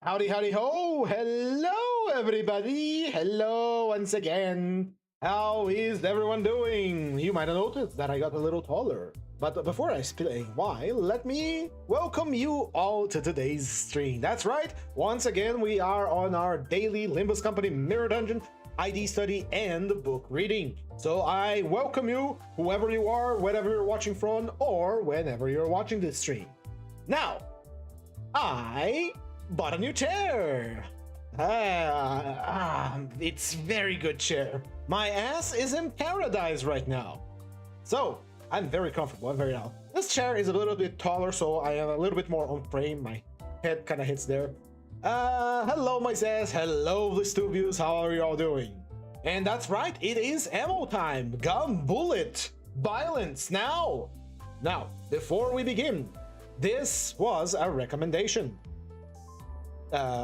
Howdy, howdy, ho! Hello, everybody! Hello once again! How is everyone doing? You might have noticed that I got a little taller. But before I explain why, let me welcome you all to today's stream. That's right, once again we are on our daily Limbus Company Mirror Dungeon ID study and book reading. So I welcome you, whoever you are, wherever you're watching from, or whenever you're watching this stream. Now, I bought a new chair. It's very good chair. My ass is in paradise right now. So, I'm very comfortable, I'm very loud. This chair is a little bit taller, so I am a little bit more on frame. My head kind of hits there. Hello, my says. Hello, Dostoyevsky. How are you all doing? And that's right, it is ammo time. Gun, bullet, violence, now. Now, before we begin, this was a recommendation.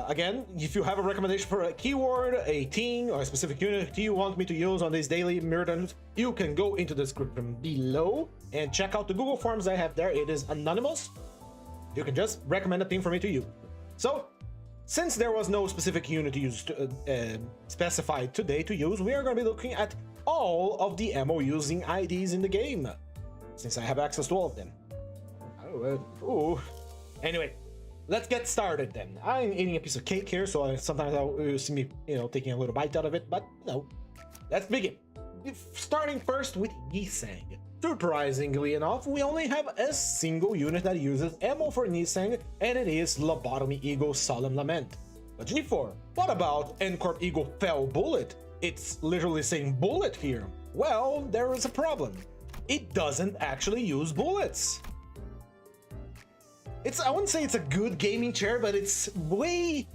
Again, if you have a recommendation for a keyword, a team, or a specific unit you want me to use on these daily mirror dungeons, you can go into the description below and check out the Google Forms I have there. It is anonymous. You can just recommend a team for me to use. So, since there was no specific unit used specified today to use, we are going to be looking at all of the ammo using IDs in the game, since I have access to all of them. Anyway, let's get started then. I'm eating a piece of cake here, so sometimes you'll see me, taking a little bite out of it, but no. Let's begin. Starting first with Nisang. Surprisingly enough, we only have a single unit that uses ammo for Nisang, and it is Lobotomy Eagle Solemn Lament. But G4, what about Ncorp Eagle Fell Bullet? It's literally saying bullet here. Well, there is a problem. It doesn't actually use bullets. I wouldn't say it's a good gaming chair, but it's way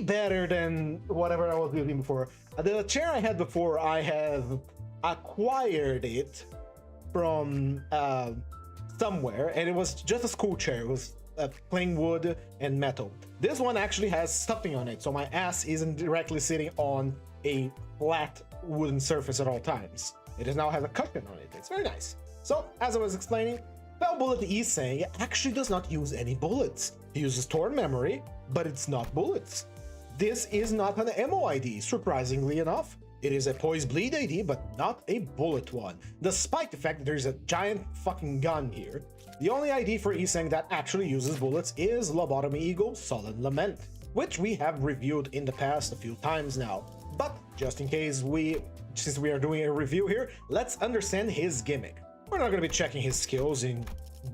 better than whatever I was using before. The chair I had before, I have acquired it from somewhere, and it was just a school chair. It was plain wood and metal. This one actually has stuffing on it, so my ass isn't directly sitting on a flat wooden surface at all times. It now has a cushion on it. It's very nice. So, as I was explaining, Fell Bullet Isang actually does not use any bullets. He uses stored memory, but it's not bullets. This is not an ammo ID, surprisingly enough. It is a Poise Bleed ID, but not a bullet one, despite the fact that there's a giant fucking gun here. The only ID for Isang that actually uses bullets is Lobotomy Eagle Solemn Lament, which we have reviewed in the past a few times now. But just in case since we are doing a review here, let's understand his gimmick. We're not going to be checking his skills in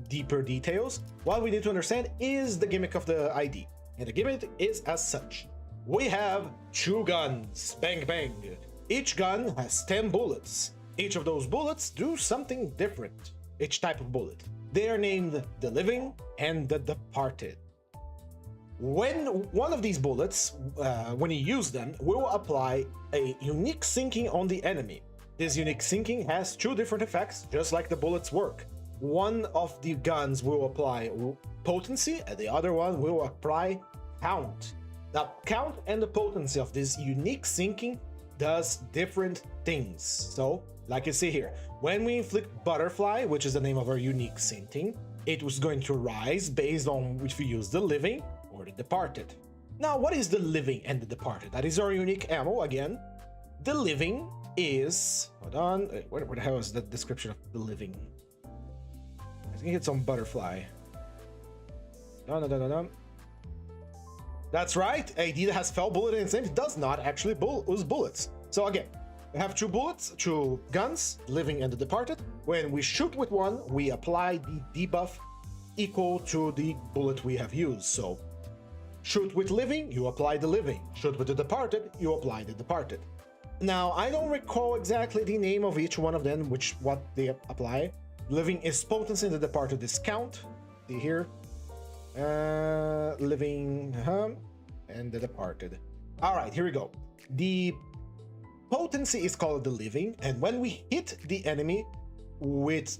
deeper details. What we need to understand is the gimmick of the ID. And the gimmick is as such. We have 2 guns. Bang, bang. Each gun has 10 bullets. Each of those bullets do something different. Each type of bullet. They are named the Living and the Departed. When one of these bullets, when you use them, will apply a unique sinking on the enemy. This unique sinking has 2 different effects, just like the bullets work. One of the guns will apply potency, and the other one will apply count. Now, count and the potency of this unique sinking does different things. So, like you see here, when we inflict Butterfly, which is the name of our unique sinking, it was going to rise based on if we use the Living or the Departed. Now, what is the Living and the Departed? That is our unique ammo again. The Living is, hold on, where the hell is the description of the Living? I think it's on Butterfly. No. That's right, AD that has Fell Bullet in its name does not actually use bullets. So again, we have 2 bullets, 2 guns, Living and the Departed. When we shoot with one, we apply the debuff equal to the bullet we have used. So shoot with Living, you apply the Living. Shoot with the Departed, you apply the Departed. Now, I don't recall exactly the name of each one of them, what they apply. Living is potency, and the Departed is count. See here. Living, and the Departed. Alright, here we go. The potency is called the Living, and when we hit the enemy with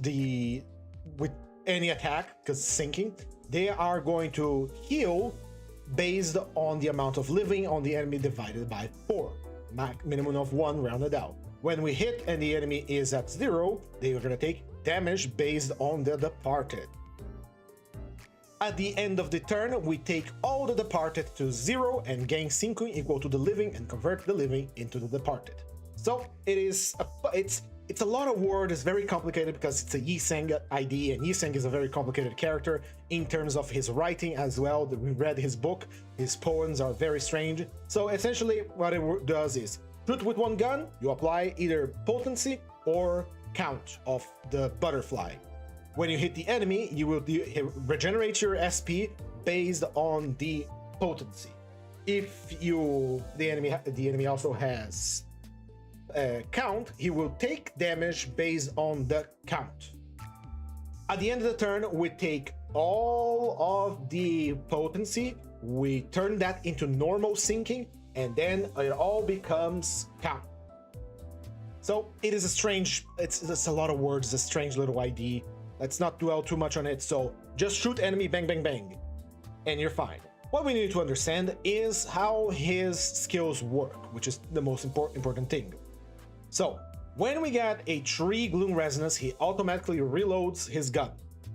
any attack, because sinking, they are going to heal based on the amount of living on the enemy divided by 4. Minimum of 1 rounded out. When we hit and the enemy is at 0, they are going to take damage based on the Departed. At the end of the turn, we take all the departed to 0 and gain 5 equal to the living and convert the living into the departed. So it's a lot of words, it's very complicated because it's a Yiseng ID, and Yiseng is a very complicated character in terms of his writing as well. We read his book, his poems are very strange. So essentially what it does is, shoot with one gun, you apply either potency or count of the butterfly. When you hit the enemy, you will regenerate your SP based on the potency. If the enemy also has count, he will take damage based on the count. At the end of the turn, we take all of the potency, we turn that into normal sinking, and then it all becomes count. So it is a strange, it's a lot of words, a strange little ID. Let's not dwell too much on it. So just shoot enemy, bang, bang, bang, and you're fine. What we need to understand is how his skills work, which is the most important thing. So when we get a tree gloom resonance, he automatically reloads his gun.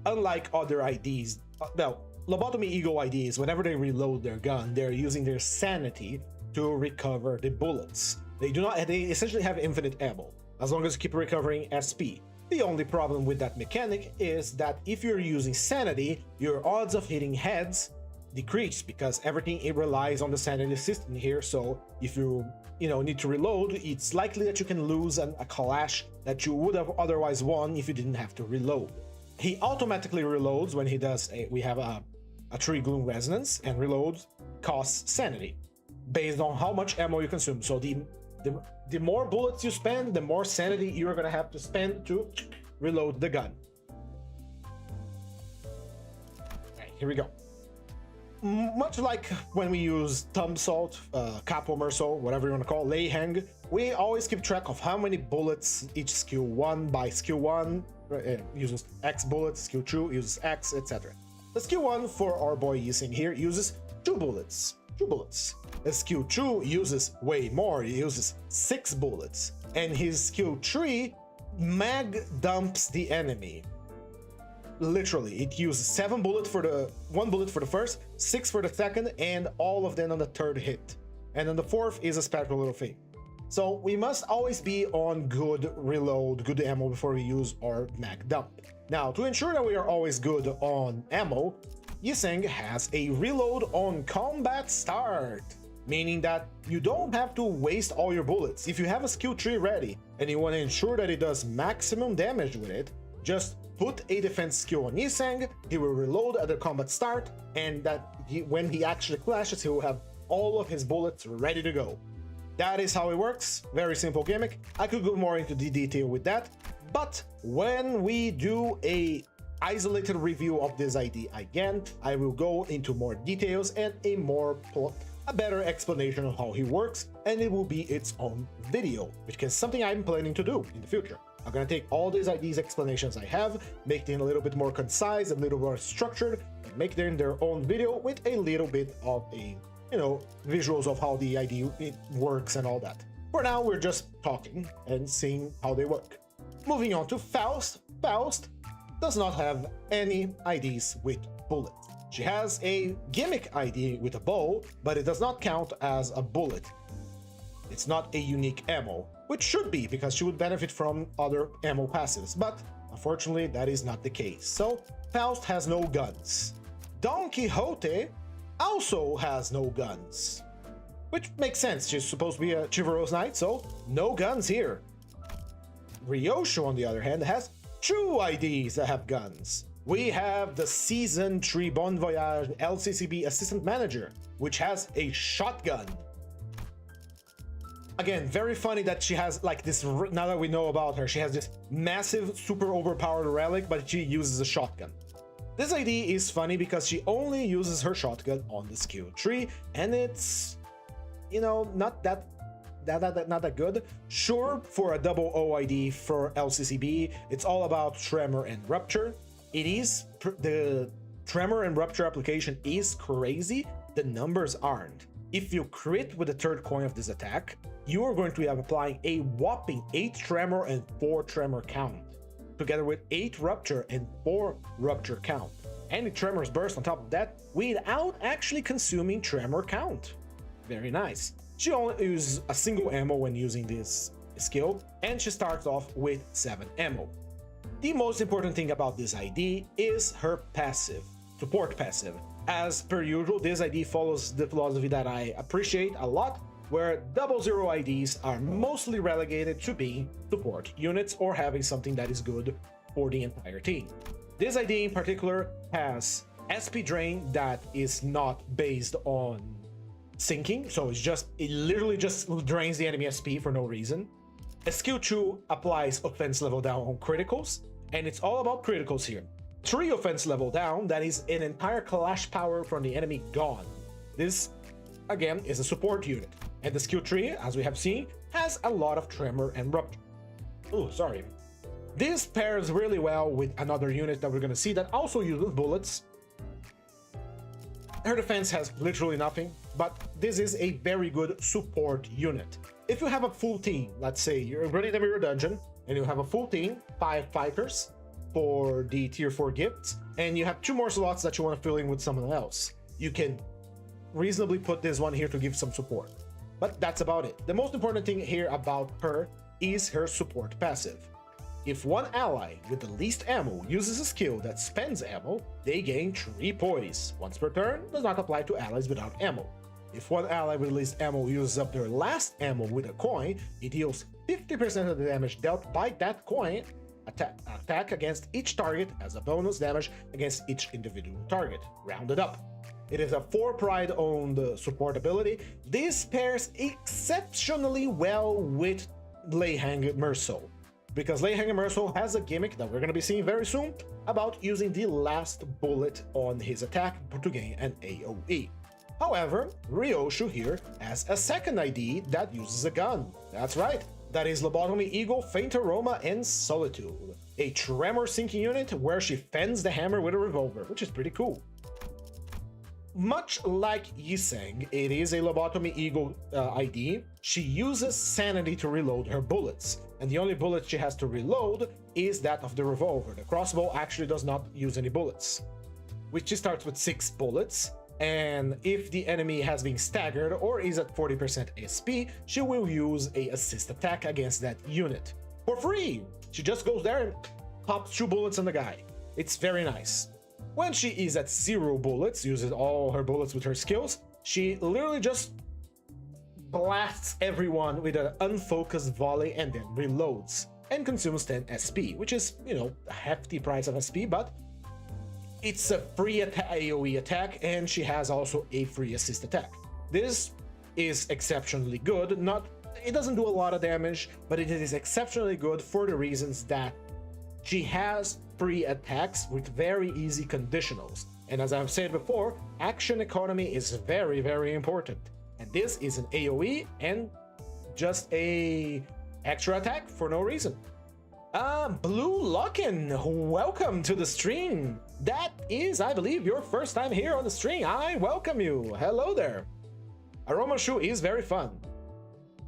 Unlike other IDs, well, lobotomy ego IDs, whenever they reload their gun, they're using their sanity to recover the bullets. They essentially have infinite ammo, as long as you keep recovering SP. The only problem with that mechanic is that if you're using sanity, your odds of hitting heads decrease, because everything it relies on the sanity system here. So if you need to reload, it's likely that you can lose a clash that you would have otherwise won if you didn't have to reload. He automatically reloads when he does we have a tree gloom resonance, and reloads costs sanity based on how much ammo you consume. So the more bullets you spend, the more sanity you're gonna have to spend to reload the gun. Alright, here we go. Much like when we use thumb salt, capo merso, whatever you want to call, lei hang, we always keep track of how many bullets each skill 1 by skill 1 uses X bullets, skill 2 uses X, etc. The skill 1 for our boy Yiseng here uses 2 bullets. The skill 2 uses way more, he uses 6 bullets. And his skill 3 mag dumps the enemy. Literally, it uses 1 bullet for the first, 6 for the second, and all of them on the third hit. And then the fourth is a special little thing. So we must always be on good reload, good ammo before we use our mag dump. Now, to ensure that we are always good on ammo, Yiseng has a reload on combat start, meaning that you don't have to waste all your bullets. If you have a skill tree ready and you want to ensure that it does maximum damage with it, just put a defense skill on Yiseng, he will reload at the combat start, and when he actually clashes, he will have all of his bullets ready to go. That is how it works. Very simple gimmick. I could go more into the detail with that, but when we do a isolated review of this ID again, I will go into more details and a better explanation of how he works, and it will be its own video, which is something I'm planning to do in the future. I'm gonna take all these IDs explanations I have, make them a little bit more concise, a little more structured, and make them their own video with a little bit of visuals of how the ID works and all that. For now, we're just talking and seeing how they work. Moving on to Faust. Faust does not have any IDs with bullets. She has a gimmick ID with a bow, but it does not count as a bullet. It's not a unique ammo, which should be, because she would benefit from other ammo passives, but unfortunately that is not the case. So Faust has no guns. Don Quixote also has no guns, which makes sense. She's supposed to be a chivalrous knight, so no guns here. Ryosho, on the other hand, has 2 IDs that have guns. We have the Season 3 Bon Voyage LCCB Assistant Manager, which has a shotgun. Again, very funny that she has like this, now that we know about her, she has this massive, super overpowered relic, but she uses a shotgun. This ID is funny because she only uses her shotgun on the skill tree, and it's, not that good. Sure, for a double OID for LCCB, it's all about Tremor and Rupture. It is, the Tremor and Rupture application is crazy, the numbers aren't. If you crit with the third coin of this attack, you are going to be applying a whopping 8 Tremor and 4 Tremor count, together with 8 Rupture and 4 Rupture count. any tremors burst on top of that without actually consuming tremor count. Very nice. She only uses a single ammo when using this skill, and she starts off with 7 ammo. The most important thing about this ID is her passive, support passive. As per usual, this ID follows the philosophy that I appreciate a lot, where 00 IDs are mostly relegated to being support units or having something that is good for the entire team. This ID in particular has SP drain that is not based on sinking, so it literally just drains the enemy SP for no reason. A skill 2 applies offense level down on criticals, and it's all about criticals here. 3 offense level down, that is an entire clash power from the enemy gone. This, again, is a support unit. And the skill 3, as we have seen, has a lot of tremor and rupture. Oh, sorry. This pairs really well with another unit that we're gonna see that also uses bullets. Her defense has literally nothing, but this is a very good support unit. If you have a full team, let's say you're running the mirror dungeon, and you have a full team, 5 fighters for the tier 4 gifts, and you have 2 more slots that you want to fill in with someone else, you can reasonably put this one here to give some support. But that's about it. The most important thing here about her is her support passive. If one ally with the least ammo uses a skill that spends ammo, they gain 3 poise. Once per turn, does not apply to allies without ammo. If one ally with least ammo uses up their last ammo with a coin, it deals 50% of the damage dealt by that coin attack against each target as a bonus damage against each individual target, rounded up. It is a 4 pride owned support ability. This pairs exceptionally well with Leyhang Merceau, because Leyhang Merceau has a gimmick that we're going to be seeing very soon about using the last bullet on his attack to gain an AoE. However, Ryoshu here has a second ID that uses a gun. That's right, that is Lobotomy Eagle, Faint Aroma, and Solitude, a tremor sinking unit where she fends the hammer with a revolver, which is pretty cool. Much like Yiseng, it is a Lobotomy Eagle ID. She uses Sanity to reload her bullets, and the only bullet she has to reload is that of the revolver. The crossbow actually does not use any bullets, which starts with 6 bullets, and if the enemy has been staggered or is at 40% SP, she will use a assist attack against that unit. For free! She just goes there and pops 2 bullets on the guy. It's very nice. When she is at 0 bullets, uses all her bullets with her skills, she literally just blasts everyone with an unfocused volley and then reloads, and consumes 10 SP, which is, you know, a hefty price of SP, but it's a free AoE attack, and she has also a free assist attack. This is exceptionally good. It doesn't do a lot of damage, but it is exceptionally good for the reasons that she has free attacks with very easy conditionals. And as I've said before, action economy is very, very important. And this is an AoE and just a extra attack for no reason. Blue Lockin, welcome to the stream. That is, I believe, your first time here on the stream. I welcome you. Hello there. Aroma Shoe is very fun.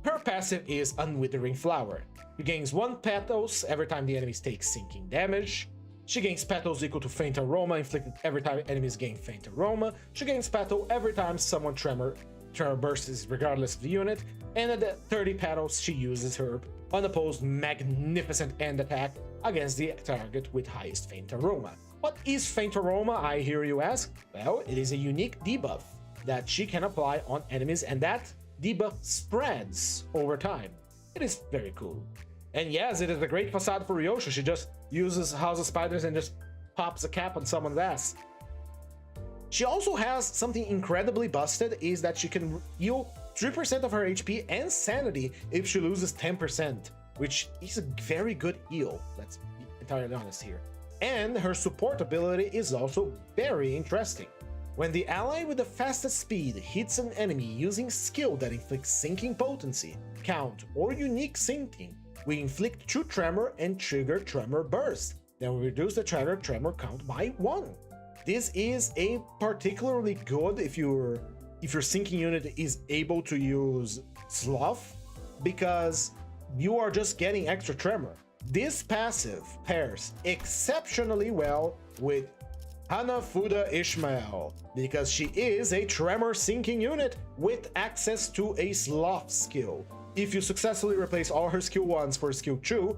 Her passive is Unwithering Flower. She gains 1 pathos every time the enemies take sinking damage. She gains pathos equal to Faint Aroma inflicted every time enemies gain Faint Aroma. She gains pathos every time someone tremor bursts regardless of the unit. And at the 30 pathos, she uses her unopposed magnificent end attack against the target with highest Faint Aroma. What is Faint Aroma, I hear you ask? Well, it is a unique debuff that she can apply on enemies, and that debuff spreads over time. It is very cool. And yes, it is a great facade for Ryoshu. She just uses House of Spiders and just pops a cap on someone's ass. She also has something incredibly busted, is that she can heal 3% of her HP and sanity if she loses 10%, which is a very good heal, let's be entirely honest here. And her support ability is also very interesting. When the ally with the fastest speed hits an enemy using skill that inflicts sinking potency, count, or unique sinking, we inflict 2 tremor and trigger tremor burst. Then we reduce the tremor count by 1. This is a particularly good if your sinking unit is able to use Sloth, because you are just getting extra tremor. This passive pairs exceptionally well with Hanafuda Ishmael, because she is a tremor sinking unit with access to a sloth skill. If you successfully replace all her skill 1s for skill 2,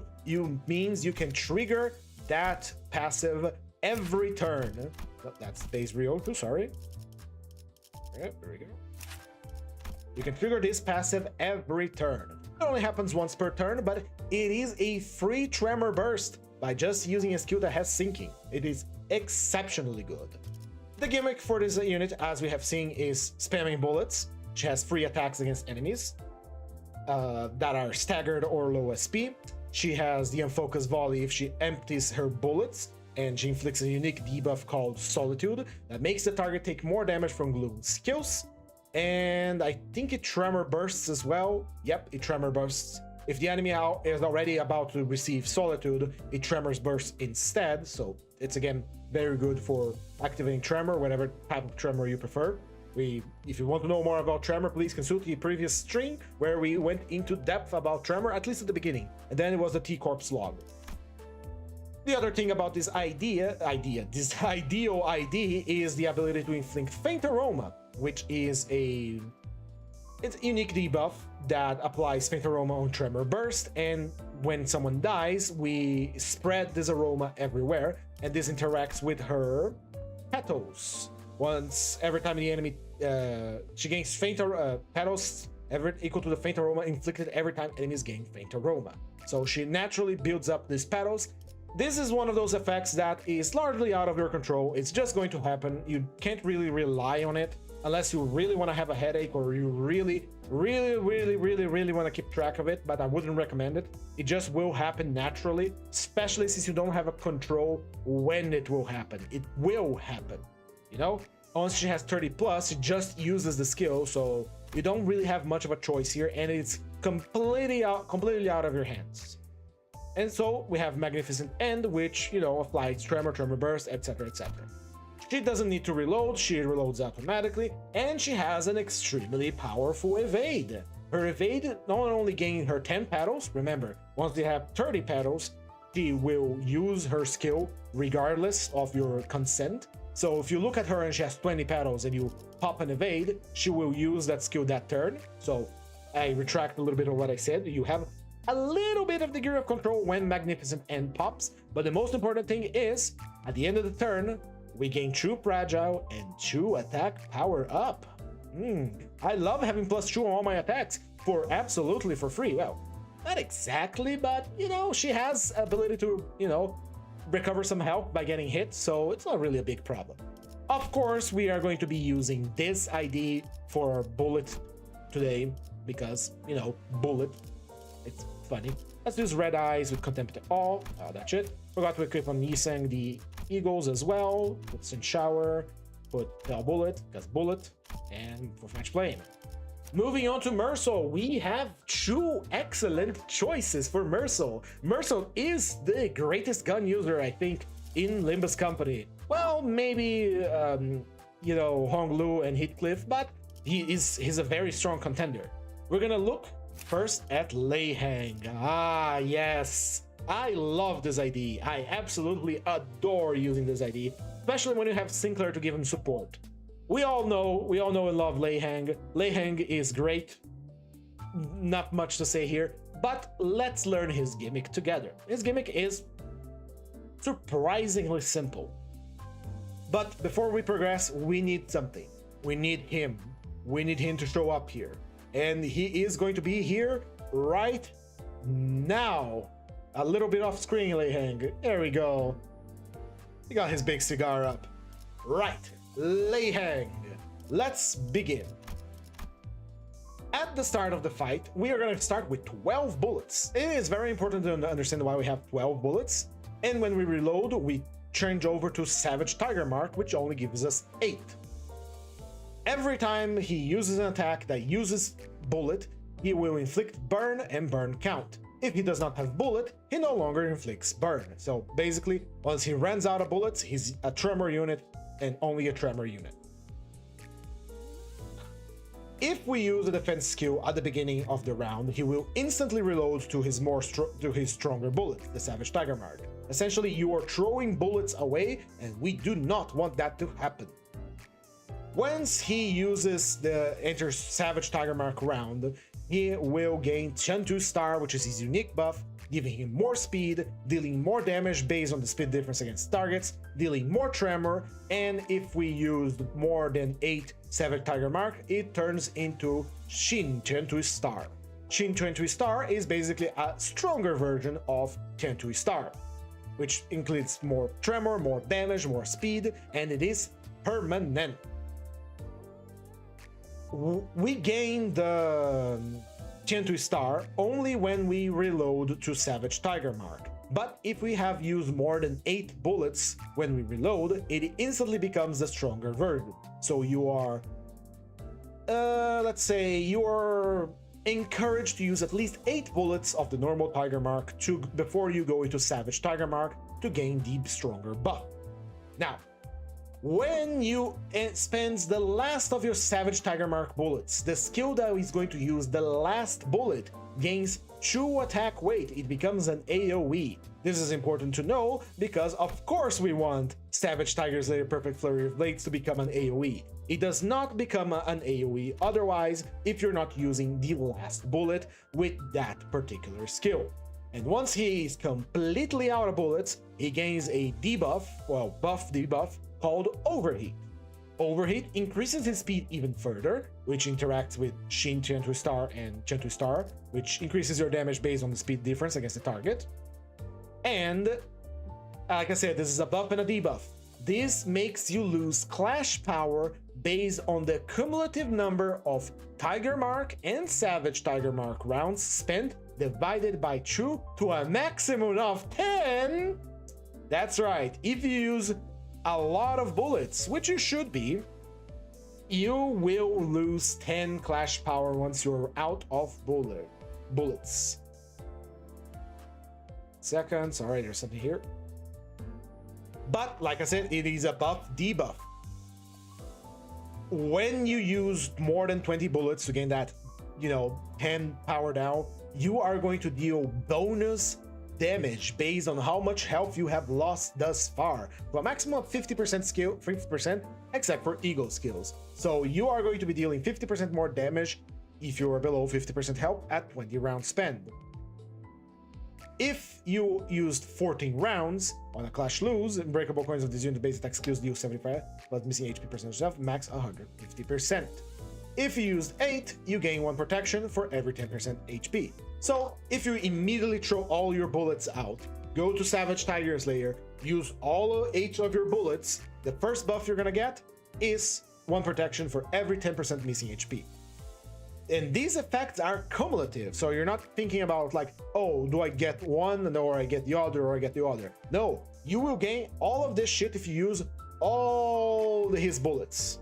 means you can trigger that passive every turn. Oh, that's base reroll too, sorry. Yep, there we go. You can trigger this passive every turn. It only happens once per turn, but it is a free tremor burst by just using a skill that has sinking. It is exceptionally good. The gimmick for this unit, as we have seen, is spamming bullets. She has free attacks against enemies that are staggered or low SP. She has the unfocused volley if she empties her bullets, and she inflicts a unique debuff called Solitude that makes the target take more damage from glue skills. And I think it tremor bursts as well. Yep, it tremor bursts. If the enemy is already about to receive Solitude, it tremors bursts instead. So it's again very good for activating tremor, whatever type of tremor you prefer. If you want to know more about tremor, please consult the previous stream where we went into depth about tremor, at least at the beginning, and then it was the T-Corp's log. The other thing about this this ideal ID is the ability to inflict Faint Aroma, which is it's a unique debuff that applies Faint Aroma on Tremor Burst, and when someone dies, we spread this aroma everywhere, and this interacts with her petals. Every time the enemy she gains petals equal to the faint aroma inflicted every time enemies gain faint aroma. So she naturally builds up these petals. This is one of those effects that is largely out of your control. It's just going to happen. You can't really rely on it unless you really want to have a headache or you really want to keep track of it, but I wouldn't recommend it. It just will happen naturally, especially since you don't have a control when it will happen. It will happen, you know? Once she has 30 plus, she just uses the skill, so you don't really have much of a choice here, and it's completely out of your hands. And so we have Magnificent End, which, you know, applies Tremor, Tremor Burst, etc, etc. She doesn't need to reload, she reloads automatically, and she has an extremely powerful evade. Her evade not only gains her 10 petals, remember, once you have 30 petals, she will use her skill regardless of your consent. So if you look at her and she has 20 petals and you pop an evade, she will use that skill that turn. So I retract a little bit of what I said. You have a little bit of degree of control when Magnificent End pops, but the most important thing is, at the end of the turn, we gain True Fragile and 2 attack power up. I love having +2 on all my attacks absolutely for free. Well, not exactly, but you know, she has ability to, you know, recover some health by getting hit, so it's not really a big problem. Of course, we are going to be using this ID for Bullet today because, you know, Bullet, it's funny. Let's use Red Eyes with Contempt All. Oh, that's it. Forgot to equip on Yiseng the Eagles as well. Put Sin Shower, put Bullet, because Bullet, and for match flame. Moving on to Mercel, we have 2 excellent choices for Mercel. Mercel is the greatest gun user, I think, in Limbus Company. Well, maybe, you know, Honglu and Heathcliff, but he's a very strong contender. We're gonna look first at Lei Hang. Ah, yes. I love this ID. I absolutely adore using this ID, especially when you have Sinclair to give him support. We all know and love Lei Hang. Lei Hang is great. Not much to say here, but let's learn his gimmick together. His gimmick is surprisingly simple. But before we progress, we need something. We need him. We need him to show up here. And he is going to be here right now. A little bit off screen, Lei Hang. There we go. He got his big cigar up. Right. Lei Hang. Let's begin. At the start of the fight, we are going to start with 12 bullets. It is very important to understand why we have 12 bullets. And when we reload, we change over to Savage Tiger Mark, which only gives us 8. Every time he uses an attack that uses bullet, he will inflict burn and burn count. If he does not have bullet, he no longer inflicts burn. So basically, once he runs out of bullets, he's a tremor unit and only a tremor unit. If we use a defense skill at the beginning of the round, he will instantly reload to his stronger bullet, the Savage Tiger Mark. Essentially, you are throwing bullets away, and we do not want that to happen. Once he uses the enters Savage Tiger Mark round, he will gain Chantu Star, which is his unique buff, giving him more speed, dealing more damage based on the speed difference against targets, dealing more tremor, and if we used more than 8 Savage Tiger Mark, it turns into Shin Chantu Star. Shin Chantu Star is basically a stronger version of Chantu Star, which includes more tremor, more damage, more speed, and it is permanent. We gain the Chantu Star only when we reload to Savage Tiger Mark. But if we have used more than 8 bullets when we reload, it instantly becomes the stronger version. So you are, let's say, you are encouraged to use at least 8 bullets of the normal Tiger Mark before you go into Savage Tiger Mark to gain the stronger buff. Now, when you spend the last of your Savage Tiger Mark bullets, the skill that is going to use the last bullet gains 2 attack weight. It becomes an AoE. This is important to know because of course we want Savage Tiger Slayer Perfect Flurry of Blades to become an AoE. It does not become an AoE otherwise if you're not using the last bullet with that particular skill. And once he is completely out of bullets, he gains a debuff, well, buff debuff, called Overheat. Overheat increases his speed even further, which interacts with Shin Chantu Star and Chantu Star, which increases your damage based on the speed difference against the target. And, like I said, this is a buff and a debuff. This makes you lose Clash Power based on the cumulative number of Tiger Mark and Savage Tiger Mark rounds spent divided by 2 to a maximum of 10. That's right, if you use a lot of bullets, which you should be, you will lose 10 Clash Power once you're out of bullets. Second, sorry, there's something here. But like I said, it is a buff debuff. When you use more than 20 bullets to gain that, 10 power down, you are going to deal bonus damage based on how much health you have lost thus far, to a maximum of 50% skill, 50% except for ego skills. So you are going to be dealing 50% more damage if you are below 50% health at 20 rounds spent. If you used 14 rounds on a Clash Lose, Unbreakable Coins of this unit base attack skills deal 75, but missing HP percentage of max 150%. If you used 8, you gain 1 protection for every 10% HP. So if you immediately throw all your bullets out, go to Savage Tiger Slayer, use all 8 of your bullets, the first buff you're gonna get is 1 protection for every 10% missing HP. And these effects are cumulative, so you're not thinking about like, oh, do I get one or I get the other or I get the other. No, you will gain all of this shit if you use all his bullets.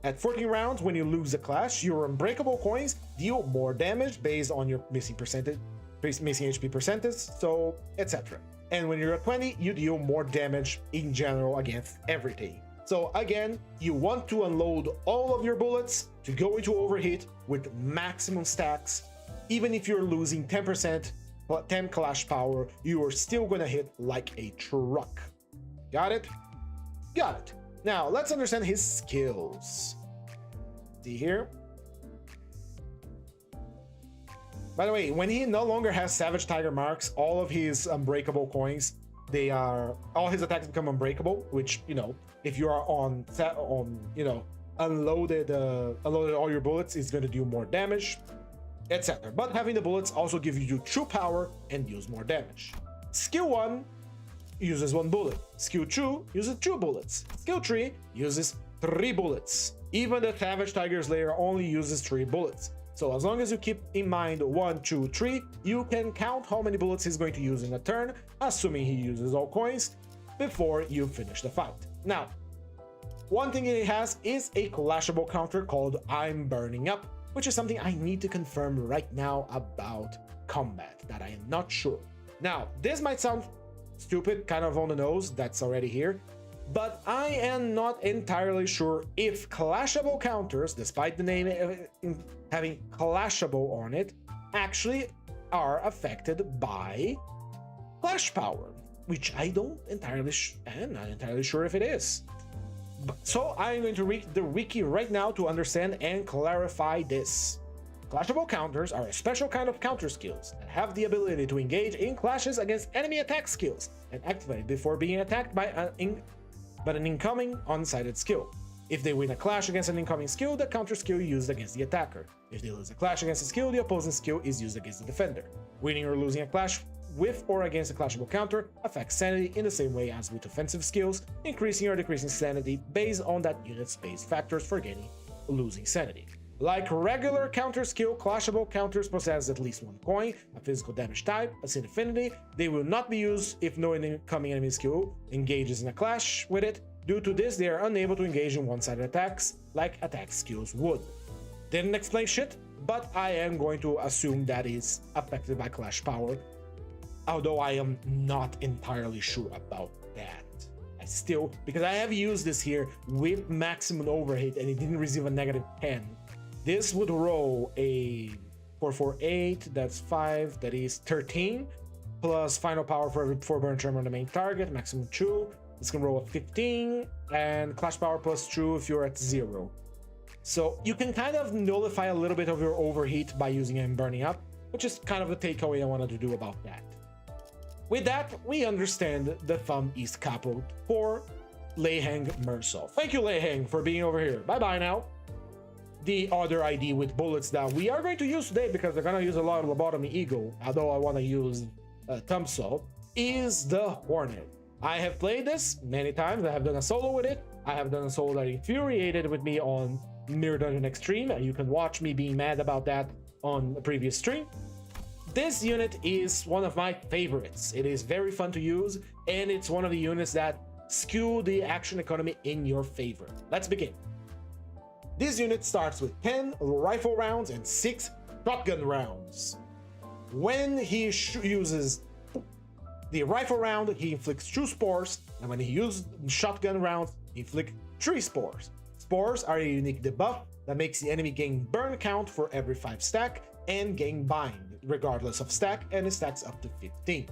At 14 rounds, when you lose a clash, your Unbreakable Coins deal more damage based on your missing HP percentage, so etc. And when you're at 20, you deal more damage in general against everything. So again, you want to unload all of your bullets to go into Overheat with maximum stacks. Even if you're losing 10%, 10 Clash Power, you are still gonna hit like a truck. Got it? Got it. Now, let's understand his skills. See here? By the way, when he no longer has Savage Tiger Marks, all of his Unbreakable Coins, all his attacks become unbreakable, which, if you are unloaded all your bullets, it's going to do more damage, etc. But having the bullets also gives you true power and deals more damage. Skill 1 uses 1 bullet. Skill 2 uses 2 bullets. Skill 3 uses 3 bullets. Even the Savage Tiger Slayer only uses 3 bullets. So as long as you keep in mind 1, 2, 3, you can count how many bullets he's going to use in a turn, assuming he uses all coins, before you finish the fight. Now, one thing he has is a clashable counter called I'm Burning Up, which is something I need to confirm right now about combat, that I am not sure. Now, this might sound stupid, kind of on the nose, that's already here, but I am not entirely sure if clashable counters, despite the name having clashable on it, actually are affected by clash power, which I don't entirely am not entirely sure if it is. So I'm going to read the wiki right now to understand and clarify this. Clashable counters are a special kind of counter skills that have the ability to engage in clashes against enemy attack skills and activate before being attacked by an incoming unsighted skill. If they win a clash against an incoming skill, the counter skill used against the attacker. If they lose a clash against a skill, the opposing skill is used against the defender. Winning or losing a clash with or against a clashable counter affects sanity in the same way as with offensive skills, increasing or decreasing sanity based on that unit's base factors for gaining or losing sanity. Like regular counter skill, clashable counters possess at least one coin, a physical damage type, a sin affinity. They will not be used if no incoming enemy skill engages in a clash with it. Due to this, they are unable to engage in one-sided attacks like attack skills would. Didn't explain shit, but I am going to assume that is affected by clash power, although I am not entirely sure about that. Because I have used this here with maximum overhit and it didn't receive a negative 10. This would roll a 448, that's 5, that is 13, plus final power for every 4 burn charm on the main target, maximum 2. This can roll a 15, and clash power plus 2 if you're at 0. So you can kind of nullify a little bit of your overheat by using it and burning up, which is kind of the takeaway I wanted to do about that. With that, we understand the thumb is coupled for Leiheng Mersov. Thank you, Leiheng, for being over here. Bye-bye now. The other ID with bullets that we are going to use today, because they're going to use a lot of Lobotomy Eagle, although I want to use Thumb Saw, is the Hornet. I have played this many times. I have done a solo with it. I have done a solo that infuriated with me on Mirror Dungeon Extreme. You can watch me being mad about that on a previous stream. This unit is one of my favorites. It is very fun to use, and it's one of the units that skew the action economy in your favor. Let's begin. This unit starts with 10 rifle rounds and 6 shotgun rounds. When he uses the rifle round, he inflicts 2 spores, and when he uses shotgun rounds, he inflicts 3 spores. Spores are a unique debuff that makes the enemy gain burn count for every 5 stack and gain bind, regardless of stack, and it stacks up to 15.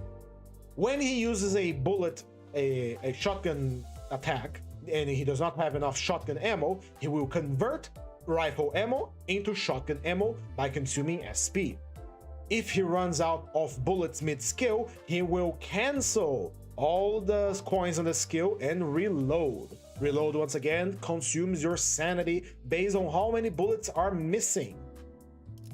When he uses a bullet, a shotgun attack, and he does not have enough shotgun ammo, he will convert rifle ammo into shotgun ammo by consuming SP. If he runs out of bullets mid-skill, he will cancel all the coins on the skill and reload. Reload once again consumes your sanity based on how many bullets are missing.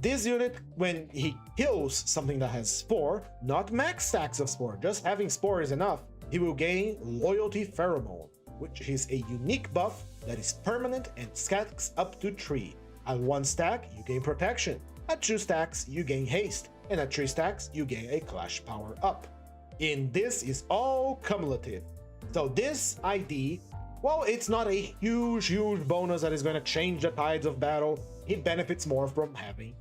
This unit, when he kills something that has Spore, not max stacks of Spore, just having Spore is enough, he will gain Loyalty Pheromone, which is a unique buff that is permanent and stacks up to 3. At 1 stack, you gain protection. At 2 stacks, you gain haste. And at 3 stacks, you gain a clash power up. And this is all cumulative. So this ID, while it's not a huge bonus that is going to change the tides of battle, it benefits more from having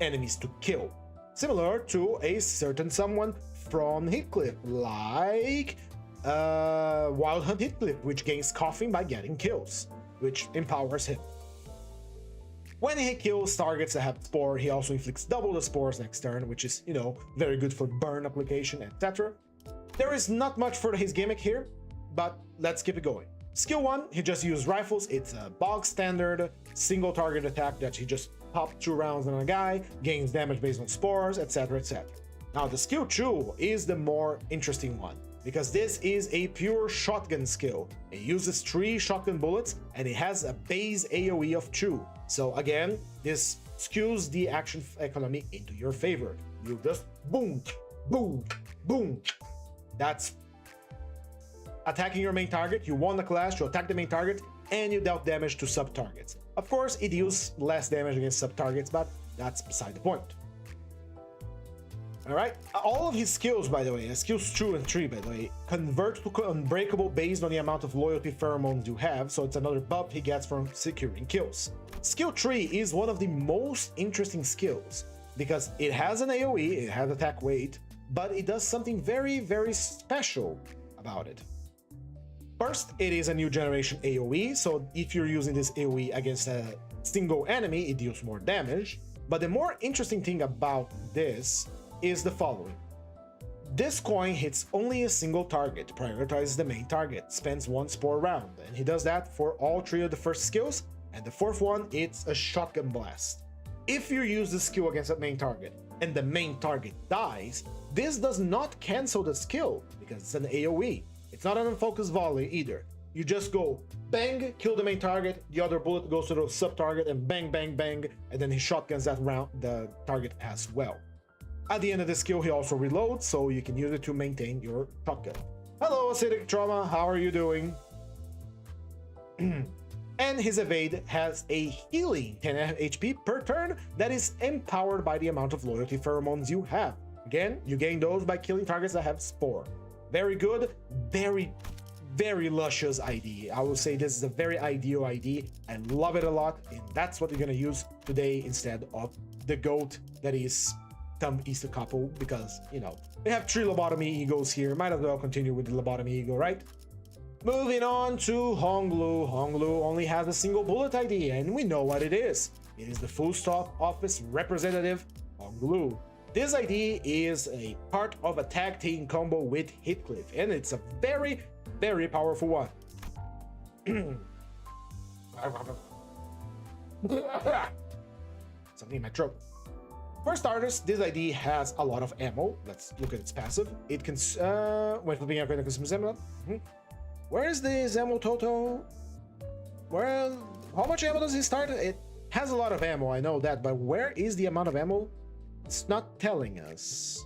enemies to kill. Similar to a certain someone from Heathcliff, like Wild Hunt Heathcliff, which gains coughing by getting kills, which empowers him. When he kills targets that have Spore, he also inflicts double the Spores next turn, which is, you know, very good for burn application, etc. There is not much for his gimmick here, but let's keep it going. Skill 1, he just used rifles. It's a bog standard single target attack that he just pops 2 rounds on a guy, gains damage based on spores, etc, etc. Now the skill 2 is the more interesting one, because this is a pure shotgun skill. It uses 3 shotgun bullets and it has a base AoE of 2. So again, this skews the action economy into your favor. You just boom, boom, boom. That's attacking your main target. You won the clash, you attack the main target, and you dealt damage to sub-targets. Of course, it deals less damage against sub-targets, but that's beside the point. Alright, all of his skills, by the way, skills 2 and 3, by the way, convert to unbreakable based on the amount of loyalty pheromones you have, so it's another buff he gets from securing kills. Skill 3 is one of the most interesting skills, because it has an AoE, it has attack weight, but it does something very, very special about it. First, it is a new generation AoE, so if you're using this AoE against a single enemy, it deals more damage. But the more interesting thing about this is the following. This coin hits only a single target, prioritizes the main target, spends one spore round, and he does that for all three of the first skills, and the fourth one, it's a shotgun blast. If you use the skill against that main target, and the main target dies, this does not cancel the skill, because it's an AoE. It's not an unfocused volley either. You just go bang, kill the main target, the other bullet goes to the sub-target, and bang, bang, bang, and then he shotguns that round the target as well. At the end of the skill, he also reloads, so you can use it to maintain your shotgun. Hello, Acidic Trauma, how are you doing? And his evade has a healing 10 HP per turn that is empowered by the amount of loyalty pheromones you have. Again, you gain those by killing targets that have spore. Very good, very luscious ID. I will say this is a very ideal ID. I love it a lot, and that's what we're gonna use today instead of the goat that is Thumb Easter couple, because, you know, we have 3 lobotomy egos here. Might as well continue with the lobotomy ego, right? Moving on to Honglu. Honglu only has a single bullet ID, and we know what it is. It is the full stop office representative, Honglu. This ID is a part of a tag team combo with Heathcliff, and it's a very, very powerful one. Something in my throat. For starters, this ID has a lot of ammo. Let's look at its passive. It can, when flipping a consumes ammo. Where is this ammo total? Well, how much ammo does he start? It has a lot of ammo, I know that, but where is the amount of ammo? It's not telling us.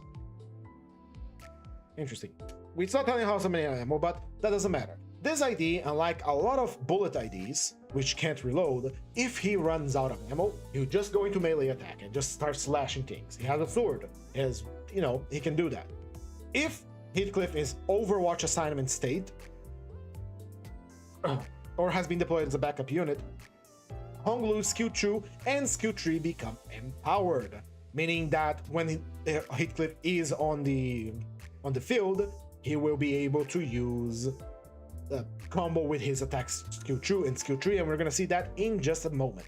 Interesting. It's not telling how many ammo, but that doesn't matter. This ID, unlike a lot of bullet IDs, which can't reload, if he runs out of ammo, he'll just go into melee attack and just start slashing things. He has a sword, as you know, he can do that. If Heathcliff is Overwatch assignment state, or has been deployed as a backup unit, Honglu's skill 2 and skill 3 become empowered, meaning that when Heathcliff is on the field, he will be able to use the combo with his attacks skill 2 and skill 3, and we're gonna see that in just a moment.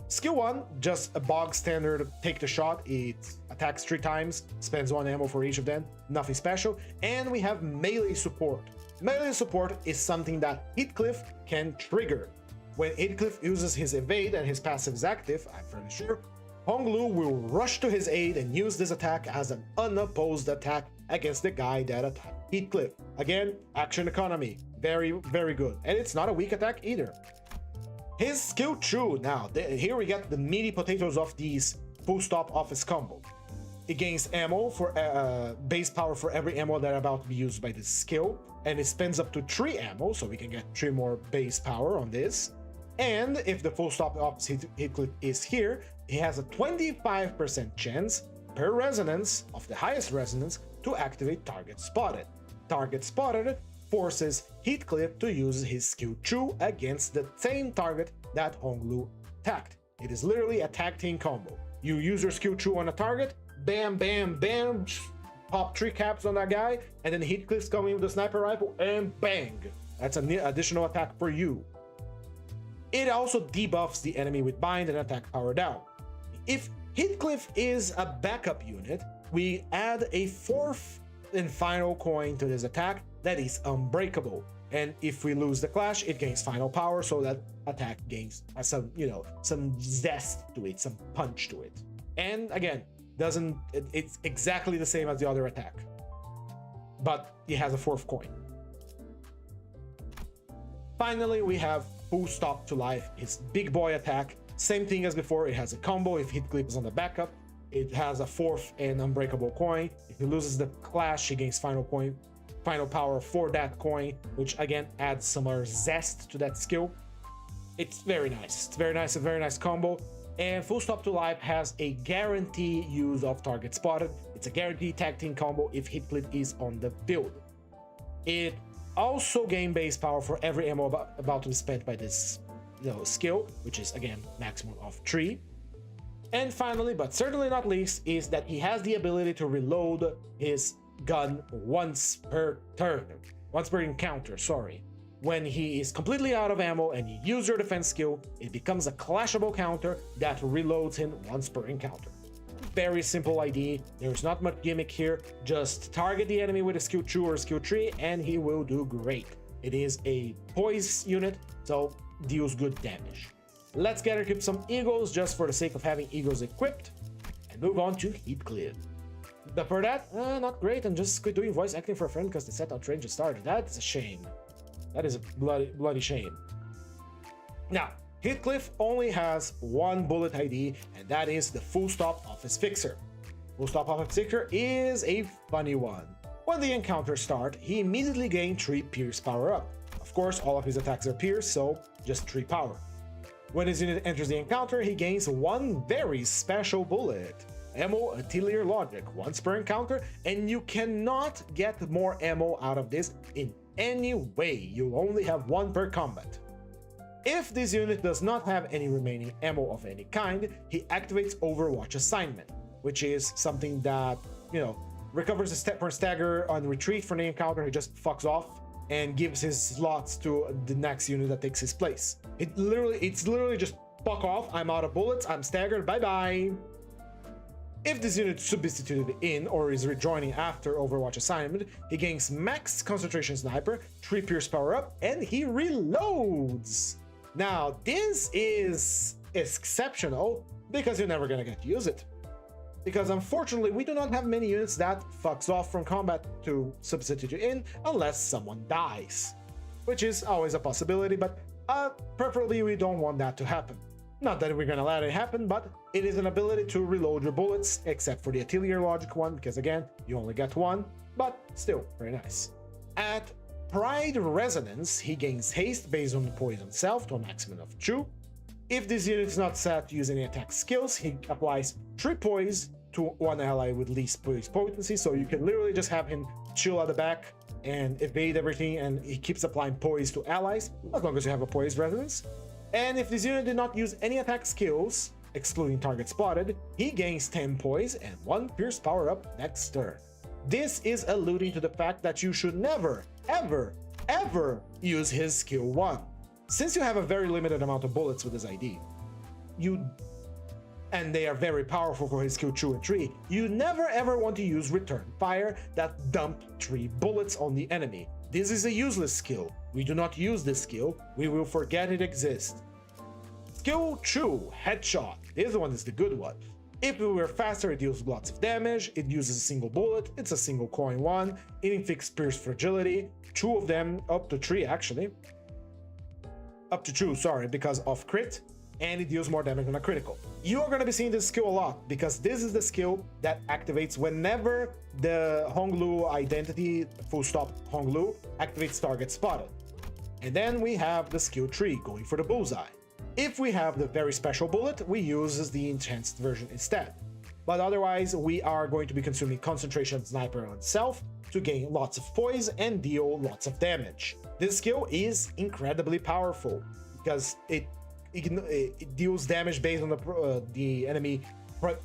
Skill 1, just a bog standard take the shot. It attacks 3 times, spends 1 ammo for each of them, nothing special. And we have melee support. Melee support is something that Heathcliff can trigger. When Heathcliff uses his evade and his passive is active, I'm fairly sure, Honglu will rush to his aid and use this attack as an unopposed attack against the guy that attacked Heathcliff. Again, action economy, very, very good. And it's not a weak attack either. His skill 2, now, here we get the meaty potatoes of these full stop office combo. It gains ammo for base power for every ammo that are about to be used by this skill, and it spends up to 3 ammo, so we can get 3 more base power on this. And if the full stop office Heathcliff is here, he has a 25% chance per resonance of the highest resonance to activate Target Spotted. Target Spotted forces Heathcliff to use his skill 2 against the same target that Honglu attacked. It is literally a tag team combo. You use your skill 2 on a target, bam, bam, bam, pop 3 caps on that guy, and then Heathcliff's coming with a sniper rifle, and bang! That's an additional attack for you. It also debuffs the enemy with bind and attack power down. If Heathcliff is a backup unit, we add a 4th and final coin to this attack that is unbreakable. And if we lose the clash, it gains final power, so that attack gains some, you know, some zest to it, some punch to it. And again, it's exactly the same as the other attack, but it has a 4th coin. Finally, we have full stop to life, his big boy attack. Same thing as before, it has a combo. If Heathcliff is on the backup, it has a 4th and unbreakable coin. If he loses the clash, he gains final power for that coin, which again adds some more zest to that skill. It's very nice. It's very nice, a very nice combo. And full stop to life has a guarantee use of Target Spotted. It's a guaranteed tag team combo if Heathcliff is on the field. It also gains base power for every ammo about to be spent by this, you know, skill, which is again maximum of 3. And finally, but certainly not least, is that he has the ability to reload his gun once per turn, once per encounter, sorry. When he is completely out of ammo and you use your defense skill, it becomes a clashable counter that reloads him once per encounter. Very simple ID, there's not much gimmick here, just target the enemy with a skill 2 or skill 3 and he will do great. It is a poise unit, so deals good damage. Let's get equip some eagles just for the sake of having eagles equipped, and move on to Heathcliff. But for that, not great, and just quit doing voice acting for a friend because the set out range started. That's a shame. That is a bloody shame. Now, Heathcliff only has one bullet ID, and that is the full stop office fixer. Full stop office fixer is a funny one. When the encounter starts, he immediately gains 3 Pierce power up. Of course, all of his attacks are Pierce, so just 3 power. When his unit enters the encounter, he gains 1 very special bullet. Ammo Atelier Logic, once per encounter, and you cannot get more ammo out of this in any way. You only have 1 per combat. If this unit does not have any remaining ammo of any kind, he activates Overwatch Assignment, which is something that, recovers a step per stagger on retreat from the encounter. He just fucks off and gives his slots to the next unit that takes his place. It's literally just fuck off, I'm out of bullets, I'm staggered, bye-bye. If this unit is substituted in or is rejoining after Overwatch Assignment, he gains max Concentration Sniper, 3 Pierce power up, and he reloads. Now, this is exceptional because you're never gonna get to use it. Because unfortunately, we do not have many units that fucks off from combat to substitute you in unless someone dies. Which is always a possibility, but preferably we don't want that to happen. Not that we're gonna let it happen, but it is an ability to reload your bullets, except for the Atelier Logic one, because again, you only get 1, but still, very nice. At Pride Resonance, he gains haste based on the poison self to a maximum of 2. If this unit is not set to use any attack skills, he applies 3 poise to 1 ally with least poise potency, so you can literally just have him chill at the back and evade everything, and he keeps applying poise to allies, as long as you have a poise resonance. And if this unit did not use any attack skills, excluding target spotted, he gains 10 poise and 1 pierce power up next turn. This is alluding to the fact that you should never, ever use his skill 1. Since you have a very limited amount of bullets with his ID, and they are very powerful for his skill 2 and 3, you never ever want to use Return Fire that dump 3 bullets on the enemy. This is a useless skill. We do not use this skill, we will forget it exists. Skill 2, Headshot. This one is the good one. If it were faster, it deals lots of damage, it uses a single bullet, it's a single coin one, it inflicts Pierce Fragility, 2 of them, up to 3 actually. Up to 2, sorry, because of crit, and it deals more damage than a critical. You are going to be seeing this skill a lot, because this is the skill that activates whenever the Honglu identity, full stop Honglu, activates target spotted. And then we have the skill 3, going for the bullseye. If we have the very special bullet, we use the enhanced version instead. But otherwise, we are going to be consuming Concentration Sniper on itself to gain lots of poise and deal lots of damage. This skill is incredibly powerful, because it deals damage based on the enemy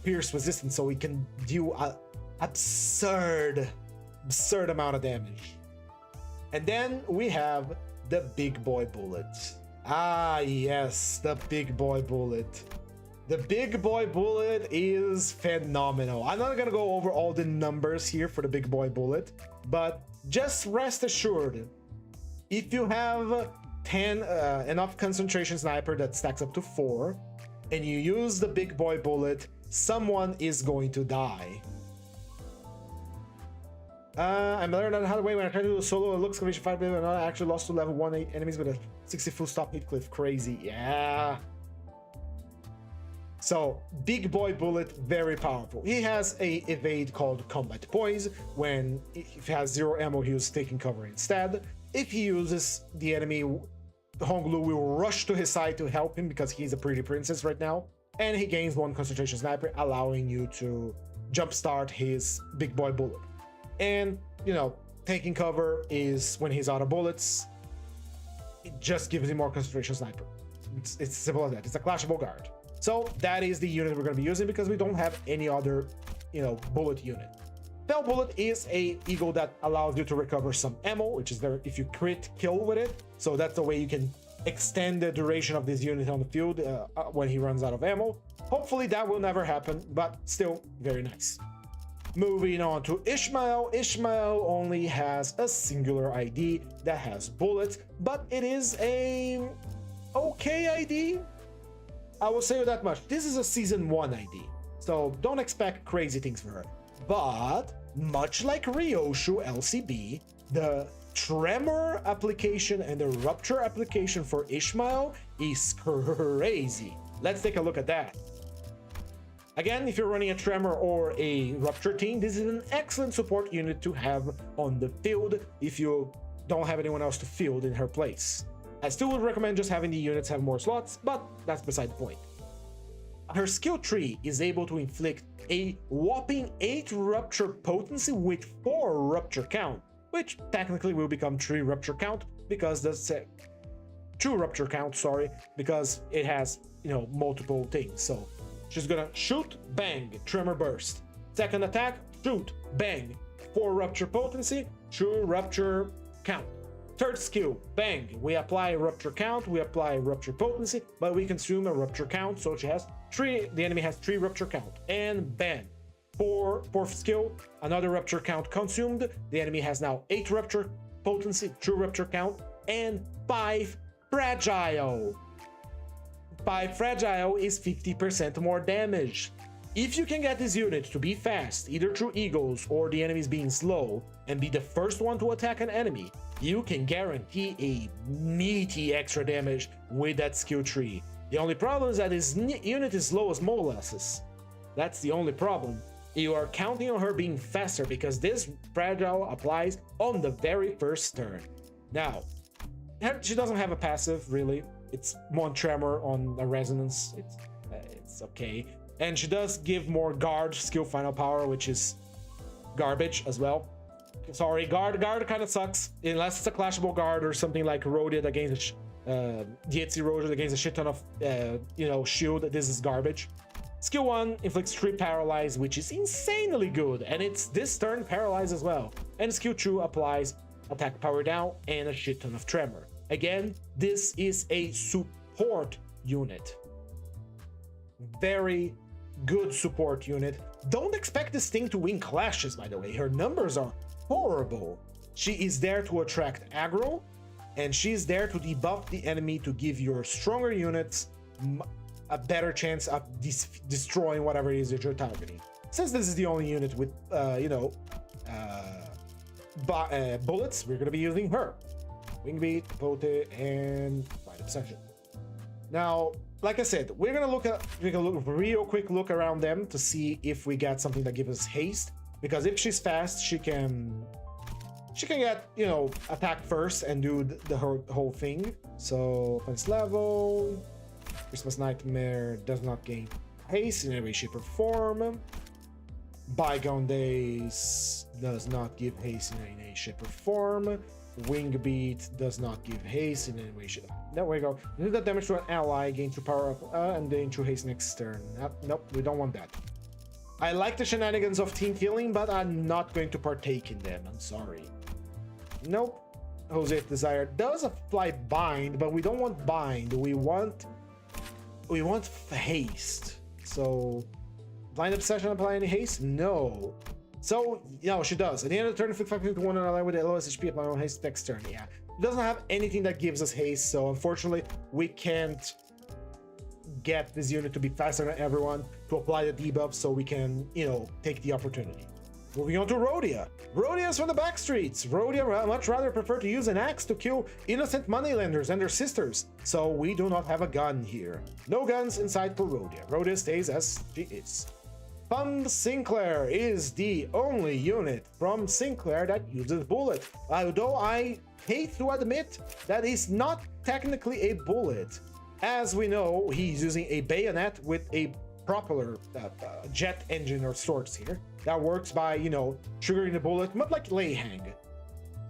pierce resistance, so it can deal an absurd amount of damage. And then we have the big boy bullet. Ah yes, the big boy bullet. The big boy bullet is phenomenal. I'm not gonna go over all the numbers here for the big boy bullet, but just rest assured, if you have enough concentration sniper that stacks up to 4, and you use the big boy bullet, someone is going to die. I'm learning how to wait when I try to do a solo look excavation fight, but I actually lost to level 1 enemies with a 60 full stop Heathcliff. Crazy, yeah. So, big boy bullet, very powerful. He has a evade called Combat Poise. When if he has 0 ammo, he was taking cover instead. If he uses the enemy, Honglu will rush to his side to help him because he's a pretty princess right now. And he gains 1 concentration sniper, allowing you to jumpstart his big boy bullet. And, taking cover is when he's out of bullets. It just gives him more concentration sniper. It's simple as that. It's a clashable guard. So that is the unit we're going to be using because we don't have any other, bullet unit. Fell Bullet is a eagle that allows you to recover some ammo, which is there if you crit kill with it. So that's the way you can extend the duration of this unit on the field when he runs out of ammo. Hopefully that will never happen, but still very nice. Moving on to Ishmael. Ishmael only has a singular ID that has bullets, but it is a okay ID. I will say that much. This is a season 1 ID, so don't expect crazy things for her. But much like Ryoshu LCB, the tremor application and the rupture application for Ishmael is crazy. Let's take a look at that. Again, if you're running a tremor or a rupture team, this is an excellent support unit to have on the field if you don't have anyone else to field in her place. I still would recommend just having the units have more slots, but that's beside the point. Her skill tree is able to inflict a whopping 8 rupture potency with 4 rupture count, which technically will become 3 rupture count because that's 2 rupture count, sorry, because it has, multiple things. So she's gonna shoot, bang, tremor burst. Second attack, shoot, bang, 4 rupture potency, 2 rupture count. Third skill, bang, we apply rupture count, we apply rupture potency, but we consume a rupture count, so she has 3, the enemy has 3 rupture count, and bang. Fourth skill, another rupture count consumed, the enemy has now 8 rupture potency, 2 rupture count, and 5 fragile. 5 fragile is 50% more damage. If you can get this unit to be fast, either through eagles or the enemies being slow, and be the first one to attack an enemy, you can guarantee a meaty extra damage with that skill tree. The only problem is that this unit is slow as molasses. That's the only problem. You are counting on her being faster because this fragile applies on the very first turn. Now, she doesn't have a passive, really. It's one tremor on a resonance. It's okay. And she does give more guard skill final power, which is garbage as well. Sorry, guard kind of sucks unless it's a clashable guard or something like Rodian against Dietzi Rodian against a shit ton of shield. This is garbage. Skill 1 inflicts 3 paralyze, which is insanely good, and it's this turn paralyzed as well. And skill 2 applies attack power down and a shit ton of tremor. Again, this is a support unit. Very good support unit. Don't expect this thing to win clashes, by the way. Her numbers are horrible. She is there to attract aggro, and she's there to debuff the enemy to give your stronger units a better chance of destroying whatever it is that you're targeting. Since this is the only unit with bullets, we're going to be using her. Wing Beat, Pote, and Light Obsession. Now, like I said, we're gonna take a real quick look around them to see if we get something that gives us haste. Because if she's fast, she can get, attack first and do the whole thing. So offense level, Christmas Nightmare does not gain haste in any way, shape, or form. Bygone Days does not give haste in any way, shape, or form. Wing Beat does not give haste in any way, shape. There we go. Do that damage to an ally, gain 2 power up, and gain 2 haste next turn. Nope, we don't want that. I like the shenanigans of team killing, but I'm not going to partake in them. I'm sorry. Nope. Jose's Desire does apply bind, but we don't want bind. We want haste. So, blind obsession apply any haste? No. So, she does. At the end of the turn, inflict 5 to 1 and ally with the lowest HP, apply on haste next turn. Yeah. It doesn't have anything that gives us haste, so unfortunately, we can't get this unit to be faster than everyone to apply the debuff so we can, take the opportunity. Moving on to Rhodia. Rhodia's from the back streets. Rhodia much rather prefer to use an axe to kill innocent moneylenders and their sisters, so we do not have a gun here. No guns inside for Rhodia. Rhodia stays as she is. Fund Sinclair is the only unit from Sinclair that uses bullet, although I hate to admit that is not technically a bullet. As we know, he's using a bayonet with a propeller jet engine or sorts here that works by, triggering the bullet, not like Leihang.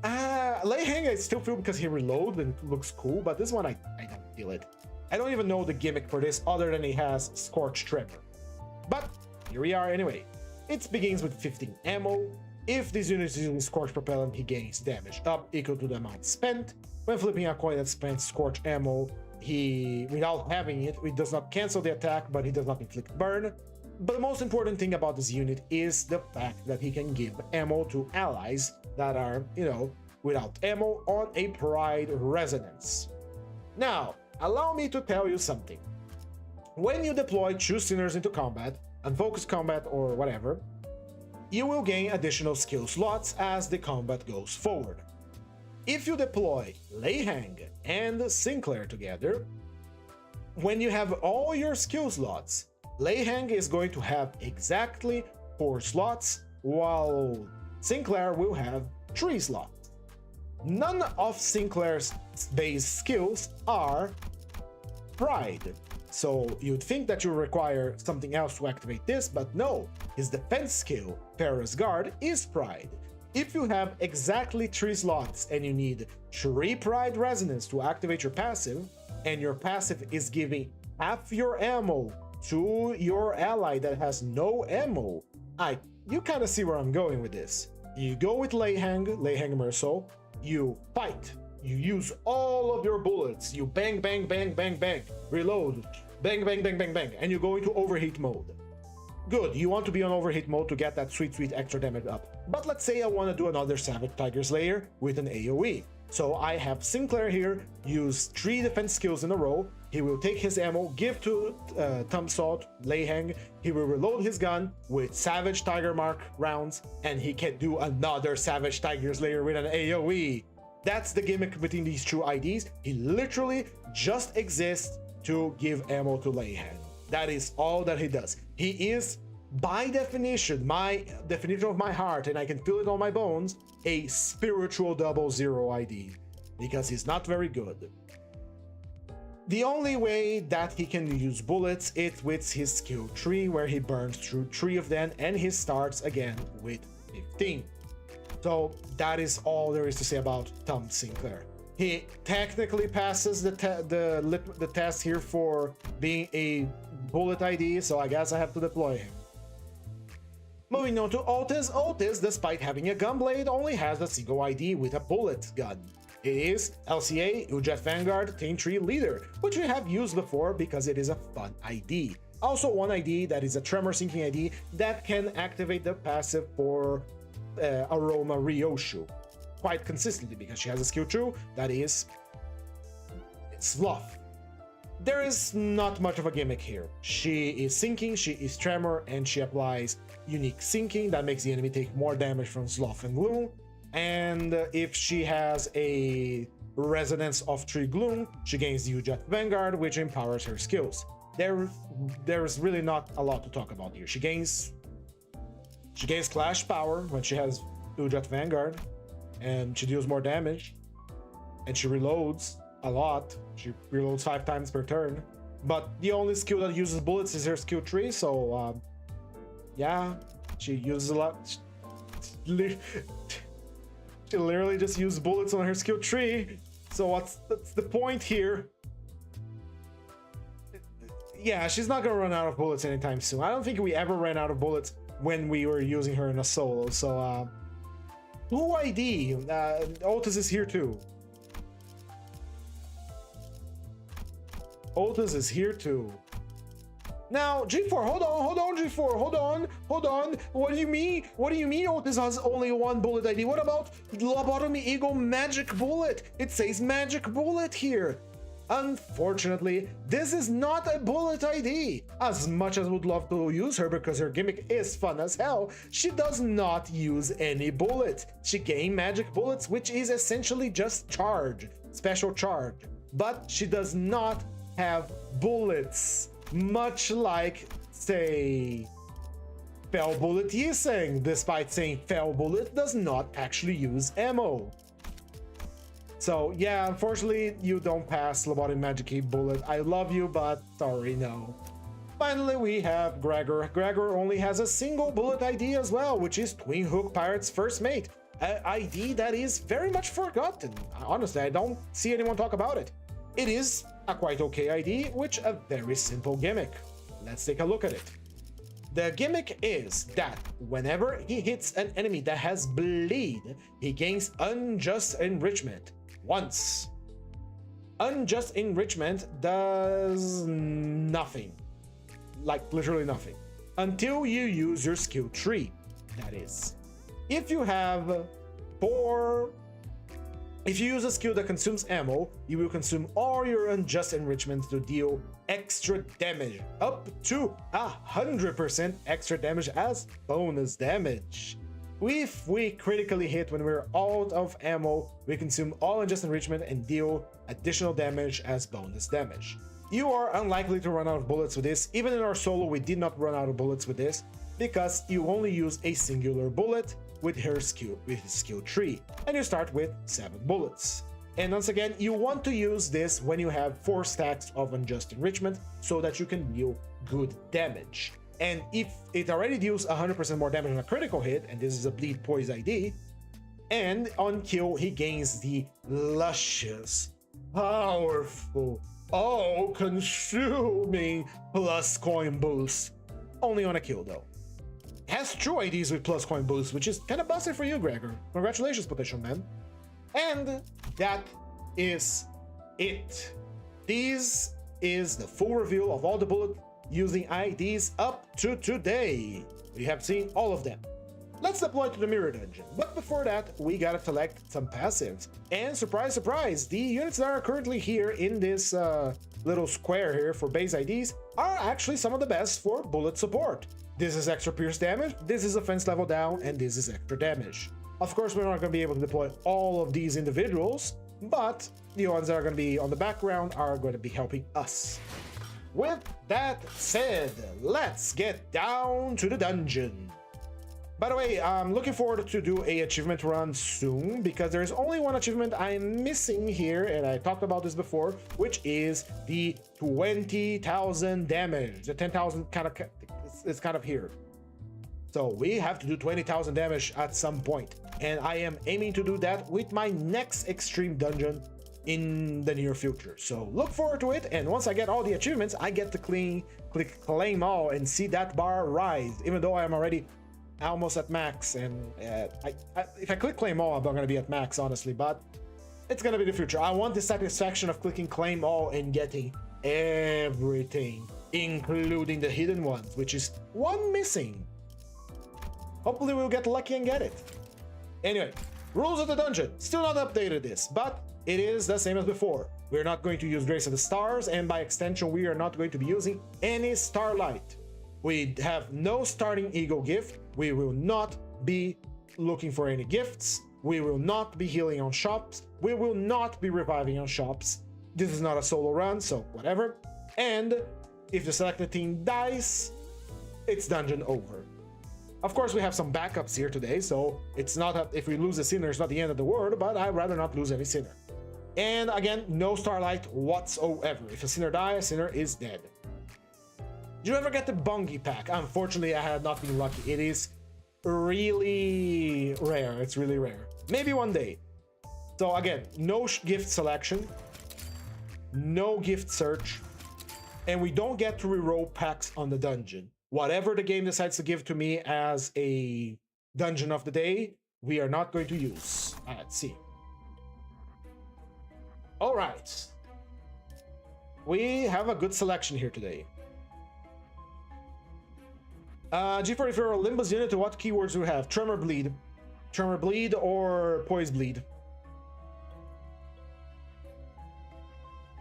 Leihang I still feel because he reloads and it looks cool, but this one I don't feel it. I don't even know the gimmick for this other than he has Scorched Tremor. But here we are anyway. It begins with 15 ammo. If this unit is using Scorch Propellant, he gains damage up equal to the amount spent. When flipping a coin that spends Scorch ammo, without having it, it does not cancel the attack, but he does not inflict burn. But the most important thing about this unit is the fact that he can give ammo to allies that are, without ammo on a Pride Resonance. Now, allow me to tell you something. When you deploy Choose Sinners into combat, Unfocused Combat or whatever, you will gain additional skill slots as the combat goes forward. If you deploy Lei Hang and Sinclair together, when you have all your skill slots, Lei Hang is going to have exactly 4 slots, while Sinclair will have 3 slots. None of Sinclair's base skills are Pride, so you'd think that you require something else to activate this, but no, his defense skill, Ferrous Guard, is Pride. If you have exactly 3 slots and you need 3 Pride Resonance to activate your passive, and your passive is giving half your ammo to your ally that has no ammo, you kind of see where I'm going with this. You go with Lei Hang Merceau, you fight, you use all of your bullets, you bang, bang, bang, bang, bang, reload, bang, bang, bang, bang, bang, and you go into overheat mode. Good, you want to be on overheat mode to get that sweet extra damage up. But let's say I want to do another Savage Tiger Slayer with an AoE. So I have Sinclair here, use 3 defense skills in a row. He will take his ammo, give to Thumb Salt, Lei Hang. He will reload his gun with Savage Tiger Mark rounds, and he can do another Savage Tiger Slayer with an AoE. That's the gimmick between these 2 IDs. He literally just exists to give ammo to Lei Hang. That is all that he does. He is, by definition, my definition of my heart, and I can feel it on my bones, a spiritual 00 ID, because he's not very good. The only way that he can use bullets is with his skill tree, where he burns through 3 of them, and he starts again with 15. So that is all there is to say about Tom Sinclair. He technically passes the test here for being a bullet ID, so I guess I have to deploy him. Moving on to Otis. Otis, despite having a gunblade, only has a single ID with a bullet gun. It is LCA Ujet Vanguard Team Tree Leader, which we have used before because it is a fun ID. Also one ID that is a Tremor Sinking ID that can activate the passive for Aroma Ryoshu quite consistently because she has a skill 2 that is Sloth. There is not much of a gimmick here. She is sinking, she is Tremor, and she applies unique sinking that makes the enemy take more damage from Sloth and Gloom. And if she has a resonance of 3 Gloom, she gains the Ujet Vanguard, which empowers her skills. There's really not a lot to talk about here. She gains Clash Power when she has Ujet Vanguard, and she deals more damage, and she reloads a lot. She reloads 5 times per turn, but the only skill that uses bullets is her skill tree, so yeah, she uses a lot. She literally just used bullets on her skill tree, so that's the point here. Yeah, she's not gonna run out of bullets anytime soon. I don't think we ever ran out of bullets when we were using her in a solo, so who ID? Otis is here too. Otis is here too. Now, G4, hold on, G4, hold on. What do you mean? Otis has only 1 bullet ID? What about Lobotomy Eagle Magic Bullet? It says Magic Bullet here. Unfortunately, this is not a bullet ID. As much as I would love to use her because her gimmick is fun as hell, she does not use any bullet. She gains magic bullets, which is essentially just charge, special charge. But she does not have bullets, much like, say, Fell Bullet Yiseng, despite saying Fell Bullet does not actually use ammo. So yeah, unfortunately, you don't pass Lobotomy Magic Bullet. I love you, but sorry, no. Finally, we have Gregor. Gregor only has a single bullet ID as well, which is Twin Hook Pirate's First Mate. An ID that is very much forgotten. Honestly, I don't see anyone talk about it. It is a quite okay ID, which a very simple gimmick. Let's take a look at it. The gimmick is that whenever he hits an enemy that has bleed, he gains unjust enrichment once. Unjust enrichment does nothing, like literally nothing, until you use your skill tree. That is, if you use a skill that consumes ammo, you will consume all your unjust enrichments to deal extra damage, up to 100% extra damage as bonus damage. If we critically hit when we're out of ammo, we consume all unjust enrichment and deal additional damage as bonus damage. You are unlikely to run out of bullets with this. Even in our solo, we did not run out of bullets with this because you only use a singular bullet with his skill tree, and you start with 7 bullets. And once again, you want to use this when you have 4 stacks of unjust enrichment so that you can deal good damage. And if it already deals 100% more damage on a critical hit, and this is a bleed poise ID, and on kill he gains the luscious, powerful, all-consuming plus coin boost. Only on a kill though. Has true IDs with plus coin boost, which is kind of busted for you, Gregor. Congratulations, potential man. And that is it. This is the full reveal of all the bullet using IDs up to today. We have seen all of them. Let's deploy to the mirror dungeon. But before that, we gotta collect some passives. And surprise, surprise, the units that are currently here in this little square here for base IDs are actually some of the best for bullet support. This is extra pierce damage, this is offense level down, and this is extra damage. Of course, we're not going to be able to deploy all of these individuals, but the ones that are going to be on the background are going to be helping us. With that said, let's get down to the dungeon. By the way, I'm looking forward to do a achievement run soon because there's only one achievement I'm missing here, and I talked about this before, which is the 20,000 damage. The 10,000 is kind of here. So we have to do 20,000 damage at some point, and I am aiming to do that with my next extreme dungeon in the near future. So look forward to it, and once I get all the achievements, I get to click claim all and see that bar rise, even though I am already almost at max. And if I click claim all, I'm not going to be at max, honestly, but it's going to be the future. I want the satisfaction of clicking claim all and getting everything, including the hidden ones, which is one missing. Hopefully we'll get lucky and get it. Anyway, rules of the dungeon. Still not updated this, but it is the same as before. We're not going to use Grace of the Stars, and by extension, we are not going to be using any Starlight. We have no starting ego gift. We will not be looking for any gifts. We will not be healing on shops. We will not be reviving on shops. This is not a solo run, so whatever. And if the selected team dies, it's dungeon over. Of course, we have some backups here today, so it's not if we lose a sinner, it's not the end of the world, but I'd rather not lose any sinner. And again, no Starlight whatsoever. If a sinner dies, a sinner is dead. Did you ever get the Bungie pack? Unfortunately, I had not been lucky. It is really rare. It's really rare. Maybe one day. So again, no gift selection, no gift search, and we don't get to reroll packs on the dungeon. Whatever the game decides to give to me as a dungeon of the day, we are not going to use. Let's see. All right. We have a good selection here today. G4, if you're a Limbus unit, what keywords do you have? Tremor Bleed. Tremor Bleed or Poise Bleed?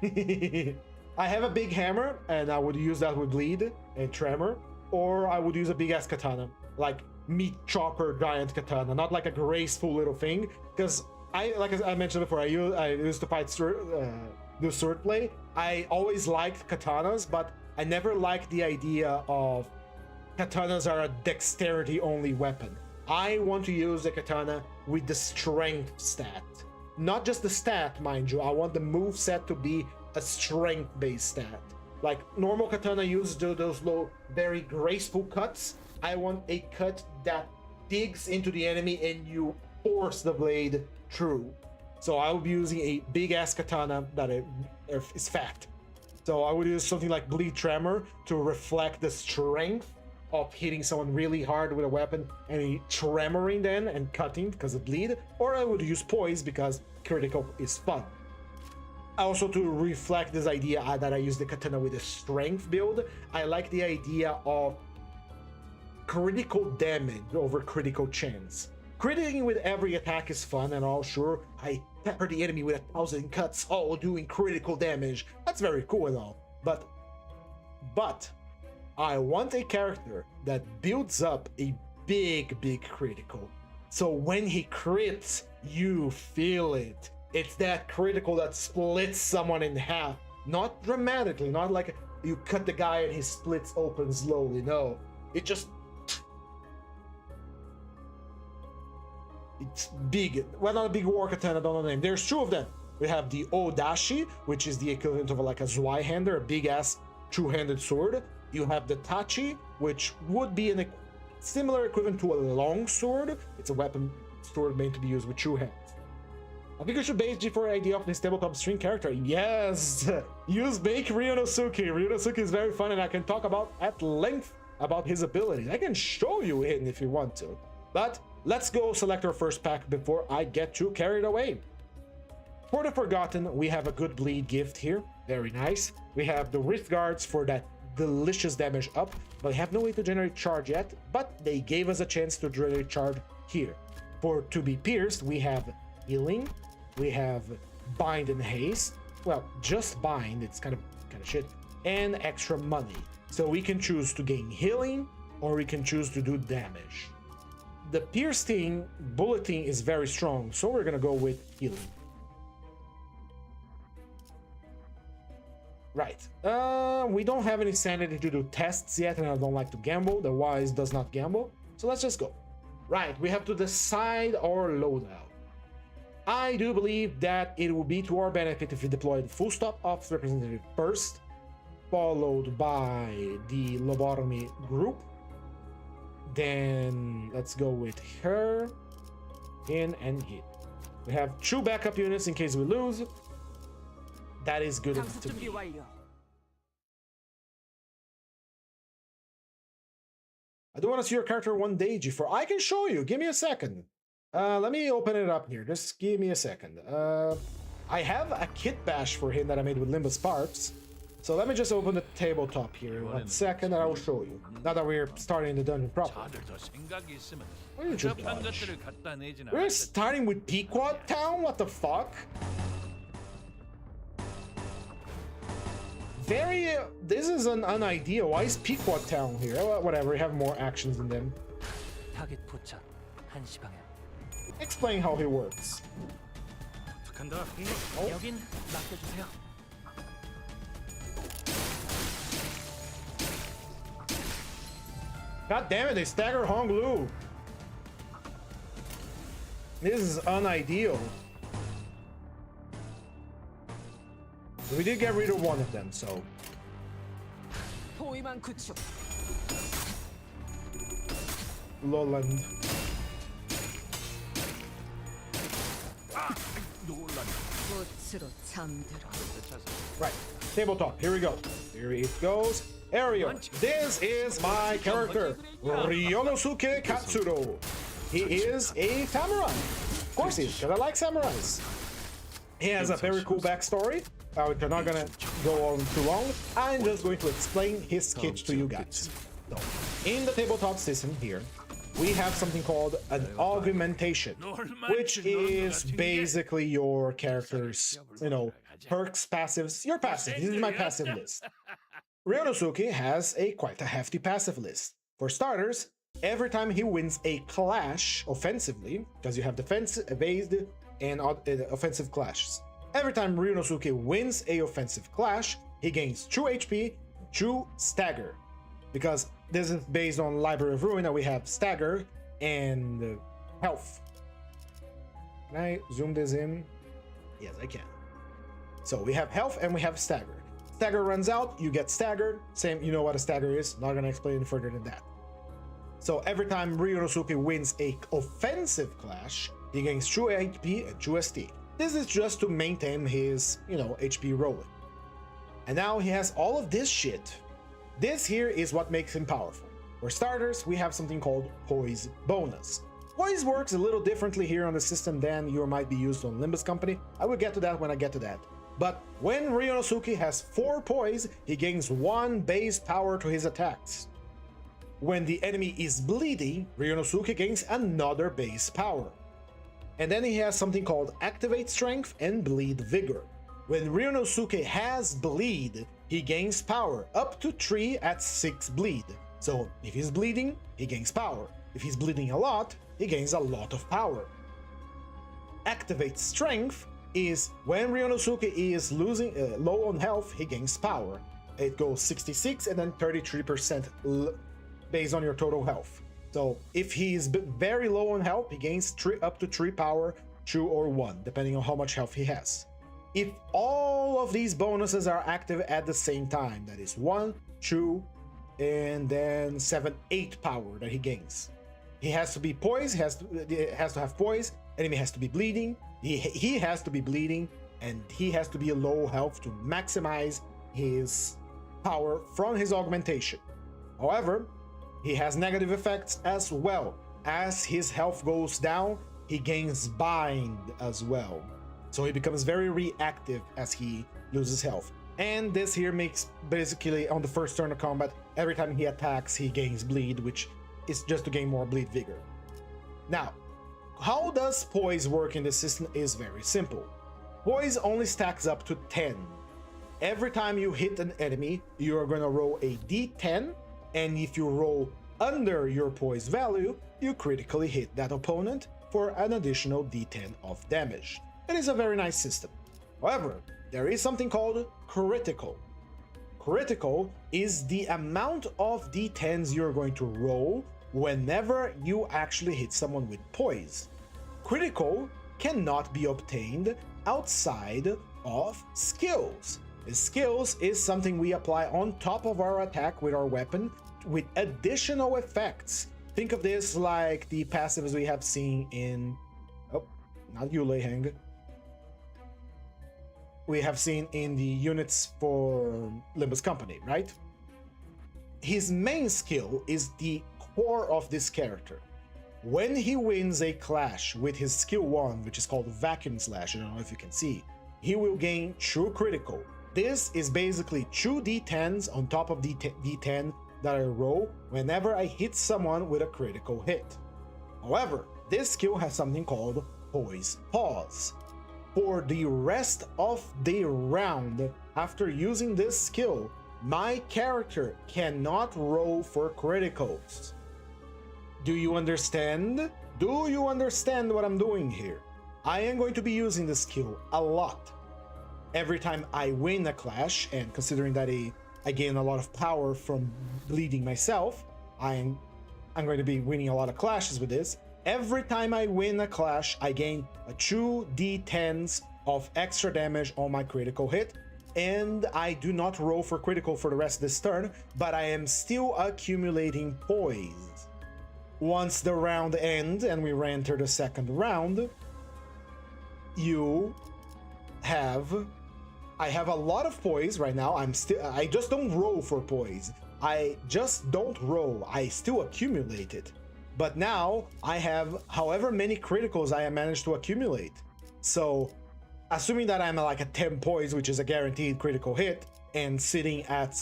I have a big hammer, and I would use that with Bleed and Tremor. Or I would use a big ass katana, like meat chopper giant katana, not like a graceful little thing. Because like I mentioned before, I used to fight do swordplay. I always liked katanas, but I never liked the idea of katanas are a dexterity only weapon. I want to use the katana with the strength stat, not just the stat, mind you. I want the move set to be a strength based stat. Like normal katana uses those low, very graceful cuts. I want a cut that digs into the enemy and you force the blade through. So I will be using a big ass katana that is fat. So I would use something like Bleed Tremor to reflect the strength of hitting someone really hard with a weapon and tremoring then and cutting because of bleed, or I would use poise because critical is fun. Also, to reflect this idea that I use the katana with a strength build, I like the idea of critical damage over critical chance. Criticking with every attack is fun and all, sure. I pepper the enemy with 1,000 cuts, all doing critical damage. That's very cool and all. But I want a character that builds up a big critical. So when he crits, you feel it. It's that critical that splits someone in half. Not dramatically, not like you cut the guy and he splits open slowly. No, it just... It's big. Well, not a big war katana, I don't know the name. There's two of them. We have the Odashi, which is the equivalent of like a Zweihander, a big-ass two-handed sword. You have the Tachi, which would be a similar equivalent to a long sword. It's a weapon sword meant to be used with two hands. I think we should base G4 idea of this tabletop string character. Yes! Use make Ryunosuke. Ryunosuke is very fun and I can talk about at length about his abilities. I can show you him if you want to. But let's go select our first pack before I get too carried away. For the Forgotten, we have a good bleed gift here. Very nice. We have the wrist guards for that delicious damage up, but I have no way to generate charge yet, but they gave us a chance to generate charge here. For to be pierced, we have healing, we have bind and haste. Well, just bind, it's kind of shit, and extra money. So we can choose to gain healing or we can choose to do damage. The piercing bulleting is very strong, so we're gonna go with healing. Right. We don't have any sanity to do tests yet, and I don't like to gamble. The wise does not gamble. So let's just go. Right, we have to decide our loadout. I do believe that it will be to our benefit if we deploy the full stop ops representative first, followed by the lobotomy group. Then let's go with her, in and hit. We have 2 backup units in case we lose. That is good enough to me. I do want to see your character one day, G4. I can show you. Give me a second. Let me open it up here. Just give me a second. I have a kit bash for him that I made with Limbus parts. So let me just open the tabletop here. 1 second and I will show you. Now that we're starting the dungeon proper. What did you dodge? We're starting with Pequod Town? What the fuck? This is an idea. Why is Pequod Town here? Well, whatever, we have more actions than them. Explain how he works. Oh. God damn it, they stagger Honglu. This is unideal. We did get rid of one of them, so. Lowland. Right, tabletop, here we go. Here it goes. Ariel, this is my character, Ryunosuke Katsuro. He is a samurai. Of course he is, because I like samurais. He has a very cool backstory, which I'm not gonna go on too long. I'm just going to explain his kit to you guys. So, in the tabletop system here, we have something called an augmentation, which is basically your character's, perks, passives, your passive. This is my passive list. Ryunosuke has quite a hefty passive list. For starters, every time he wins a clash offensively, because you have defense, evade, and offensive clashes. Every time Ryunosuke wins a offensive clash, he gains 2 HP, 2 stagger. Because this is based on Library of Ruin, and we have stagger and health. Can I zoom this in? Yes, I can. So we have health and we have stagger. Stagger runs out, you get staggered. Same, you know what a stagger is. Not gonna explain it further than that. So every time Ryunosuke wins a offensive clash, he gains 2 HP and 2 ST. This is just to maintain his, HP rolling. And now he has all of this shit. This here is what makes him powerful. For starters, we have something called Poise bonus. Poise works a little differently here on the system than you might be used on Limbus Company. I will get to that when I get to that. But when Ryonosuke has 4 poise, he gains 1 base power to his attacks. When the enemy is bleeding, Ryonosuke gains another base power. And then he has something called Activate Strength and Bleed Vigor. When Ryonosuke has bleed, he gains power up to 3 at 6 bleed. So if he's bleeding, he gains power. If he's bleeding a lot, he gains a lot of power. Activate Strength is when Ryonosuke is losing low on health, he gains power. It goes 66 and then 33% based on your total health. So if he's very low on health, he gains up to 3 power, 2 or 1, depending on how much health he has. If all of these bonuses are active at the same time, that is 1, 2, and then 7, 8 power that he gains. He has to be poised, has to have poise, enemy has to be bleeding, he has to be bleeding, and he has to be a low health to maximize his power from his augmentation. However, he has negative effects as well. As his health goes down, he gains bind as well. So he becomes very reactive as he loses health. And this here makes basically on the first turn of combat, every time he attacks, he gains bleed, which is just to gain more bleed vigor. Now, how does poise work in this system is very simple. Poise only stacks up to 10. Every time you hit an enemy, you are going to roll a d10, and if you roll under your poise value, you critically hit that opponent for an additional d10 of damage. It is a very nice system. However, there is something called critical. Critical is the amount of d10s you're going to roll whenever you actually hit someone with poise. Critical cannot be obtained outside of skills. Skills is something we apply on top of our attack with our weapon with additional effects. Think of this like the passives we have seen in... Oh, not you, Leiheng. We have seen in the units for Limbus Company, right? His main skill is the core of this character. When he wins a clash with his skill 1, which is called Vacuum Slash, I don't know if you can see, he will gain true critical. This is basically 2 d10s on top of d10 that I roll whenever I hit someone with a critical hit. However, this skill has something called Poise Pause. For the rest of the round, after using this skill, my character cannot roll for criticals. Do you understand? Do you understand what I'm doing here? I am going to be using this skill a lot. Every time I win a clash, and considering that I gain a lot of power from bleeding myself, I'm going to be winning a lot of clashes with this. Every time I win a clash, I gain a 2 d10s of extra damage on my critical hit, and I do not roll for critical for the rest of this turn, but I am still accumulating poise. Once the round ends and we enter the second round, I have a lot of poise right now. I just don't roll for poise. I just don't roll. I still accumulate it. But now I have however many criticals I have managed to accumulate. So assuming that I'm like a 10 poise, which is a guaranteed critical hit, and sitting at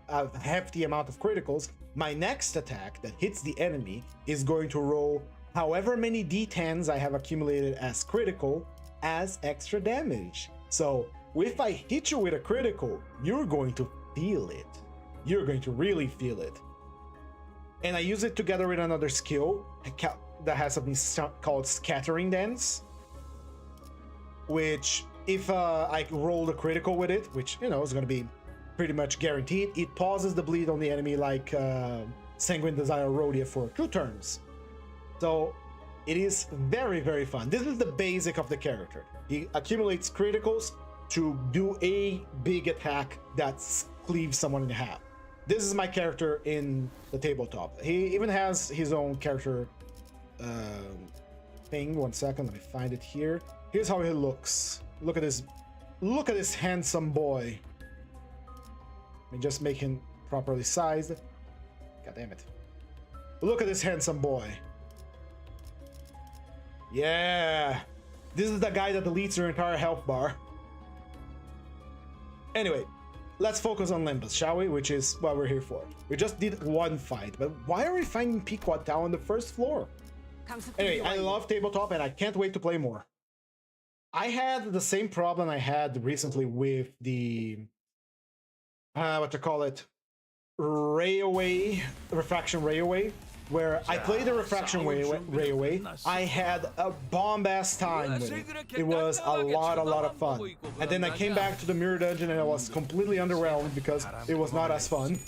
a hefty amount of criticals, my next attack that hits the enemy is going to roll however many d10s I have accumulated as critical as extra damage. So if I hit you with a critical, you're going to feel it. You're going to really feel it. And I use it together with another skill that has something called Scattering Dance, which if I roll the critical with it, which, you know, is going to be pretty much guaranteed, it pauses the bleed on the enemy like Sanguine Desire Rhodia for 2 turns. So it is very, very fun. This is the basic of the character. He accumulates criticals to do a big attack that cleaves someone in half. This is my character in the tabletop. He even has his own character thing. 1 second, let me find it here. Here's how he looks. Look at this handsome boy. Let me just make him properly sized. God damn it. Look at this handsome boy. Yeah. This is the guy that deletes your entire health bar. Anyway, let's focus on Limbus, shall we? Which is what we're here for. We just did one fight, but why are we finding Pequod down on the first floor? Anyway, I love tabletop and I can't wait to play more. I had the same problem I had recently with the what to call it, refraction railway, where I played the refraction railway. I had a bomb-ass time with it. It was a lot of fun. And then I came back to the mirror dungeon and I was completely underwhelmed because it was not as fun.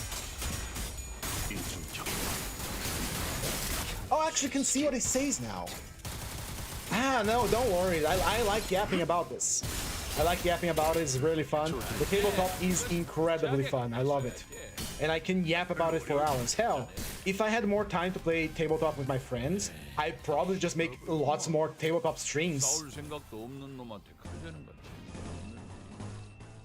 Oh, I actually can see what he says now. Ah, no, don't worry. I like yapping about this. I like yapping about it. It's really fun. The tabletop is incredibly fun. I love it. And I can yap about it for hours. Hell, if I had more time to play tabletop with my friends, I'd probably just make lots more tabletop streams.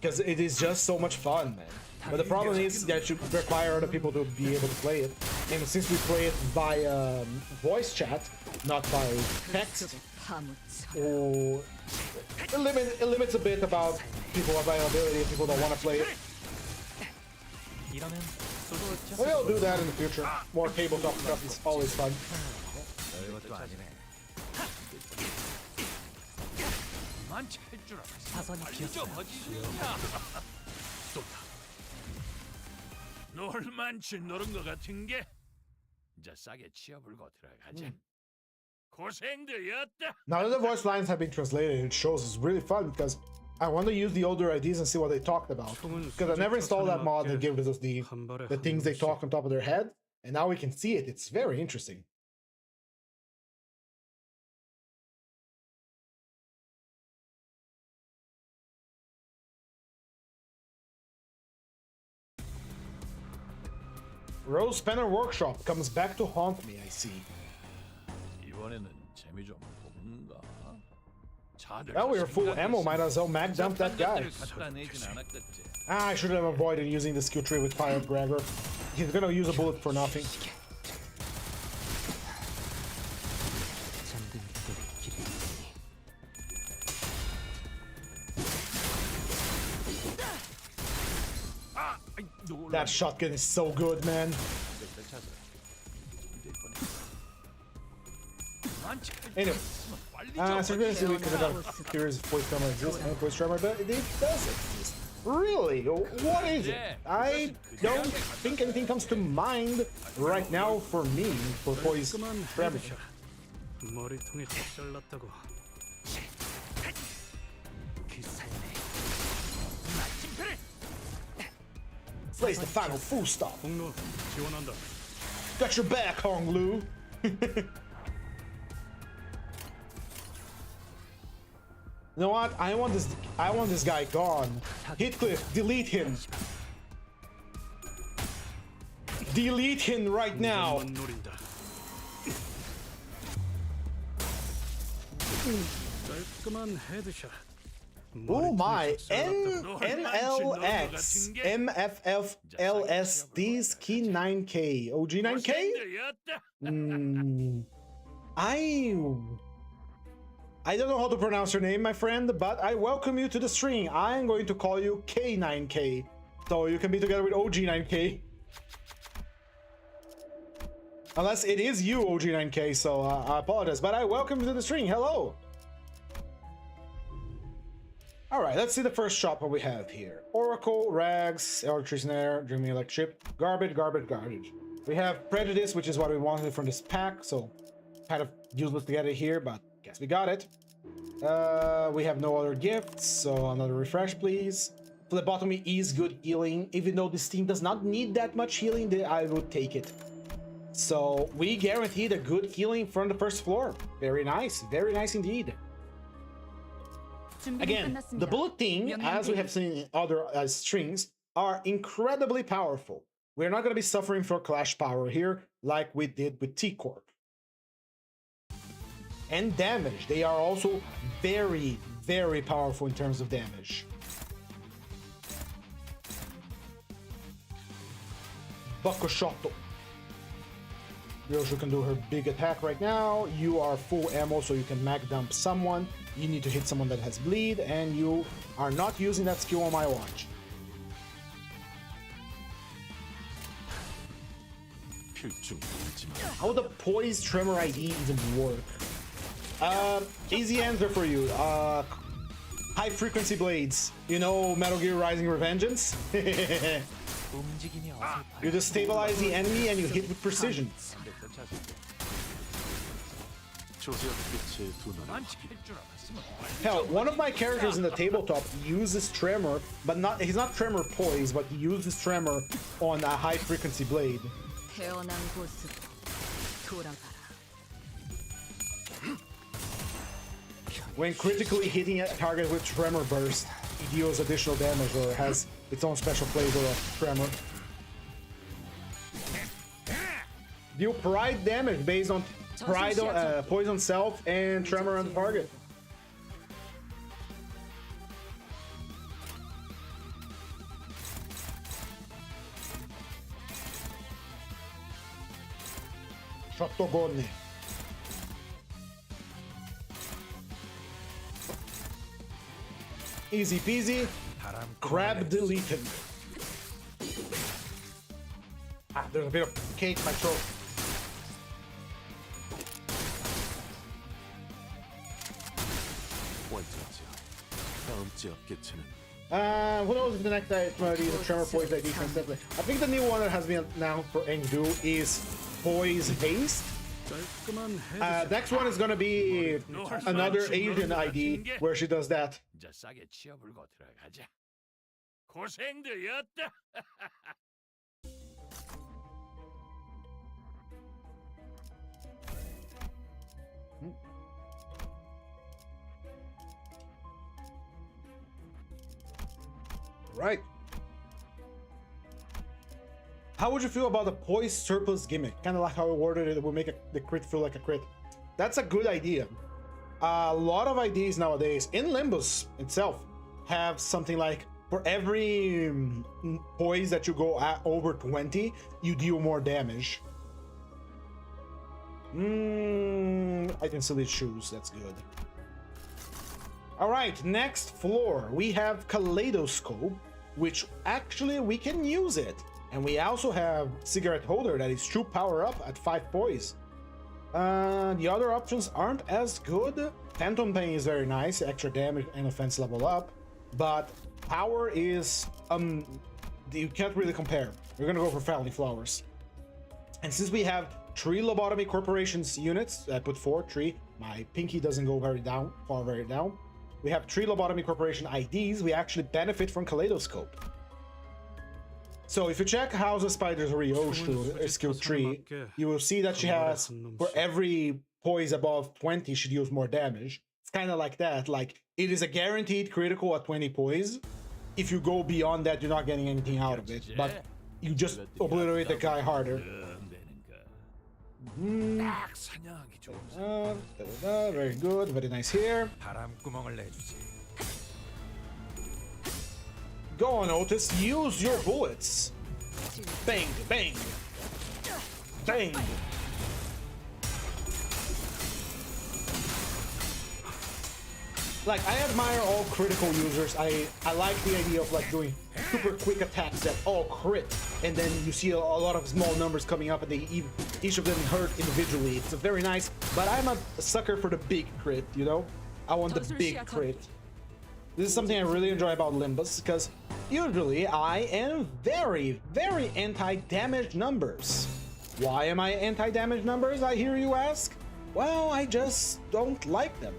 Because it is just so much fun, man. But the problem is that you require other people to be able to play it. And since we play it via voice chat, not by text, it limits a bit about people availability if people don't want to play it. We'll do that in the future. More tabletop stuff is always fun. Now that the voice lines have been translated, it shows it's really fun because I want to use the older IDs and see what they talked about. Because I never installed that mod that gives us the things they talk on top of their head, and now we can see it. It's very interesting. Rose Penner Workshop comes back to haunt me, I see. Well, we are full ammo, might as well mag dump that guy. I should have avoided using the skill tree with Fire Grabber. He's gonna use a bullet for nothing. That shotgun is so good, man. Anyway, so we're gonna see because I got a curious voice drummer exists and voice drummer, but it does exist. Really? What is it? I don't think anything comes to mind right now for me for voice drummer. Place the final full stop. Got your back, Hong Lu. You know what? I want this guy gone. Heathcliff, delete him. Delete him right now. Oh my, NLX, MFFLSD Ski 9K, OG 9K? I don't know how to pronounce your name, my friend, but I welcome you to the stream. I'm going to call you K9K, so you can be together with OG 9K. Unless it is you, OG 9K, so I apologize, but I welcome you to the stream. Hello. All right, let's see the first shop what we have here. Oracle, Rags, Electrician Air, Dreaming Electric, Garbage. We have Prejudice, which is what we wanted from this pack, so kind of useless to get it here, but guess we got it. We have no other gifts, so another refresh, please. Phlebotomy is good healing. Even though this team does not need that much healing, I would take it. So we guaranteed a good healing from the first floor. Very nice indeed. Again, the bullet thing, as we have seen in other strings, are incredibly powerful. We're not going to be suffering for clash power here like we did with T-Corp. And damage, they are also very, very powerful in terms of damage. Bakoshoto. Ryoshu can do her big attack right now. You are full ammo, so you can mag dump someone. You need to hit someone that has bleed, and you are not using that skill on my watch. How would the poise tremor ID even work? Easy answer for you. High frequency blades. You know Metal Gear Rising Revengeance? You just stabilize the enemy and you hit with precision. Hell, one of my characters in the tabletop uses tremor, but he's not tremor poise, but he uses tremor on a high frequency blade. When critically hitting a target with tremor burst, it deals additional damage or has its own special flavor of tremor. Deal pride damage based on pride, poison self, and tremor on the target. Shotogone. Easy peasy. Grab deleted. Ah, there's a bit of cake in my throat. Who knows if the next item is a tremor poise ID constantly. I think the new one that has been announced for Engdu is Poise Haste. Next one is gonna be another Asian ID where she does that. Right. How would you feel about the poise surplus gimmick? Kind of like how I worded it, it would make the crit feel like a crit. That's a good idea. A lot of IDs nowadays in Limbus itself have something like for every poise that you go at over 20, you deal more damage. I can still choose. That's good. All right, next floor we have Kaleidoscope, which actually we can use it. And we also have Cigarette Holder that is true power up at 5 poise. The other options aren't as good. Phantom Pain is very nice, extra damage and offense level up. But power is, you can't really compare. We're gonna go for Family Flowers. And since we have 3 Lobotomy Corporation's units, I put 4, 3. My pinky doesn't go very down, far very down. We have 3 Lobotomy Corporation IDs. We actually benefit from Kaleidoscope. So if you check House of Spiders Ryoshu skill 3, you will see that she has, for every poise above 20, she deals more damage. It's kind of like that. Like, it is a guaranteed critical at 20 poise. If you go beyond that, you're not getting anything out of it. But you just obliterate the guy harder. Very good, very nice here. Go on, Otis, use your bullets. Bang, bang, bang. Like, I admire all critical users. I like the idea of like doing super quick attacks that all crit, and then you see a lot of small numbers coming up and they each of them hurt individually. It's very nice, but I'm a sucker for the big crit, you know? I want the big crit. This is something I really enjoy about Limbus, because usually I am very, very anti-damage numbers. Why am I anti-damage numbers, I hear you ask? Well, I just don't like them.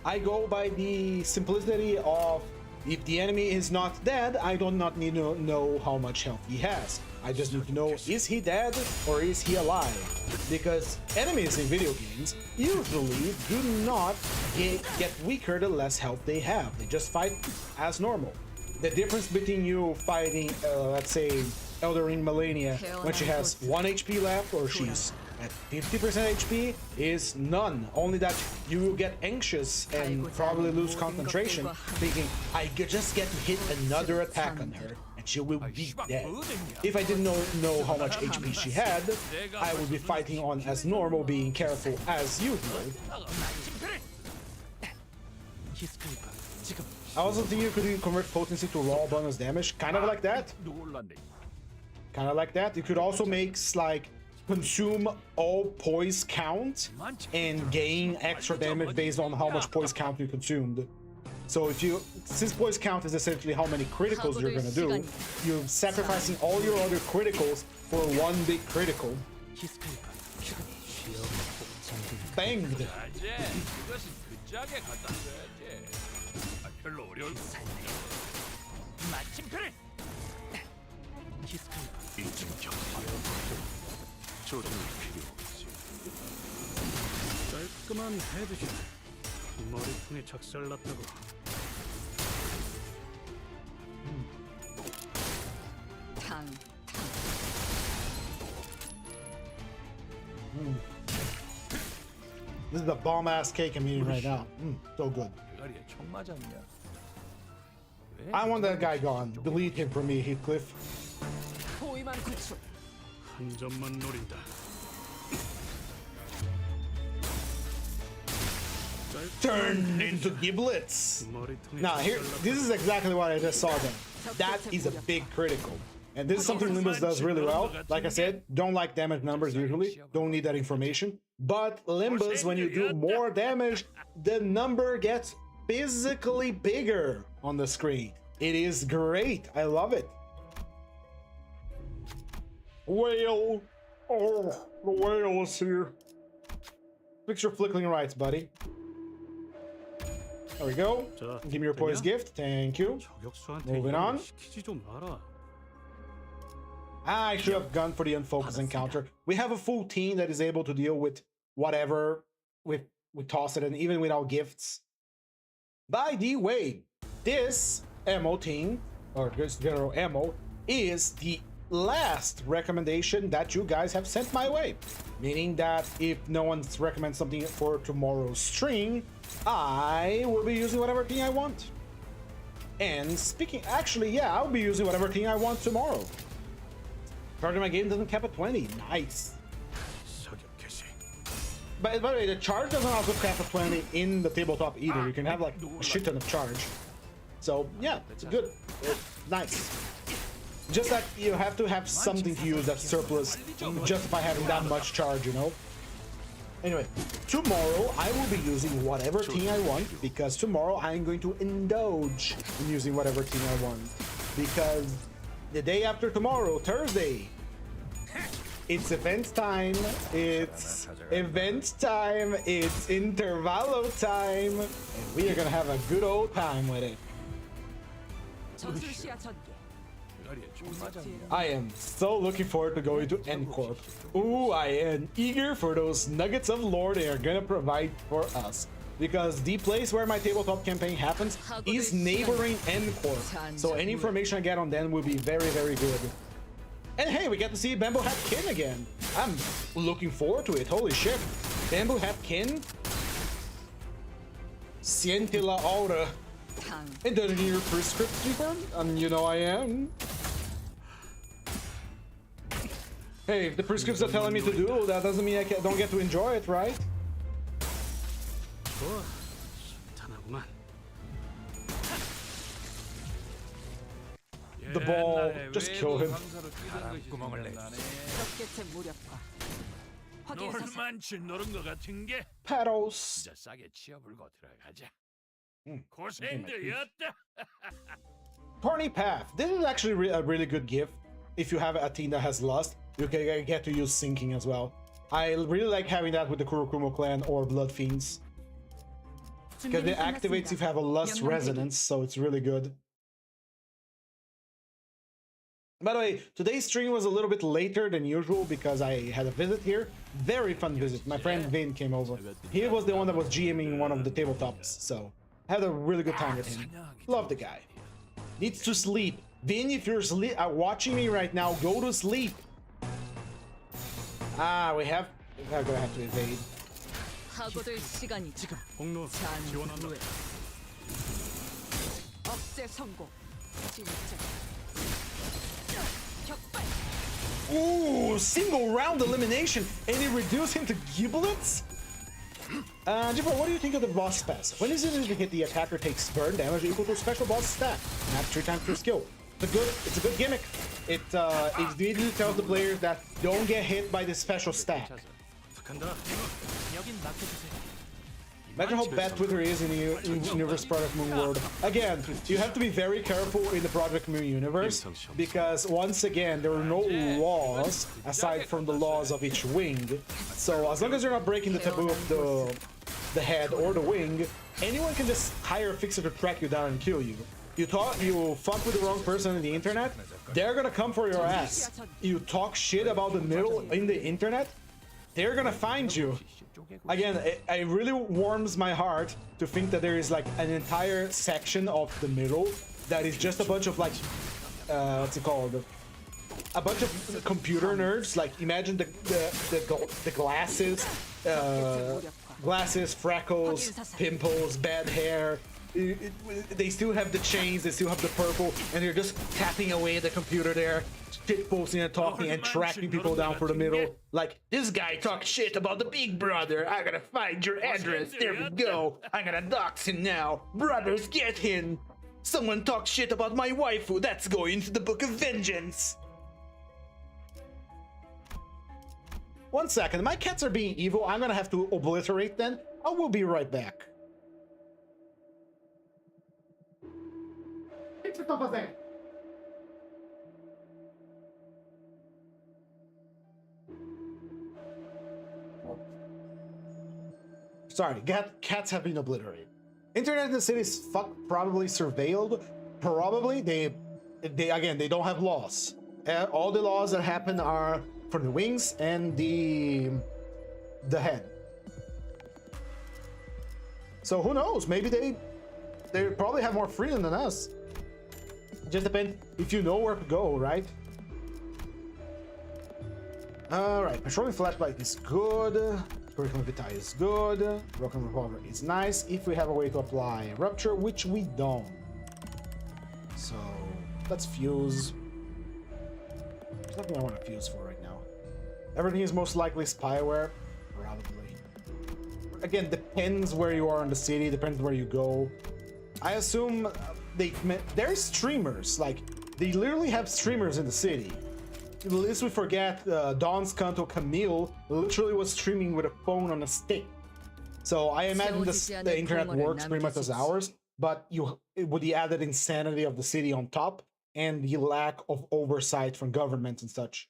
I go by the simplicity of, if the enemy is not dead, I do not need to know how much health he has. I just need to know, is he dead or is he alive? Because enemies in video games usually do not get weaker the less health they have. They just fight as normal. The difference between you fighting, let's say, Elder Ring Melania when she has 1 HP left or she's at 50% HP is none. Only that you will get anxious and probably lose concentration, thinking, I just get to hit another attack on her, and she will be dead. If I didn't know how much HP she had, I would be fighting on as normal, being careful as usual. I also think you could convert potency to raw bonus damage, kind of like that. Kind of like that. You could also make like consume all poise count and gain extra damage based on how much poise count you consumed. So if you, since poise count is essentially how many criticals you're gonna do, you're sacrificing all your other criticals for one big critical. Banged. 깔끔한 헤드샷. 머리통에 작살났다고. This is the bomb-ass cake I'm eating right now. So good. I want that guy gone. Delete him from me, Heathcliff. 한 점만 노린다. Turn into giblets. Now here, this is exactly what I just saw then. That is a big critical. And this is something Limbus does really well. Like I said, don't like damage numbers usually. Don't need that information. But Limbus, when you do more damage, the number gets physically bigger on the screen. It is great. I love it. Whale. Oh, the whale is here. Fix your flickering rights, buddy. There we go. Give me your poise gift. Thank you. Moving on. I should have gone for the unfocused encounter. We have a full team that is able to deal with whatever we toss it, and even without gifts. By the way, this ammo team, or this general ammo, is the last recommendation that you guys have sent my way. Meaning that if no one recommends something for tomorrow's stream, I will be using whatever thing I want. And speaking, actually, yeah, I'll be using whatever thing I want tomorrow. Charge of my game doesn't cap at 20. Nice. But by the way, the charge doesn't also cap at 20 in the tabletop either. You can have like a shit ton of charge. So yeah, it's good. Nice. Just that you have to have something to use that surplus to justify having that much charge, you know? Anyway, tomorrow I will be using whatever thing I want, because tomorrow I'm going to indulge in using whatever thing I want. Because the day after tomorrow, Thursday, it's event time, it's intervallo time, and we are gonna have a good old time with it. I am so looking forward to going to Encore. Ooh, I am eager for those nuggets of lore they are gonna provide for us. Because the place where my tabletop campaign happens is neighboring Encore. So any information I get on them will be very, very good. And hey, we get to see Bamboo Hat Kin again. I'm looking forward to it. Holy shit. Bamboo Hat Kin. Siente la aura. And then in your prescription, you know I am. Hey, if the prescripts are telling me to do, that doesn't mean I don't get to enjoy it, right? The ball, just kill him. Paddles. Thorny Path. This is actually a really good gift. If you have a team that has Lust, you can get to use Sinking as well. I really like having that with the Kurokumo clan or Blood Fiends. Because it activates if you have a Lust Resonance, so it's really good. By the way, today's stream was a little bit later than usual because I had a visit here. Very fun visit. My friend Vin came over. He was the one that was GMing one of the tabletops, so I had a really good time with him. Love the guy. Needs to sleep. Vin, if you're watching me right now, go to sleep. Ah, we're gonna have to evade. Ooh, single round elimination, and it reduced him to giblets? Jibber, what do you think of the boss pass? When is it to hit the attacker takes burn damage equal to special boss stat? Not 3 times your skill. It's a good gimmick. It immediately tells the players that don't get hit by this special stat. Imagine how bad Twitter is in the universe Project Moon world. Again, you have to be very careful in the Project Moon universe, because once again, there are no laws aside from the laws of each wing. So as long as you're not breaking the taboo of the head or the wing, anyone can just hire a fixer to track you down and kill you. You fuck with the wrong person in the internet, they're gonna come for your ass. You talk shit about the middle in the internet, they're gonna find you. Again, it really warms my heart to think that there is like an entire section of the middle that is just a bunch of like, what's it called? A bunch of computer nerds. Like imagine the glasses, freckles, pimples, bad hair. They still have the chains, they still have the purple, and they're just tapping away at the computer there, shitposting and talking and tracking people down for the middle. Like, this guy talked shit about the big brother. I gotta find your address. There we go. I'm gonna dox him now. Brothers, get him. Someone talked shit about my waifu. That's going to the Book of Vengeance. 1 second. My cats are being evil. I'm gonna have to obliterate them. I will be right back. Sorry, cats have been obliterated. Internet in the city is probably surveilled. Probably they don't have laws. All the laws that happen are for the wings and the head. So who knows? Maybe they probably have more freedom than us. It just depends if you know where to go, right? Alright, patrolling flashlight is good. Curriculum vitae is good. Broken revolver is nice if we have a way to apply rupture, which we don't. So let's fuse. There's nothing I want to fuse for right now. Everything is most likely spyware, probably. Again, depends where you are in the city, depends where you go. I assume there's streamers, like they literally have streamers in the city. At least we forget Don's Canto Camille literally was streaming with a phone on a stick. So I imagine the internet works pretty much as ours, but with the added insanity of the city on top and the lack of oversight from government and such.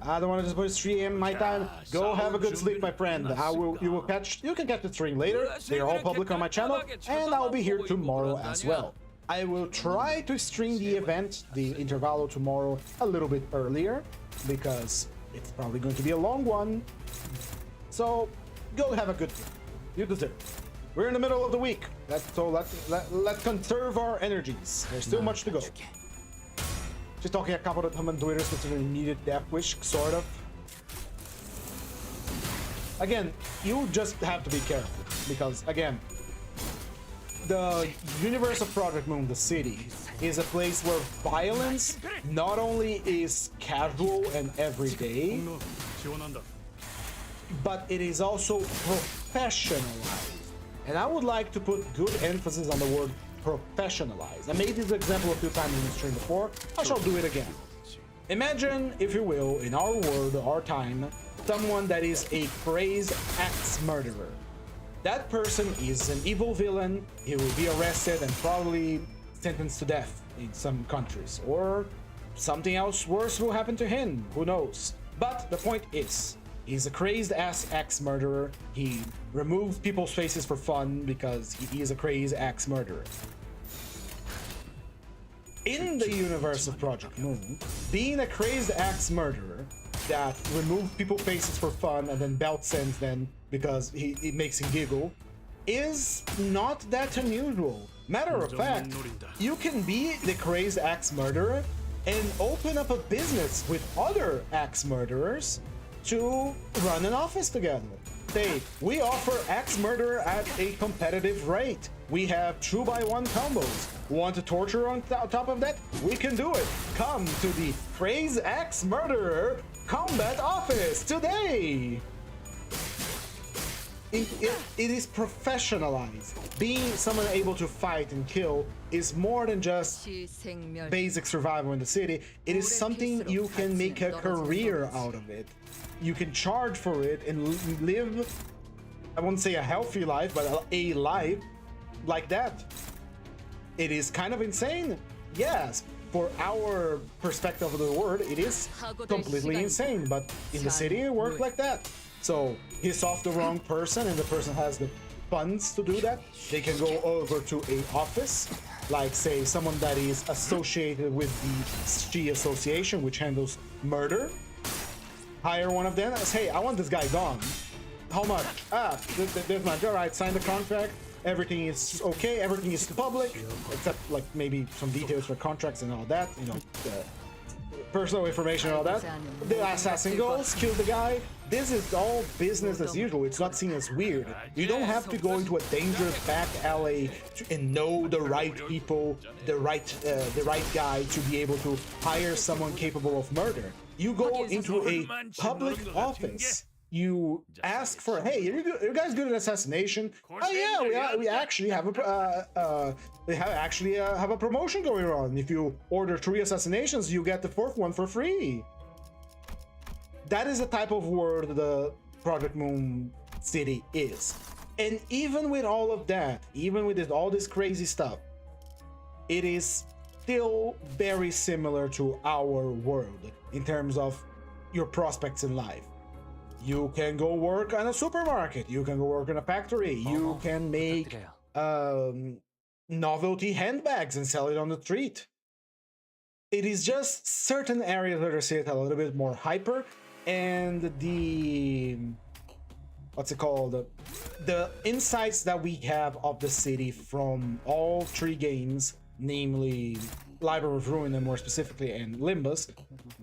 I don't want to just put 3 AM my time. Go have a good sleep, my friend. You can catch the stream later. They are all public on my channel, and I'll be here tomorrow as well. I will try to stream the event, the Intervallo, tomorrow a little bit earlier, because it's probably going to be a long one. So go have a good time. You deserve it. We're in the middle of the week. Let's conserve our energies. There's still much to go. Just talking a couple of them on Twitter, considering immediate death wish, sort of. Again, you just have to be careful, because again, the universe of Project Moon, the city, is a place where violence not only is casual and everyday, but it is also professionalized. And I would like to put good emphasis on the word professionalized. I made this example a few times in the stream before. I shall do it again. Imagine, if you will, in our world, our time, someone that is a crazed axe murderer. That person is an evil villain. He will be arrested and probably sentenced to death in some countries, or something else worse will happen to him. Who knows? But the point is, he's a crazed ass axe murderer. He removes people's faces for fun because he is a crazed axe murderer. In the universe of Project Moon, being a crazed axe murderer that removes people's faces for fun and then belt sends them because it makes him giggle is not that unusual. Matter of fact, you can be the crazed axe murderer and open up a business with other axe murderers to run an office together. Say, we offer axe murder at a competitive rate. We have 2x1 combos. Want to torture on top of that? We can do it. Come to the Phrase X Murderer Combat Office today. It is professionalized. Being someone able to fight and kill is more than just basic survival in the city. It is something you can make a career out of it. You can charge for it and live, I wouldn't say a healthy life, but a life like that. It is kind of insane. Yes, for our perspective of the world, it is completely insane, but in the city it worked like that. So he's off the wrong person and the person has the funds to do that. They can go over to a office, like say someone that is associated with the SG Association, which handles murder. Hire one of them and say, hey, I want this guy gone. How much? Ah, this much. All right, sign the contract. Everything is okay. Everything is public, except like maybe some details for contracts and all that. You know, personal information and all that. The assassin goes, kill the guy. This is all business as usual. It's not seen as weird. You don't have to go into a dangerous back alley and know the right people, the right guy to be able to hire someone capable of murder. You go into a public office. You ask for, hey, you guys good at assassination? Oh yeah, we actually have a promotion going on. If you order 3 assassinations, you get the 4th one for free. That is the type of world the Project Moon City is. And even with all of that, even with all this crazy stuff, it is still very similar to our world in terms of your prospects in life. You can go work on a supermarket, you can go work in a factory, you can make novelty handbags and sell it on the street. It is just certain areas that are set a little bit more hyper, and the the insights that we have of the city from all 3 games, namely Library of Ruin and more specifically and Limbus,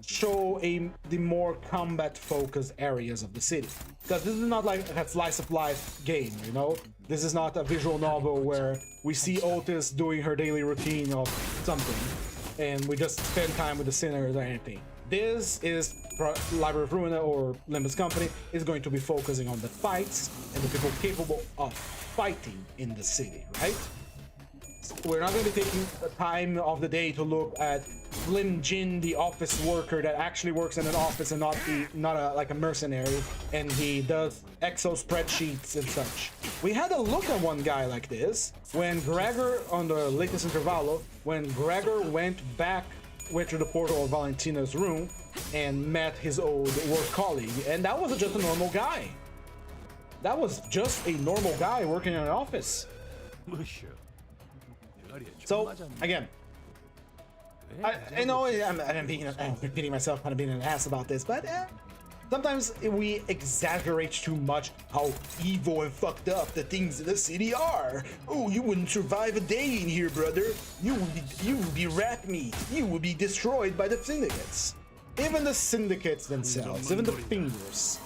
show the more combat focused areas of the city, because this is not like a slice of life game, you know. This is not a visual novel where we see Otis doing her daily routine of something and we just spend time with the sinners or anything. This is Library of Ruin or Limbus Company is going to be focusing on the fights and the people capable of fighting in the city, right? We're not going to be taking the time of the day to look at Slim Jin, the office worker that actually works in an office and not like a mercenary, and he does Excel spreadsheets and such. We had a look at one guy like this when Gregor, on the latest Intervallo, when Gregor went to the portal of Valentina's room and met his old work colleague, and that was just a normal guy. That was just a normal guy working in an office. So again, I know I'm repeating myself, kind of being an ass about this, but sometimes we exaggerate too much how evil and fucked up the things in the city are. Oh, you wouldn't survive a day in here, brother. You would be rat meat. You would be destroyed by the syndicates. Even the syndicates themselves, even the fingers.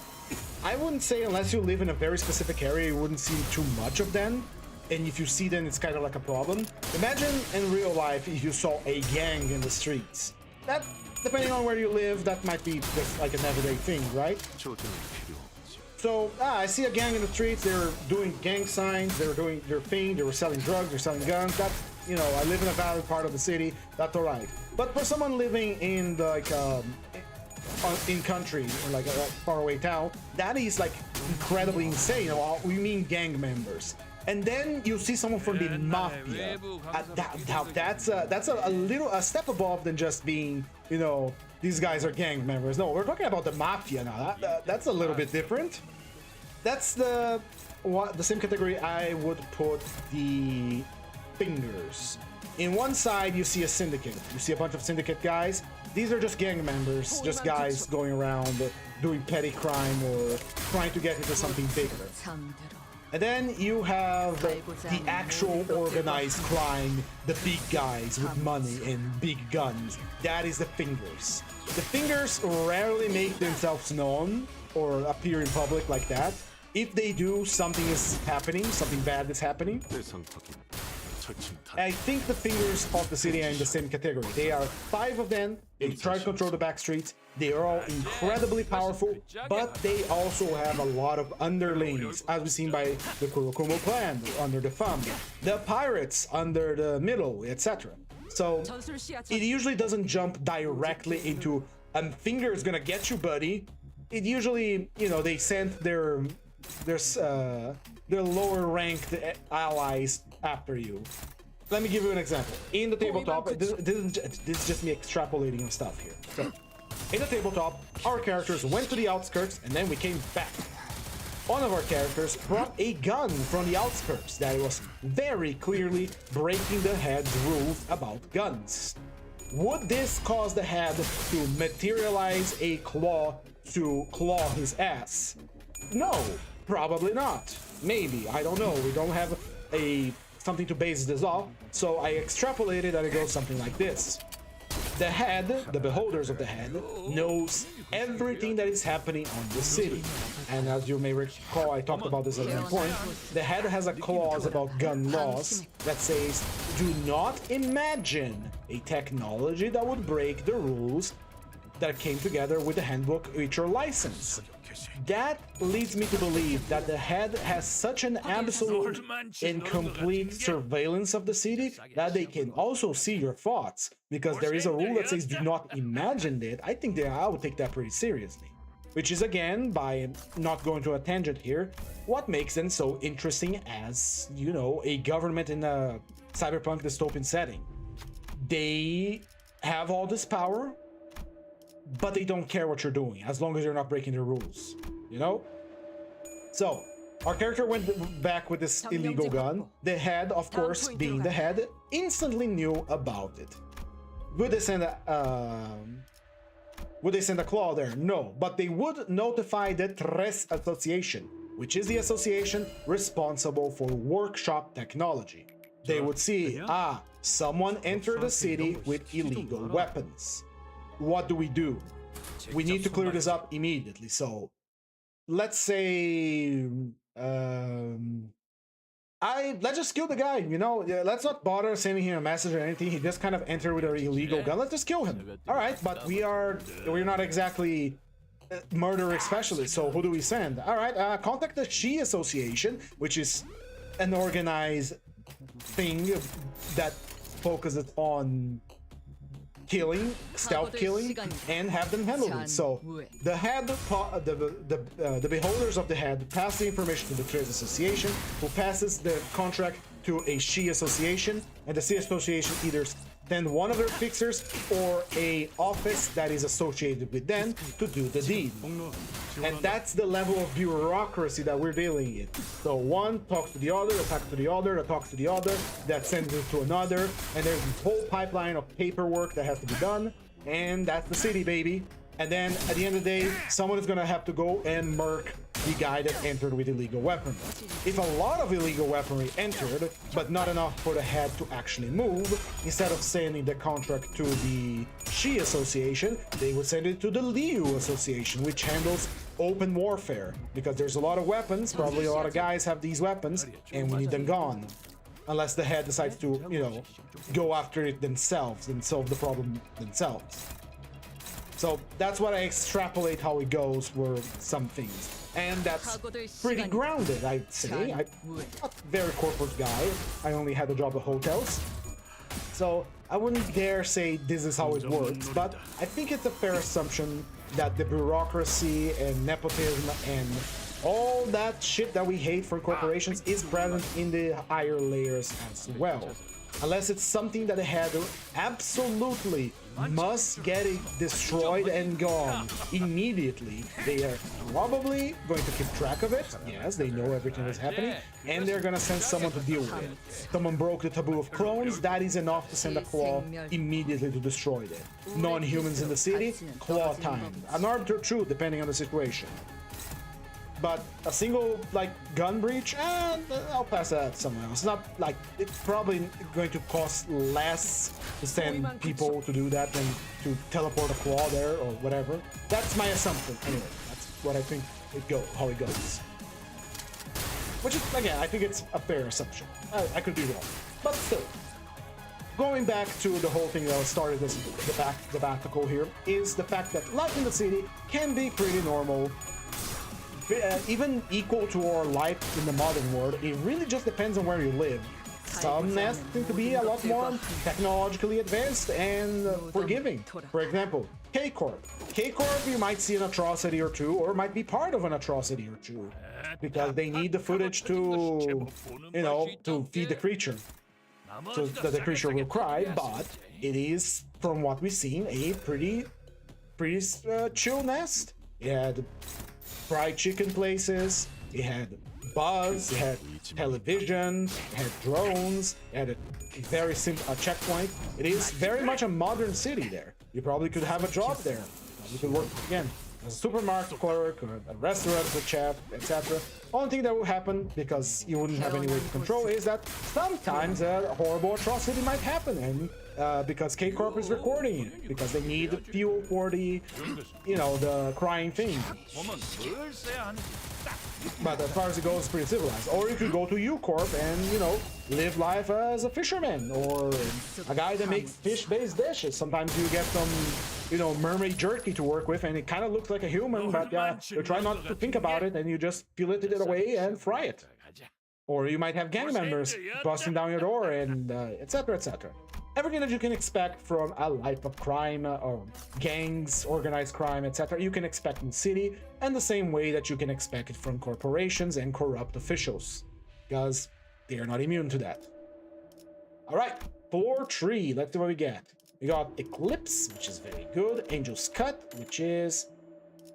I wouldn't say unless you live in a very specific area, you wouldn't see too much of them. And if you see them, it's kind of like a problem. Imagine in real life if you saw a gang in the streets. That, depending on where you live, that might be just like an everyday thing, right? So, I see a gang in the streets, they're doing gang signs, they're doing their thing, they were selling drugs, they're selling guns. That's, you know, I live in a valley part of the city, that's alright. But for someone living in the, like, in country, or like a faraway town, that is like incredibly insane. You know, we mean gang members. And then you see someone from the mafia. That's a step above than just being, you know, these guys are gang members. No, we're talking about the mafia now. That's a little bit different. That's the same category I would put the fingers. In one side, you see a syndicate. You see a bunch of syndicate guys. These are just gang members, just guys going around doing petty crime or trying to get into something bigger. And then you have the actual organized crime, the big guys with money and big guns. That is the fingers. The fingers rarely make themselves known or appear in public like that. if they do, something is happening, something bad is happening. I think the fingers of the city are in the same category. They are 5 of them. They try to control the back streets. They are all incredibly powerful, but they also have a lot of underlings, as we've seen by the Kurokumo clan under the thumb, the pirates under the middle, etc. So it usually doesn't jump directly into finger is gonna get you, buddy. It usually, you know, they send their lower ranked allies after you. Let me give you an example. In the tabletop, this is just me extrapolating on stuff here. So, in the tabletop, our characters went to the outskirts and then we came back. One of our characters brought a gun from the outskirts that was very clearly breaking the head's rules about guns. Would this cause the head to materialize a claw to claw his ass? No, probably not. Maybe, I don't know. We don't have something to base this off, so I extrapolated that it goes something like this. The head, the beholders of the head, knows everything that is happening on the city. And as you may recall, I talked about this at one point, the head has a clause about gun laws that says, do not imagine a technology that would break the rules that came together with the handbook with your license. That leads me to believe that the head has such an absolute and complete surveillance of the city that they can also see your thoughts, because there is a rule that says do not imagine it. I think that I would take that pretty seriously. Which is, again, by not going to a tangent here, what makes them so interesting as, you know, a government in a cyberpunk dystopian setting. They have all this power, but they don't care what you're doing as long as you're not breaking the rules, you know? So our character went back with this illegal gun. The head, of course, being the head, instantly knew about it. Would they send a claw there? No, but they would notify the Tres Association, which is the association responsible for workshop technology. They would see, someone entered the city with illegal weapons. What do? We need to clear this up immediately. So let's say let's just kill the guy, you know. Let's not bother sending him a message or anything. He just kind of entered with an illegal gun. Let's just kill him. All right, but we're not exactly murder specialists, so who do we send? All right, contact the Shi Association, which is an organized thing that focuses on killing, stealth killing, and have them handle it. So the head, the beholders of the head pass the information to the Trade Association, who passes the contract to a Shi Association, and the Shi Association either send one of their fixers or a office that is associated with them to do the deed. And that's the level of bureaucracy that we're dealing with. So one talks to the other, that talks to the other, that talks to the other, that sends it to another, and there's a whole pipeline of paperwork that has to be done, and that's the city, baby. And then at the end of the day, someone is gonna have to go and murk the guy that entered with illegal weaponry. If a lot of illegal weaponry entered, but not enough for the head to actually move, instead of sending the contract to the Shi Association, they would send it to the Liu Association, which handles open warfare, because there's a lot of weapons, probably a lot of guys have these weapons, and we need them gone. Unless the head decides to, you know, go after it themselves and solve the problem themselves. So that's what I extrapolate how it goes for some things. And that's pretty grounded, I'd say. I'm not a very corporate guy. I only had a job at hotels. So I wouldn't dare say this is how it works, but I think it's a fair assumption that the bureaucracy and nepotism and all that shit that we hate for corporations is present in the higher layers as well. Unless it's something that the head absolutely must get it destroyed and gone immediately. They are probably going to keep track of it. Yes, they know everything that's happening, and they're gonna send someone to deal with it. Someone broke the taboo of clones, that is enough to send a claw immediately to destroy it. Non-humans in the city, claw time. An armed or two, depending on the situation. But a single, like, gun breach, I'll pass that somewhere else. It's not, like, it's probably going to cost less to send people to do that than to teleport a claw there or whatever. That's my assumption. Anyway, that's what I think how it goes. which is, again, I think it's a fair assumption. I could be wrong, but still. Going back to the whole thing that started this debacle here is the fact that life in the city can be pretty normal, even equal to our life in the modern world. It really just depends on where you live. Some nests seem to be a lot more technologically advanced and forgiving. For example, K-Corp. K-Corp, you might see an atrocity or two, or might be part of an atrocity or two, because they need the footage to, you know, to feed the creature, so that the creature will cry. But it is, from what we've seen, a pretty chill nest. It had fried chicken places, it had buzz, it had television, it had drones, it had a very simple checkpoint. It is very much a modern city there. You probably could have a job there. You could work, again, as a supermarket clerk or a restaurant as a chef, etc. Only thing that will happen, because you wouldn't have any way to control, is that sometimes a horrible atrocity might happen, and because K-Corp is recording it, because they need the fuel for the, you know, the crying thing. But as far as it goes, it's pretty civilized. Or you could go to U-Corp and, you know, live life as a fisherman, or a guy that makes fish-based dishes. Sometimes you get some, you know, mermaid jerky to work with, and it kind of looks like a human, but you try not to think about it, and you just fillet it away and fry it. Or you might have gang members busting down your door, and etc., etc. Everything that you can expect from a life of crime, or gangs, organized crime, etc., you can expect in the city, and the same way that you can expect it from corporations and corrupt officials, because they are not immune to that. Alright, 4-3, let's see what we get. We got Eclipse, which is very good, Angel's Cut, which is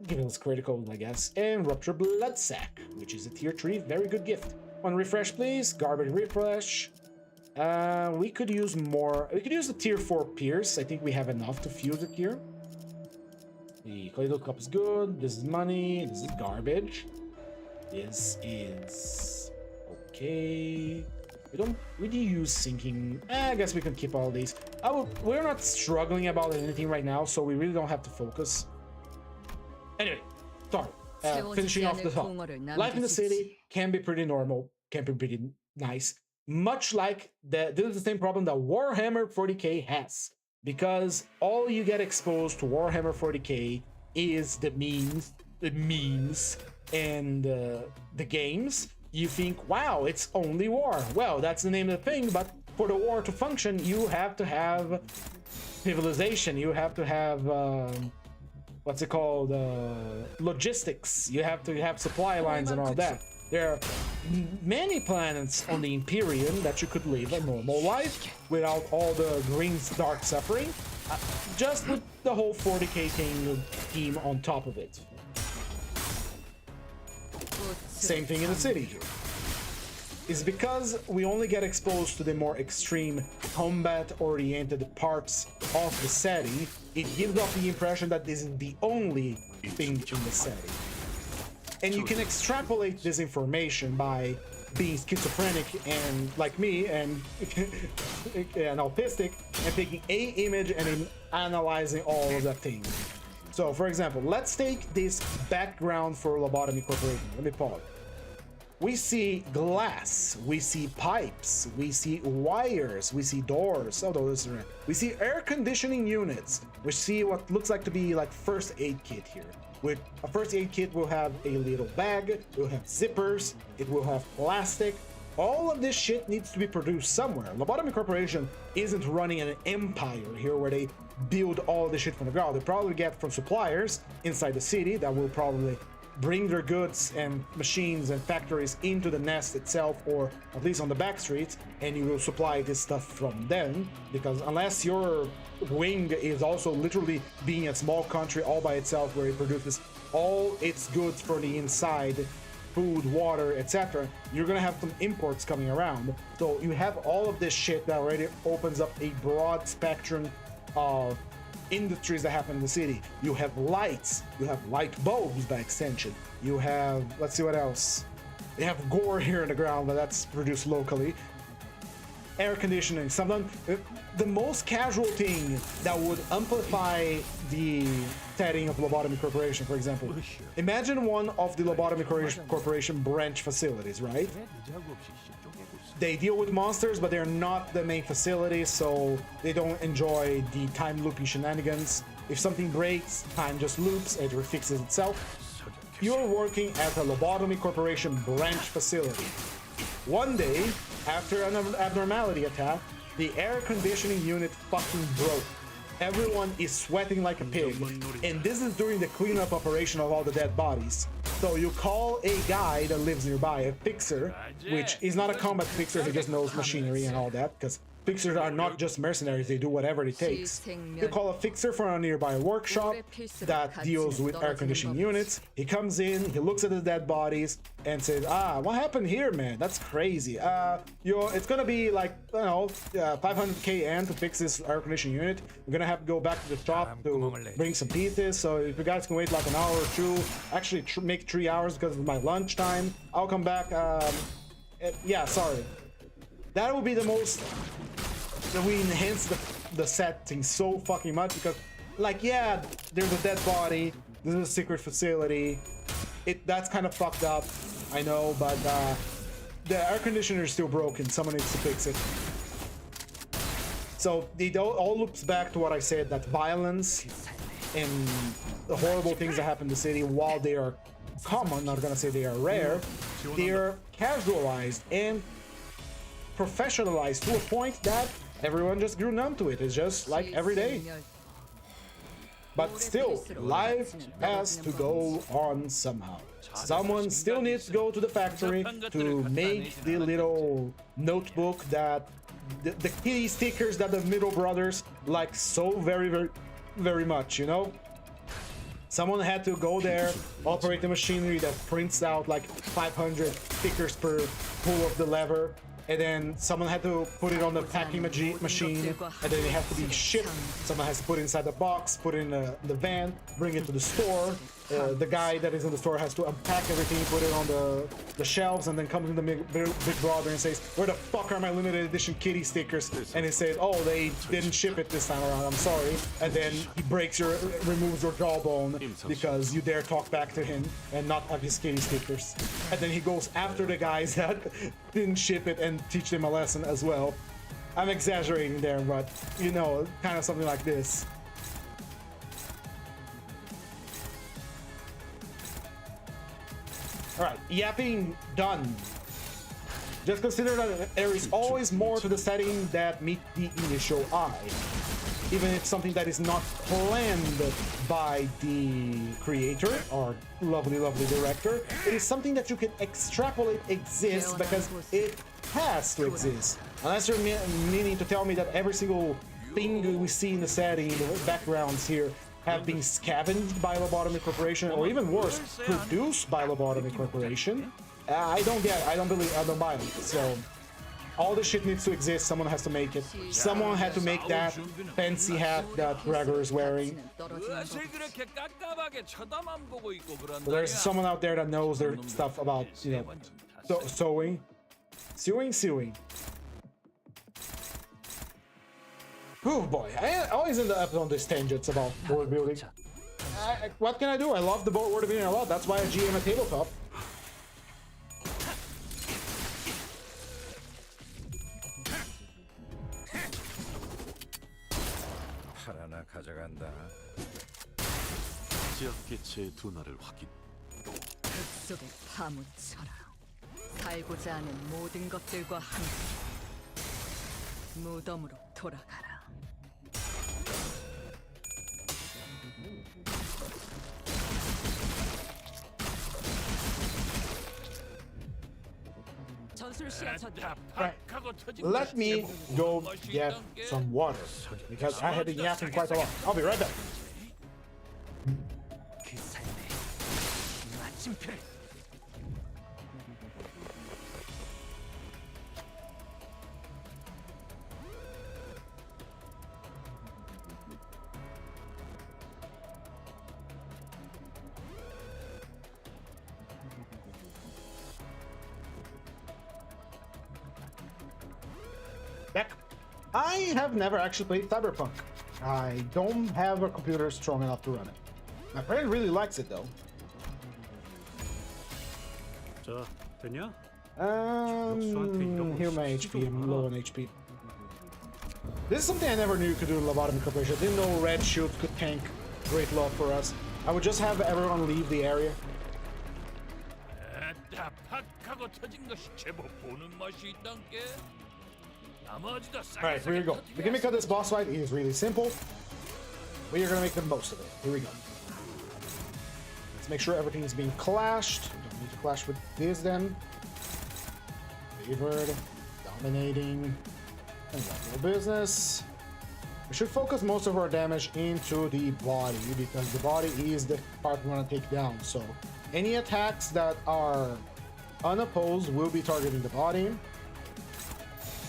giving us critical, I guess, and Rupture Blood Sack, which is a tier 3, very good gift. One refresh, please. Garbage refresh. We could use more. We could use the tier 4 Pierce. I think we have enough to fuse it here. The Claydol Cup is good. This is money. This is garbage. This is okay. We don't really use sinking. I guess we can keep all these. We're not struggling about anything right now, so we really don't have to focus. Anyway, sorry. Finishing off the top. Life in the city can be pretty normal, can be pretty nice. Much like this is the same problem that Warhammer 40k has, because all you get exposed to Warhammer 40k is the memes, and the games. You think, wow, it's only war. Well, that's the name of the thing, but for the war to function, you have to have civilization. You have to have what's it called? Logistics. You have to have supply lines and all that. There are many planets on the Imperium that you could live a normal life without all the green dark suffering, just with the whole 40k theme on top of it. Same thing in the city here. It's because we only get exposed to the more extreme combat-oriented parts of the setting, it gives off the impression that this is the only thing in the setting. And you can extrapolate this information by being schizophrenic and like me and autistic, and taking a image and then analyzing all of that thing. So for example, let's take this background for Lobotomy Corporation. Let me pause. We see glass, we see pipes, we see wires, we see doors, we see air conditioning units, we see what looks like to be like first aid kit here. With a first aid kit, we'll have a little bag, it will have zippers, it will have plastic. All of this shit needs to be produced somewhere. Lobotomy Corporation isn't running an empire here where they build all this shit from the ground. They probably get from suppliers inside the city that will probably bring their goods and machines and factories into the nest itself, or at least on the back streets, and you will supply this stuff from them, because unless your wing is also literally being a small country all by itself where it produces all its goods for the inside, food, water, etc., you're gonna have some imports coming around. So you have all of this shit that already opens up a broad spectrum of industries that happen in the city. You have lights, you have light bulbs by extension, you have, let's see what else, they have gore here in the ground, but that's produced locally. air conditioning, something, the most casual thing that would amplify the setting of Lobotomy Corporation, for example. Imagine one of the Lobotomy Corporation branch facilities, right? They deal with monsters, but they're not the main facility, so they don't enjoy the time looping shenanigans. If something breaks, time just loops, it refixes itself. You're working at a Lobotomy Corporation branch facility. One day, after an abnormality attack, the air conditioning unit fucking broke. Everyone is sweating like a pig, and this is during the cleanup operation of all the dead bodies. So you call a guy that lives nearby, a fixer, which is not a combat fixer, he just knows machinery and all that, because fixers are not just mercenaries, they do whatever it takes. You call a fixer from a nearby workshop that deals with air conditioning units. He comes in, he looks at the dead bodies and says, what happened here, man? That's crazy. It's gonna be like, 500k yen to fix this air conditioning unit. We're gonna have to go back to the shop to bring some pieces, so if you guys can wait like an hour or two, actually make 3 hours because of my lunch time, I'll come back. Yeah, sorry. That would be the most that we enhance the setting so fucking much, because like, yeah, there's a dead body, this is a secret facility, that's kind of fucked up, I know, but the air conditioner is still broken, someone needs to fix it. So it all loops back to what I said, that violence and the horrible things that happen in the city, while they are common, not gonna say they are rare, they are casualized and professionalized to a point that everyone just grew numb to it. It's just like every day. But still, life has to go on somehow. Someone still needs to go to the factory to make the little notebook that the kitty stickers that the middle brothers like so very much, you know? Someone had to go there, operate the machinery that prints out like 500 stickers per pull of the lever, and then someone had to put it on the packing machine, and then it has to be shipped. Someone has to put it inside the box, put it in the van, bring it to the store. The guy that is in the store has to unpack everything, put it on the shelves, and then comes in the big brother and says, "Where the fuck are my limited edition kitty stickers?" And he says, "Oh, they didn't ship it this time around, I'm sorry." And then he removes your jawbone because you dare talk back to him and not have his kitty stickers. And then he goes after the guys that didn't ship it and teach them a lesson as well. I'm exaggerating there, but you know, kind of something like this. Alright, yapping done. Just consider that there is always more to the setting that meets the initial eye. Even if something that is not planned by the creator or lovely director, it is something that you can extrapolate exists because it has to exist. Unless you're meaning to tell me that every single thing we see in the setting, the backgrounds here, have been scavenged by Lobotomy Corporation, or even worse, produced by Lobotomy Corporation. I don't buy it. So all this shit needs to exist, someone has to make it. Someone had to make that fancy hat that Gregor is wearing. There's someone out there that knows their stuff about, you know, sewing. Sewing. Oh boy, I always end up on these tangents about world building. What can I do? I love the world building a lot, that's why I GM a tabletop. 하나 가져간다. 지역계체의 둔화를 확인. 뱃속에 파묻혀라. 살고자 하는 모든 것들과 함께 무덤으로 돌아가라. Right. Let me go get some water, because I have been yapping quite a lot. I'll be right back. I have never actually played Cyberpunk. I don't have a computer strong enough to run it. My friend really likes it though. 자, 됐냐? Here my HP. I'm low on HP. This is something I never knew you could do in lobotomy corporation. I didn't know red shields could tank great love for us. I would just have everyone leave the area. Alright, here we go. The gimmick of this boss fight is really simple. We are gonna make the most of it. Here we go. Let's make sure everything is being clashed. Don't need to clash with this then. Favored, dominating, and no business. We should focus most of our damage into the body because the body is the part we want to take down. So any attacks that are unopposed will be targeting the body,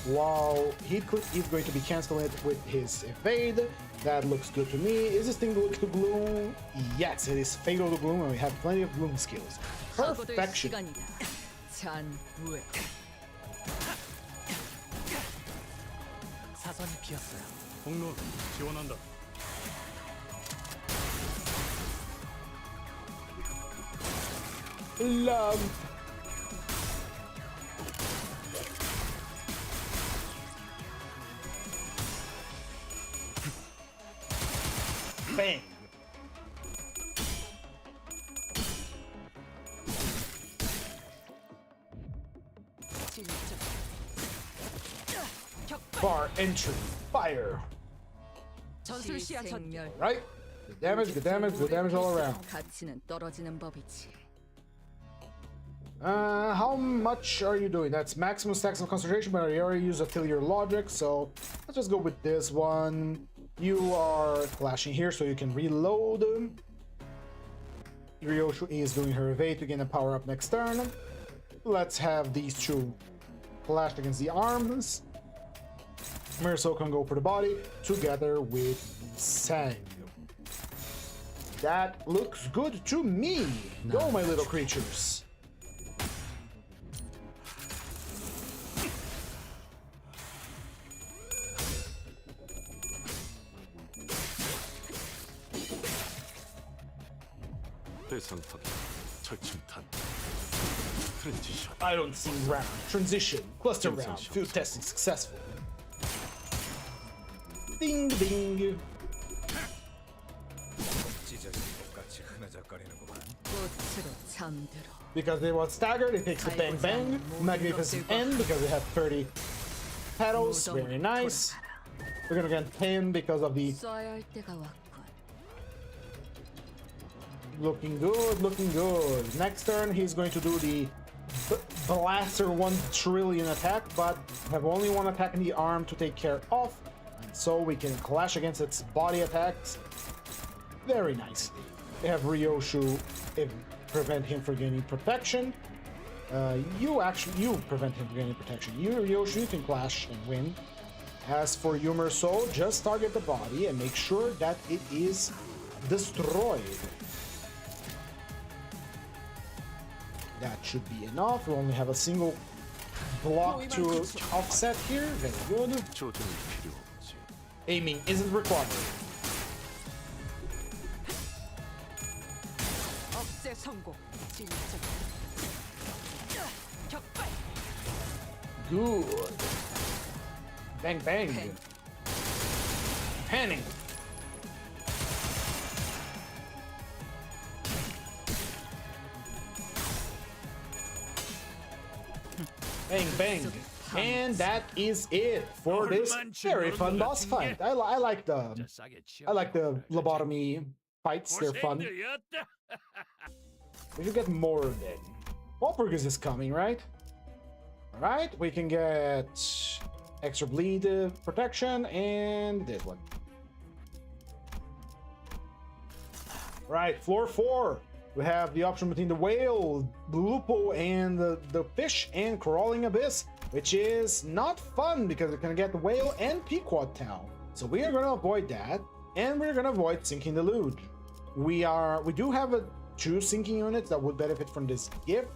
while he is going to be canceling it with his evade. That looks good to me. Is this thing weak to gloom? Yes, it is fatal to gloom, and we have plenty of gloom skills. Perfection. 사선이 비었어요. 공로 지원한다. Love. Bang. Bar entry. Fire. Right? Good damage, good damage, good damage all around. 가치는 떨어지는 법이지. How much are you doing? That's maximum stacks of concentration, but I already use Atelier Logic, so let's just go with this one. You are flashing here so you can reload. Ryoshu is doing her evade to gain a power up next turn. Let's have these two clash against the arms. Mirso can go for the body together with Sang. That looks good to me. Go, my little creatures. 대상 타격, 철침탄, 트랜지션. I don't see round. Transition. Cluster round. Field testing successful. Ding ding. Because they want staggered, it takes the bang bang. Magnificent end because they have 30 petals. Very nice. We're gonna get 10 because of the looking good, looking good. Next turn he's going to do the blaster 1 trillion attack, but have only one attack in the arm to take care of, and so we can clash against its body attacks very nicely. They have Ryoshu prevent him from gaining protection. You prevent him from gaining protection. Ryoshu, you can clash and win. As for Yumerso, just target the body and make sure that it is destroyed. That should be enough. We only have a single block to offset here. Very good. Aiming isn't required. Good. Bang bang. Panning. Bang bang. And that is it for this very fun boss fight. I like the lobotomy fights. They're fun. We should get more then. Walpurgis is coming, right? Alright, we can get extra bleed protection and this one. Right, floor 4. We have the option between the whale, the lupo, and the fish and crawling abyss, which is not fun because we're gonna get the whale and Pequod Town. So we are gonna avoid that, and we're gonna avoid sinking the luge. We do have 2 sinking units that would benefit from this gift.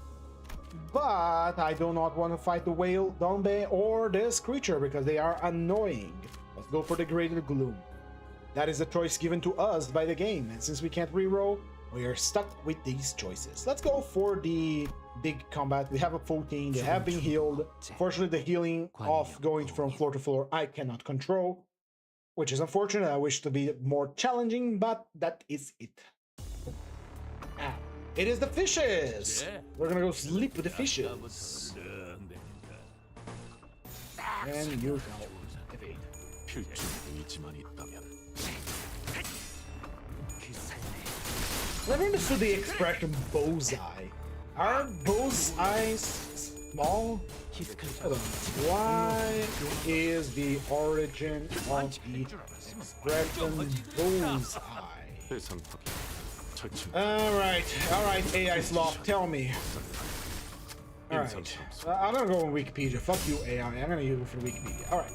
but I do not want to fight the whale, Dombe, or this creature because they are annoying. Let's go for the Greater Gloom. That is the choice given to us by the game, and since we can't reroll, we are stuck with these choices. Let's go for the big combat. We have a 14, they have been healed. Fortunately, the healing of going from floor to floor I cannot control, which is unfortunate. I wish to be more challenging, but that is it. It is the fishes! We're gonna go sleep with the fishes. And you go. Evade. 필중 의지만 있다면 Never understood the expression bullseye. Are bullseyes small? I don't know. Why is the origin of the expression bullseye? 대상 확인. 철칙. Alright, AI Sloth, tell me. Alright, I'm gonna go on Wikipedia. Fuck you, AI. I'm gonna use it for Wikipedia. Alright.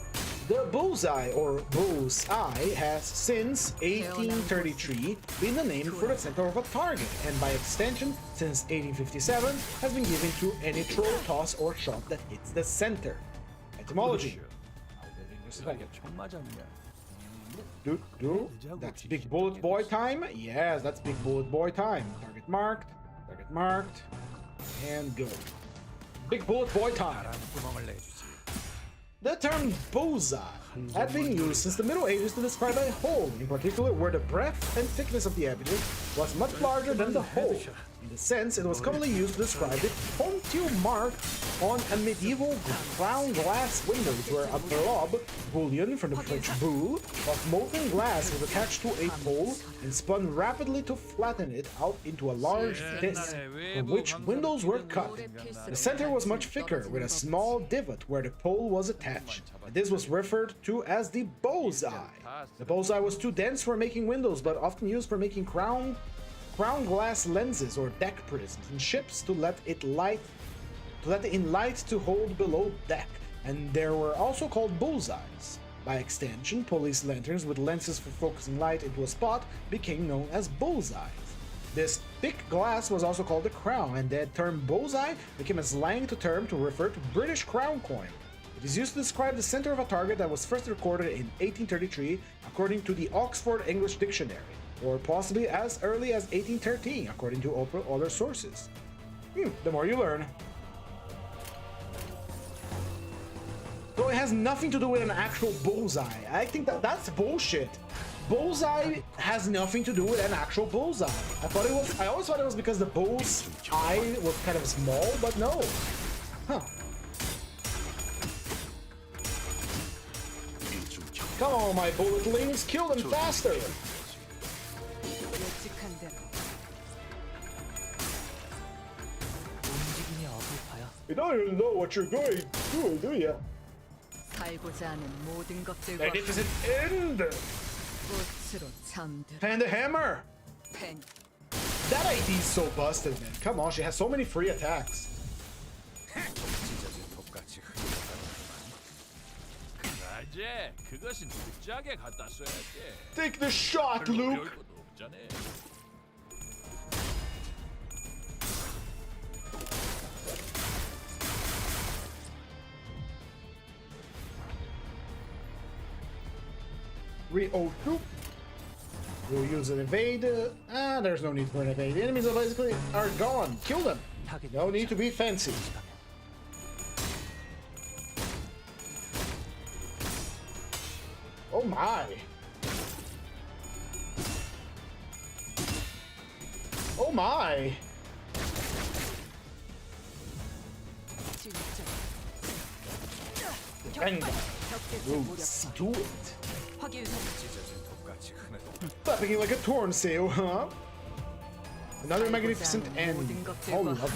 The bullseye, or bullseye, has since 1833 been the name for the center of a target, and by extension, since 1857, has been given to any throw, toss, or shot that hits the center. Etymology. That's big bullet boy time? Yes, that's big bullet boy time. Target marked, and go. Big bullet boy time. The term bullseye had been used since the Middle Ages to describe a hole, in particular where the breadth and thickness of the evidence was much larger than the hole. In the sense, it was commonly used to describe the punctile mark on a medieval ground glass windows where a blob, bullion from the French boule, of molten glass was attached to a pole and spun rapidly to flatten it out into a large disc from which windows were cut. The center was much thicker, with a small divot where the pole was attached, and this was referred to as the bullseye. The bullseye was too dense for making windows, but often used for making crown glass lenses or deck prisms in ships to let in light to hold below deck, and there were also called bullseyes. By extension, police lanterns with lenses for focusing light into a spot became known as bullseyes. This thick glass was also called the crown, and the term bullseye became a slang term to refer to British crown coin. It is used to describe the center of a target that was first recorded in 1833 according to the Oxford English Dictionary, or possibly as early as 1813 according to other sources. The more you learn. So it has nothing to do with an actual bullseye. I think that's bullshit. Bullseye has nothing to do with an actual bullseye. I always thought it was because the bull's eye was kind of small, but no. Huh. Come on, my bulletlings, kill them faster! You don't even know what you're going to do, do you? Magnificent end! And the hammer! That ID is so busted, man. Come on, she has so many free attacks. Take the shot, Luke! Re-O2. We'll use an evade. There's no need for an evade. The enemies are gone. Kill them. No need to be fancy. Oh my. Oh my. Roots, do it. Flapping like a torn sail, huh? Another magnificent end. Oh, lovely.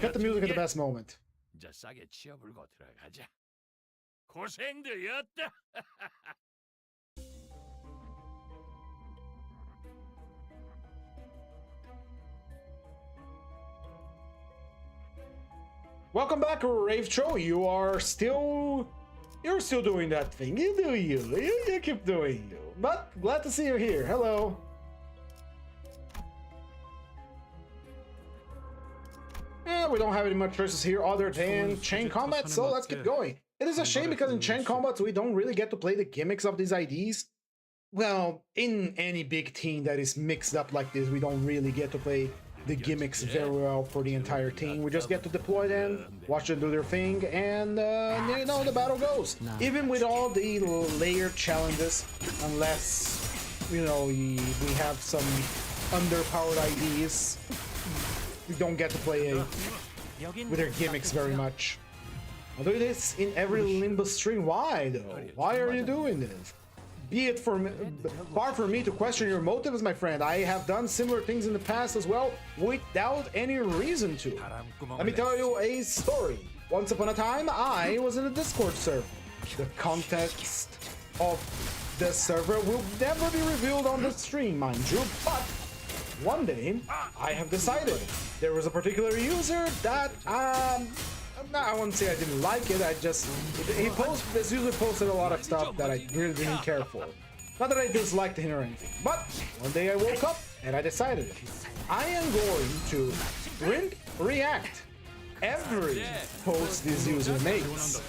Cut the music at the best moment. Welcome back, Ravecho. You're still doing that thing. You do you. You keep doing you. But glad to see you here. Hello. that, we don't have any much choices here other than chain combat, so let's get going. It is a shame because in chain combats we don't really get to play the gimmicks of these IDs. Well, in any big team that is mixed up like this, we don't really get to play the gimmicks very well for the entire team. We just get to deploy them, watch them do their thing, and you know, the battle goes. Even with all the layered challenges, unless, you know, we have some underpowered IDs, we don't get to play with their gimmicks very much. I do this in every Limbus stream. Why though? Why are you doing this? Be it for me, far from me to question your motives, my friend. I have done similar things in the past as well, without any reason to. Let me tell you a story. Once upon a time, I was in a Discord server. The context of the server will never be revealed on the stream, mind you, but one day, I have decided there was a particular user that, I wouldn't say I didn't like it, this user posted a lot of stuff that I really didn't care for. Not that I disliked him or anything, but one day I woke up and I decided I am going to react every post this user makes.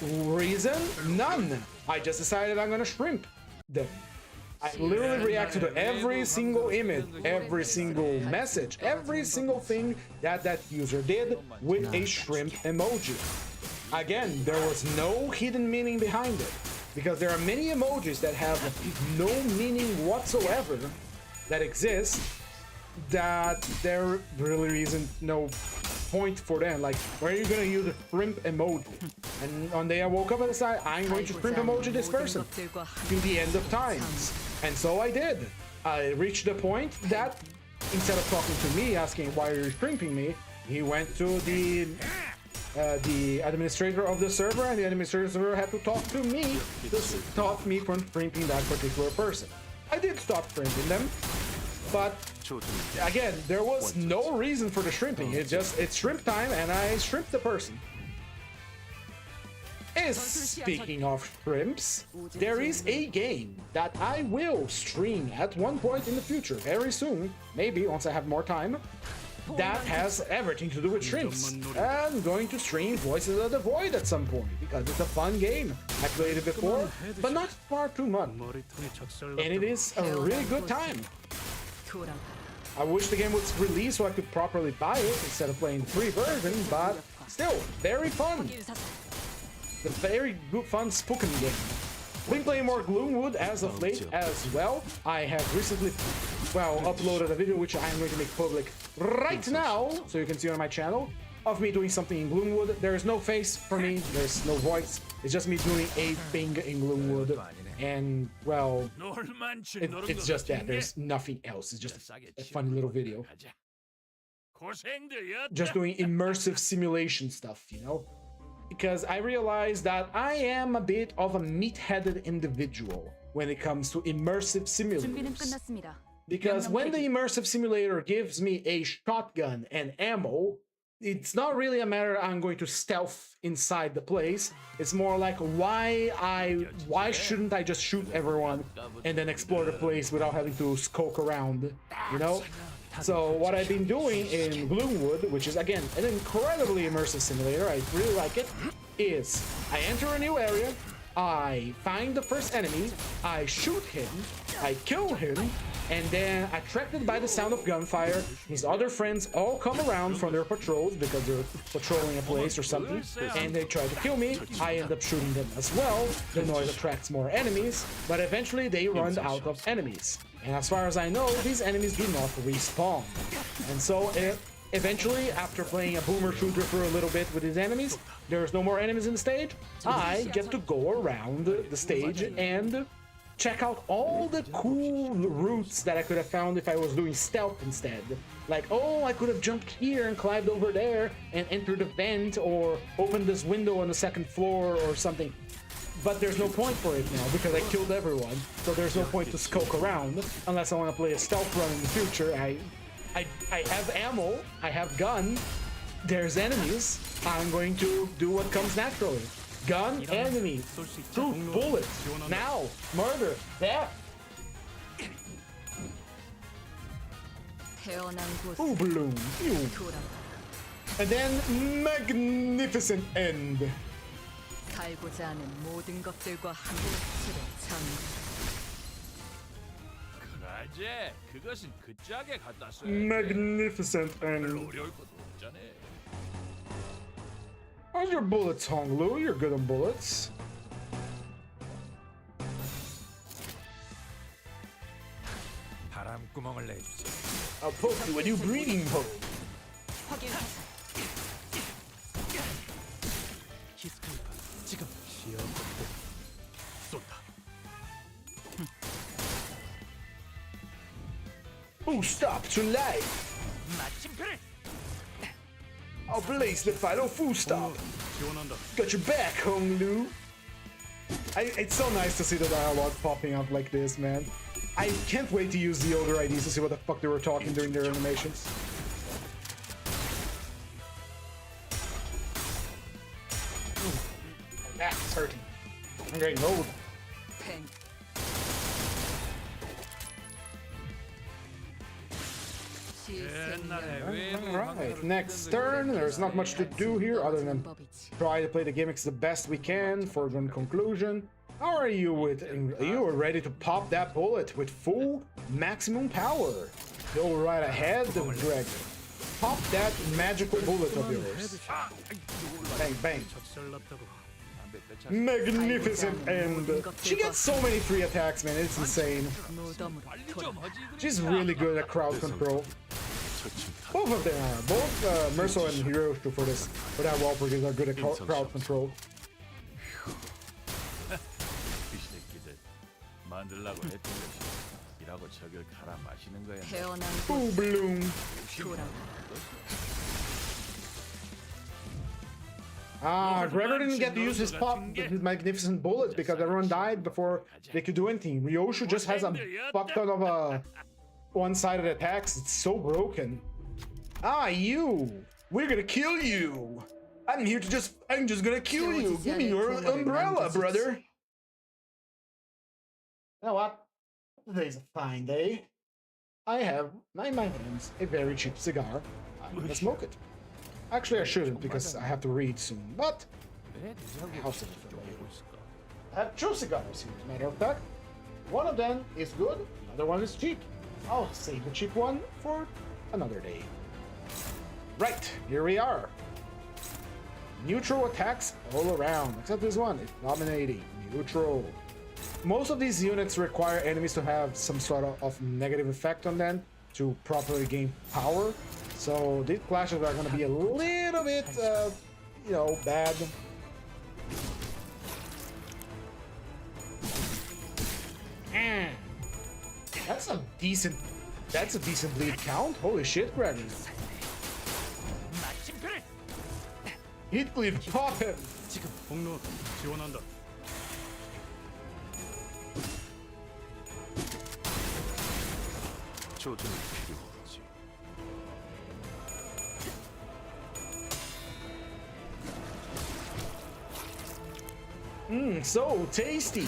Reason? None. I just decided I'm gonna shrimp them. I literally reacted to every single image, every single message, every single thing that that user did with a shrimp emoji. Again, there was no hidden meaning behind it, because there are many emojis that have no meaning whatsoever that exist, that there really isn't no point for them. Like, where are you gonna use a shrimp emoji? And one day I woke up and decided I'm going to shrimp emoji this person till the end of times. And so I did. I reached the point that instead of talking to me, asking why are you shrimping me, he went to the administrator of the server, and the administrator of the server had to talk to me to stop me from shrimping that particular person. I did stop shrimping them, but again, there was no reason for the shrimping. It's shrimp time, and I shrimped the person. Speaking of shrimps, there is a game that I will stream at one point in the future, very soon, maybe once I have more time, that has everything to do with shrimps. I'm going to stream Voices of the Void at some point, because it's a fun game. I played it before, but not far too much, and it is a really good time. I wish the game was released so I could properly buy it instead of playing the free version, but still, very fun. The very good fun spooking game. Been playing more Gloomwood as of late as well. I have recently, well, uploaded a video which I'm going to make public right now, so you can see on my channel, of me doing something in Gloomwood. There is no face for me, there's no voice, it's just me doing a thing in Gloomwood. And, well, it's just that, there's nothing else, it's just a funny little video. Just doing immersive simulation stuff, you know? Because I realized that I am a bit of a meat-headed individual when it comes to immersive simulators. Because when the immersive simulator gives me a shotgun and ammo, it's not really a matter I'm going to stealth inside the place. It's more like, why shouldn't I just shoot everyone and then explore the place without having to skulk around, you know? So what I've been doing in Gloomwood, which is again an incredibly immersive simulator, I really like it, is I enter a new area, I find the first enemy, I shoot him, I kill him, and then, attracted by the sound of gunfire, his other friends all come around from their patrols because they're patrolling a place or something, and they try to kill me. I end up shooting them as well. The noise attracts more enemies, but eventually they run out of enemies. And as far as I know, these enemies do not respawn. And so, eventually, after playing a boomer shooter for a little bit with his enemies, there's no more enemies in the stage. I get to go around the stage and check out all the cool routes that I could have found if I was doing stealth instead. Like, oh, I could have jumped here and climbed over there and entered a vent or opened this window on the second floor or something. But there's no point for it now because I killed everyone, so there's no point to skulk around unless I want to play a stealth run in the future. I have ammo, I have gun, there's enemies, I'm going to do what comes naturally. Gun, enemy, shoot, bullets, now, murder, death. Ooh, balloon, ew. And then magnificent end. 살고자 하는 모든 것들과 함께 술에 잠. 그라제 그것은 그 짝에 갖다 써. Magnificent end. 어려울 것도 없잖아. How's your bullets, Honglu? You're good on bullets. 바람구멍을 내주지. I'll poke you a new breathing hole. 확인하세요. 히스테이프 지금 시험 쏜다. Oh, stop to life. 마침표를 I'll blaze the final full stop. 지원한다. Got your back, Honglu. It's so nice to see the dialogue popping up like this, man. I can't wait to use the older IDs to see what the fuck they were talking during their animations. My back's hurting. I'm getting old. 팽. Alright, next turn. There's not much to do here other than try to play the gimmicks the best we can for the conclusion. How are you with? You are ready to pop that bullet with full maximum power. Go right ahead, Greg. Pop that magical bullet of yours. Bang, bang. 적절났다고. Magnificent end. She gets so many free attacks, man. It's insane. 무덤으로 돌아. She's really good at crowd control. Both of them are. Both Merso and Hiroshi for that wall because are good at crowd control. 이 새끼들 만들라고 했던 것이 이라고 저걸 갈아 마시는 거야. 태어난 Ooh, bloom. 돌아. Ah, Gregor didn't get to use his magnificent bullets because everyone died before they could do anything. Ryoshu just has a fuck ton of one-sided attacks. It's so broken. Ah, you! We're gonna kill you! I'm just gonna kill you! Give me your umbrella, brother! You know what? Today's a fine day. I have in my hands a very cheap cigar. I'm gonna smoke it. Actually, I shouldn't because I have to read soon, but how's it for later? I have two cigars here, as a matter of fact. One of them is good, the other one is cheap. I'll save the cheap one for another day. Right, here we are. Neutral attacks all around, except this one, it's dominating, neutral. Most of these units require enemies to have some sort of negative effect on them to properly gain power. So these clashes are going to be a little bit, you know, bad. That's a decent bleed count. Holy shit, Gregor. Hit bleed, pop him. 지금 폭로 지원한다. 조준이 필요 없지. So tasty.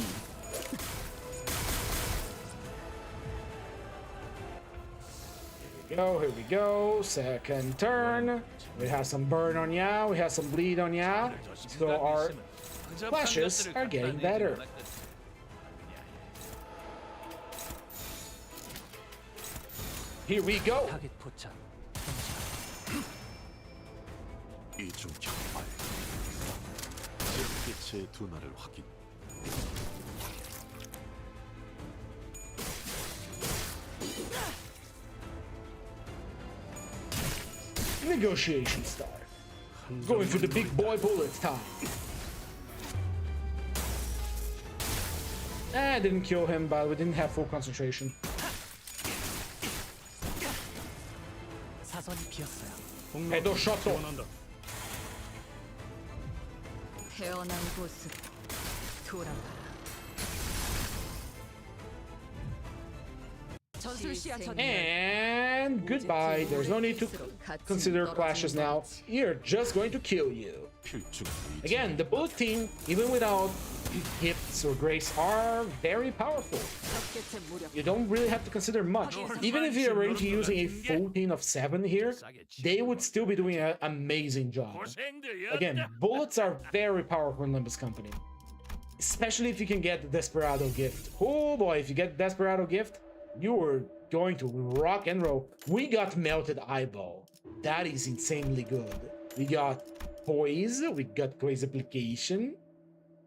Here we go. Second turn. We have some burn on ya. We have some bleed on ya. So our flashes are getting better. Here we go. 타겟 포착. 이중 격발. 빛의 두나를 확인. Negotiation start. Going for the big boy bullets time. I didn't kill him, but we didn't have full concentration. 사선이 비었어요. Edo Shoto. 지원한다. 태어난 곳으로 돌아가. 전술 시야 전. And goodbye. There's no need to consider clashes now. We're just going to kill you. 필중 의지. Again, the bullet team, even without gifts or grace are very powerful. 적개체 무력. You don't really have to consider much. Even if you're already using a full team of 7 here, they would still be doing an amazing job. Again, bullets are very powerful in Limbus Company. Especially if you can get the Desperado gift. Oh boy, if you get the Desperado gift, you are going to rock and roll. We got Melted Eyeball. That is insanely good. We got Poise, we got Glaze Application.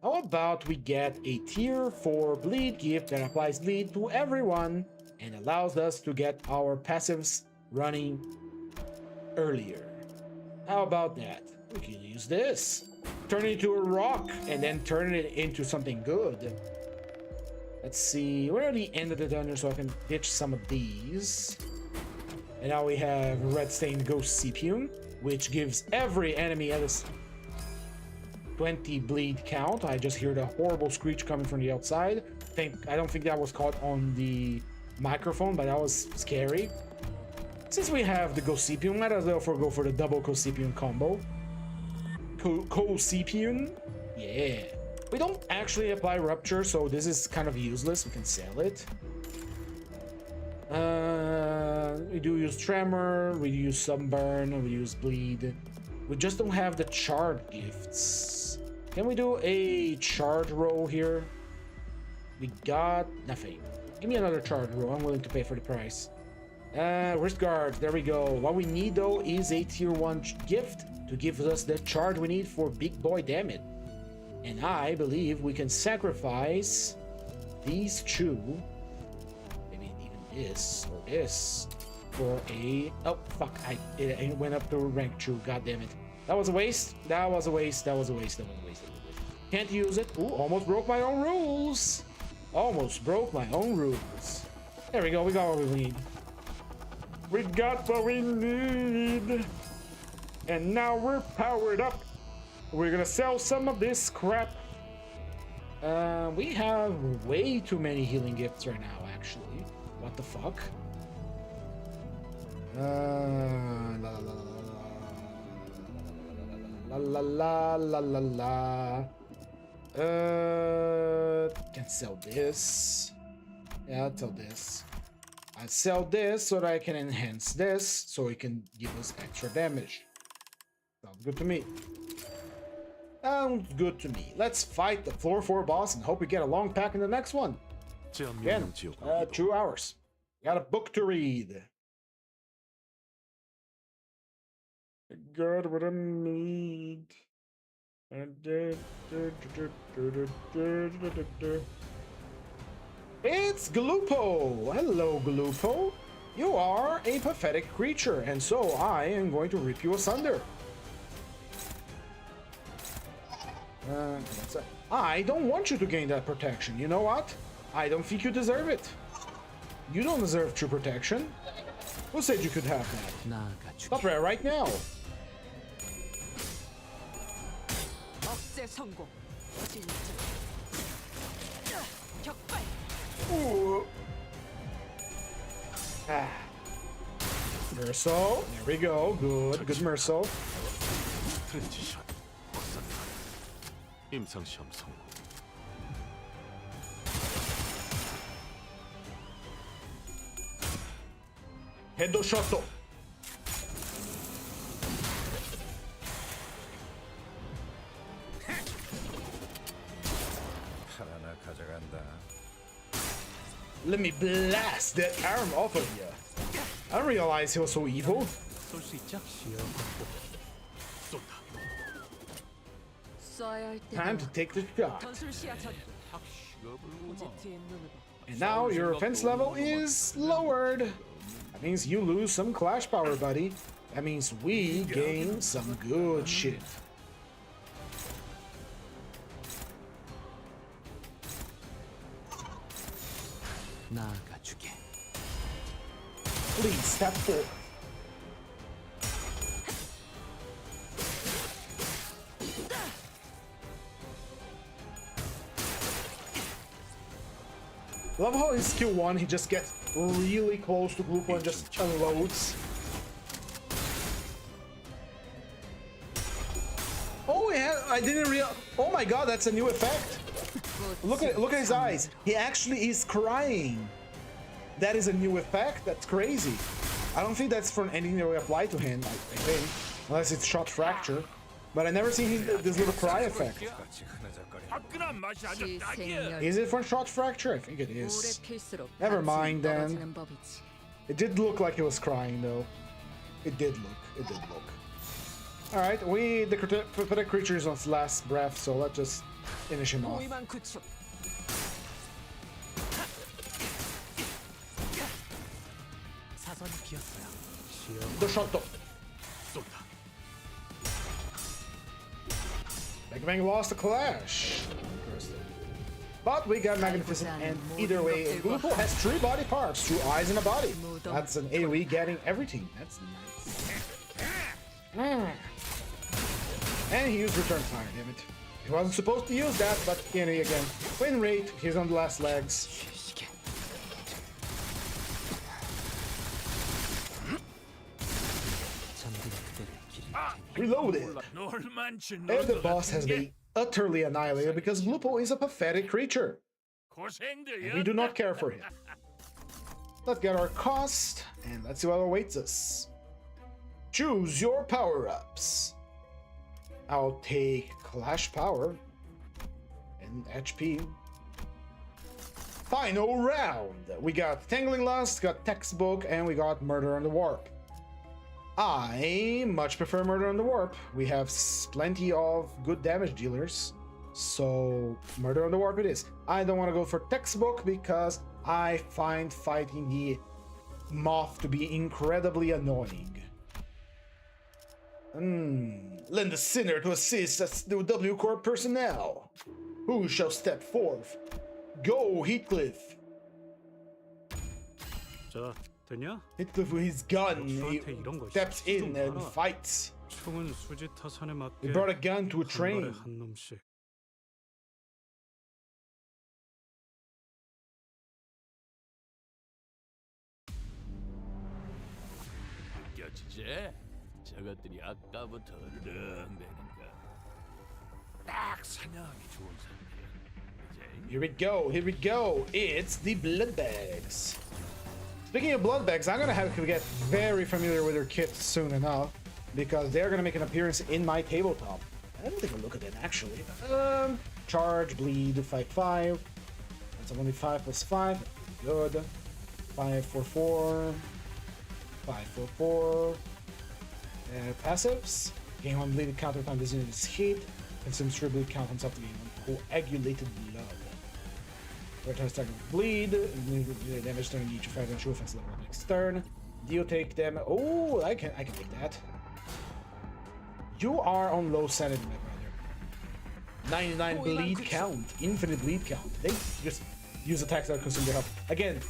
How about we get a tier 4 bleed gift that applies bleed to everyone and allows us to get our passives running earlier. How about that? We can use this. Turn it into a rock and then turn it into something good. Let's see, we're at the end of the dungeon so I can ditch some of these. And now we have Red Stained Ghost Sepium, which gives every enemy a 20 bleed count. I just heard a horrible screech coming from the outside. I don't think that was caught on the microphone, but that was scary. Since we have the Gosepium, might as well go for the double Gosepium combo. Gosepium? Yeah. We don't actually apply Rupture, so this is kind of useless. We can sell it. We do use Tremor, we use Sunburn, we use Bleed. We just don't have the Charge gifts. Can we do a Charge roll here? We got nothing. Give me another Charge roll. I'm willing to pay for the price. Wrist guard. There we go. What we need though is a tier 1 gift to give us the charge we need for big boy damage. And I believe we can sacrifice these two, maybe even this or this, for a... Oh, fuck. It went up to rank 2. God damn it. That was a waste. That was a waste. That was a waste. That was a waste. Can't use it. Ooh, almost broke my own rules. Almost broke my own rules. There we go. We got what we need. We got what we need. And now we're powered up. We're gonna sell some of this crap. We have way too many healing gifts right now, actually. What the fuck? La la la la la la. Can sell this. Yeah, I'll sell this. I sell this so that I can enhance this, so it can give us extra damage. Sounds good to me. Sounds good to me. Let's fight the floor 4 boss and hope we get a long pack in the next one. Again, 2 hours. Got a book to read. I got what I need. It's Glupo! Hello, Glupo. You are a pathetic creature, and so I am going to rip you asunder. I don't want you to gain that protection. You know what? I don't think you deserve it. You don't deserve true protection. Who said you could have that? Stop right now. 억제 성공. 진짜. 격발. Ooh. Ah. Merso. There we go. Good. Good Merso. 트랜지션 임상시험 성공. Head shot. 팔 하나 가져간다. Let me blast that arm off of you. I didn't realize he was so evil. 쏠수 있죠? 쏴야 할 때. Time to take the shot. 전술 시야 전. 오제트의 눈으로. And now your offense level is lowered. That means you lose some clash power, buddy. That means we gain some good shit. 나가주게. Please step forward. Love how in skill 1 he just gets really close to Glupo and just unloads. Oh yeah, I didn't realize. Oh my god, that's a new effect. Look at his eyes. He actually is crying. That is a new effect. That's crazy. I don't think that's for anything that we apply to him. I think, unless it's shot fracture. But I never seen this little cry effect. 화끈한 맛이 아주 딱이야. Is it for shot fracture? I think it is. Never mind then. It did look like he was crying though. It did look. All right, the pathetic creature is on his last breath, so let's just finish him off. 사선이 비었어요. The shot top. 쏜다. Mega Man lost the clash. But we got Magnificent, and either way, Lupo has 3 body parts, 2 eyes and a body. That's an AoE getting everything. That's nice. And he used return fire, damn it. He wasn't supposed to use that, but again. Win rate, he's on the last legs. Reloaded. And the boss has been utterly annihilated because Lupo is a pathetic creature. And we do not care for him. Let's get our cost, and let's see what awaits us. Choose your power-ups. I'll take Clash Power and HP. Final round. We got Tangling Lust, got Textbook, and we got Murder on the Warp. I much prefer Murder on the Warp. We have plenty of good damage dealers, so Murder on the Warp it is. I don't want to go for Textbook because I find fighting the Moth to be incredibly annoying. Lend a sinner to assist as the W Corp personnel. Who shall step forth? Go, Heathcliff. 자, 됐냐? Heathcliff with his gun, he steps in and fights. 총은 수지 타산에 맞게. He brought a gun to a 한 발에 train. 한 놈씩. 느껴지지? 저것들이 아까부터 어르렁대니까 딱 사냥하기 좋은 상태야. 그치? Here we go. It's the blood bags. Speaking of blood bags, I'm gonna have to get very familiar with their kit soon enough because they're gonna make an appearance in my tabletop. I didn't take a look at it actually. Charge, bleed, 5/5. That's only 5 + 5. Good. 5/4/4. 5/4/4. Passives. Gain 1 bleed counter time this unit is heat. Consumes 3 bleed count on top of the game. Coagulated blood. Return stack of bleed. Damage turn each effect on true offense level next turn. Deal take them. Oh, I can take that. You are on low sanity, my brother. 99 bleed count. Infinite bleed count. They just use attacks that consume their health. Again,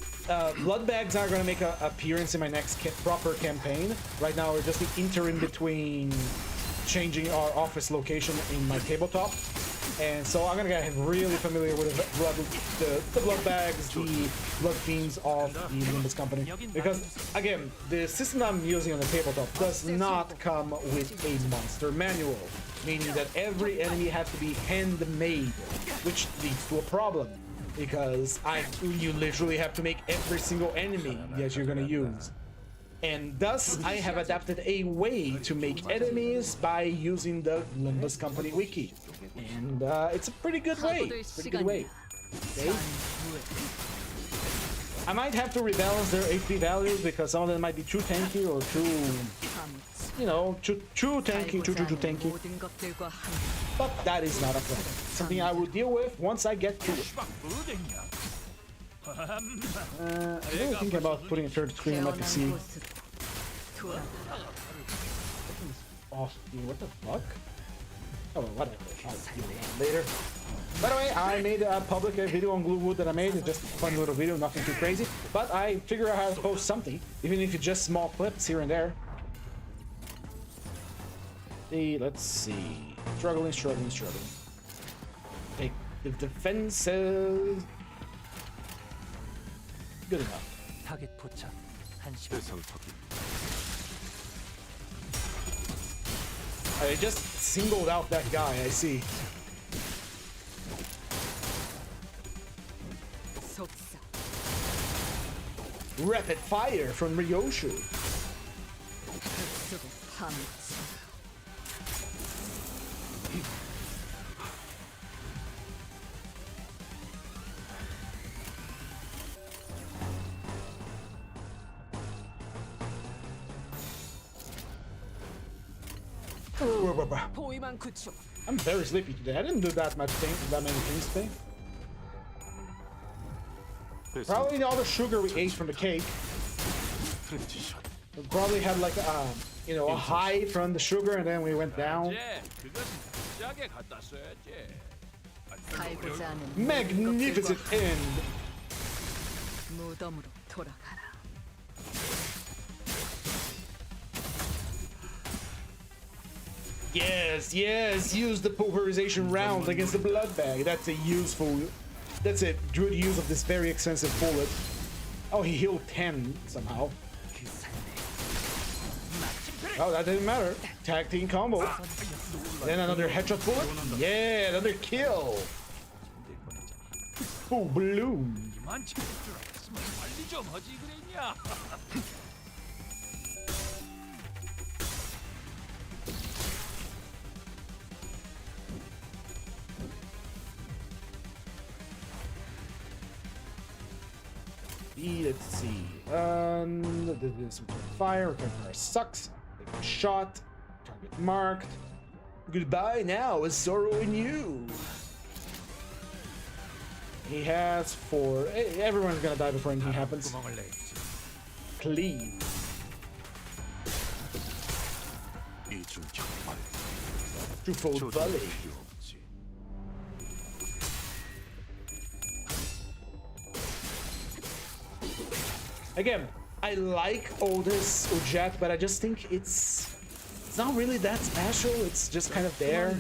blood bags are gonna make an appearance in my next proper campaign. Right now, we're just the interim between changing our office location in my tabletop, and so I'm gonna get really familiar with the blood bags, the blood fiends of the Limbus company, because again, the system I'm using on the tabletop does not come with a monster manual, meaning that every enemy has to be handmade, which leads to a problem. Because you literally have to make every single enemy that you're gonna use. And thus, I have adapted a way to make enemies by using the Limbus Company wiki. And it's a pretty good way. Okay? I might have to rebalance their HP values because some of them might be too tanky or too, you know, too tanky. But that is not a problem. Something I will deal with once I get to it. I'm really thinking about putting a third screen on my PC. What the fuck? Oh, well, whatever. I'll deal with that later. By the way, I made a public video on Gluewood that I made. It's just a fun little video, nothing too crazy. But I figure out how to post something, even if it's just small clips here and there. Let's see. Struggling. Take the defenses. Good enough. 타겟 포착. 한시. 대상 확인. I just singled out that guy, I see. rapid fire from Ryoshu. 쓰고 파묻지. 보이만 구축. I'm very sleepy today. I didn't do that many things today. Probably all the sugar we ate from the cake. 트랜지션. We probably had like you know, a high from the sugar and then we went down. 이제 그것은 시작에 갖다 써야지. 살고자 하는 Magnificent end. 무덤으로 돌아가라. Yes, yes, use the pulverization round against the blood bag. That's a good use of this very expensive bullet. Oh, he healed 10 somehow. Oh, that didn't matter. Tag team combo. Then another headshot bullet. Yeah, another kill. Oh, balloon. 이만 챙길 줄 알았으면 빨리 좀 하지 그랬냐? Let's see. This fire. Return fire sucks. Take a shot. Target marked. Goodbye now, is sorrow in you. He has 4. Everyone's gonna die before anything happens. 구멍을 내야지. Cleave. 이중 격발. Twofold volley. 필요 없지. Again, I like all this Ujet, but I just think it's not really that special. It's just kind of there.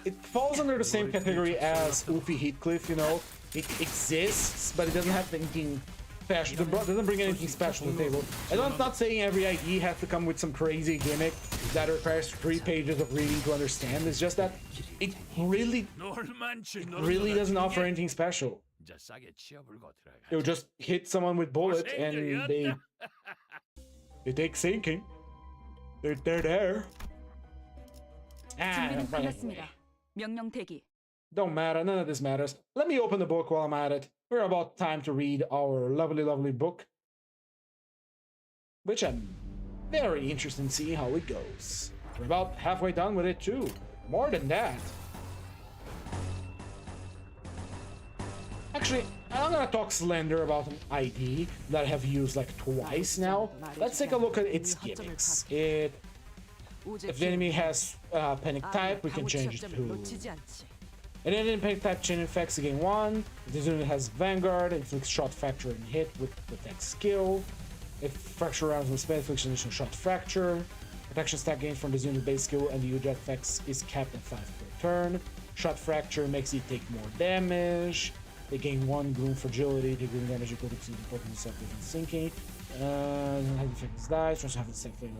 It falls under the same category as Ufi Heathcliff, you know. It exists, but it doesn't have anything special. It doesn't bring anything special to the table. And I'm not saying every ID has to come with some crazy gimmick that requires 3 pages of reading to understand. It's just that it really doesn't offer anything special. 이제 싸게 치워불고 들어가. It'll just hit someone with bullet and they take sinking. They're there. 준비는 Right. 끝났습니다. 명령 대기. Don't matter, none of this matters. Let me open the book while I'm at it. We're about time to read our lovely book, which I'm very interested in seeing how it goes. We're about halfway done with it too. More than that. Actually, I'm gonna talk slender about an ID that I have used like twice now. Let's take a look at its gimmicks. If the enemy has panic type, we can change it to. And then in panic type chain effects, again 1. If the unit has Vanguard, inflicts shot, fracture, and hit with that skill. If fracture rounds with spell, inflicts additional shot, fracture. Protection stack gained from the unit base skill, and the UJ effects is capped at 5 per turn. Shot fracture makes it take more damage. They gain 1 gloom fragility, take gloom damage equal to the Pokemon self-defense and sinking. Have effect this dice, also have this effect.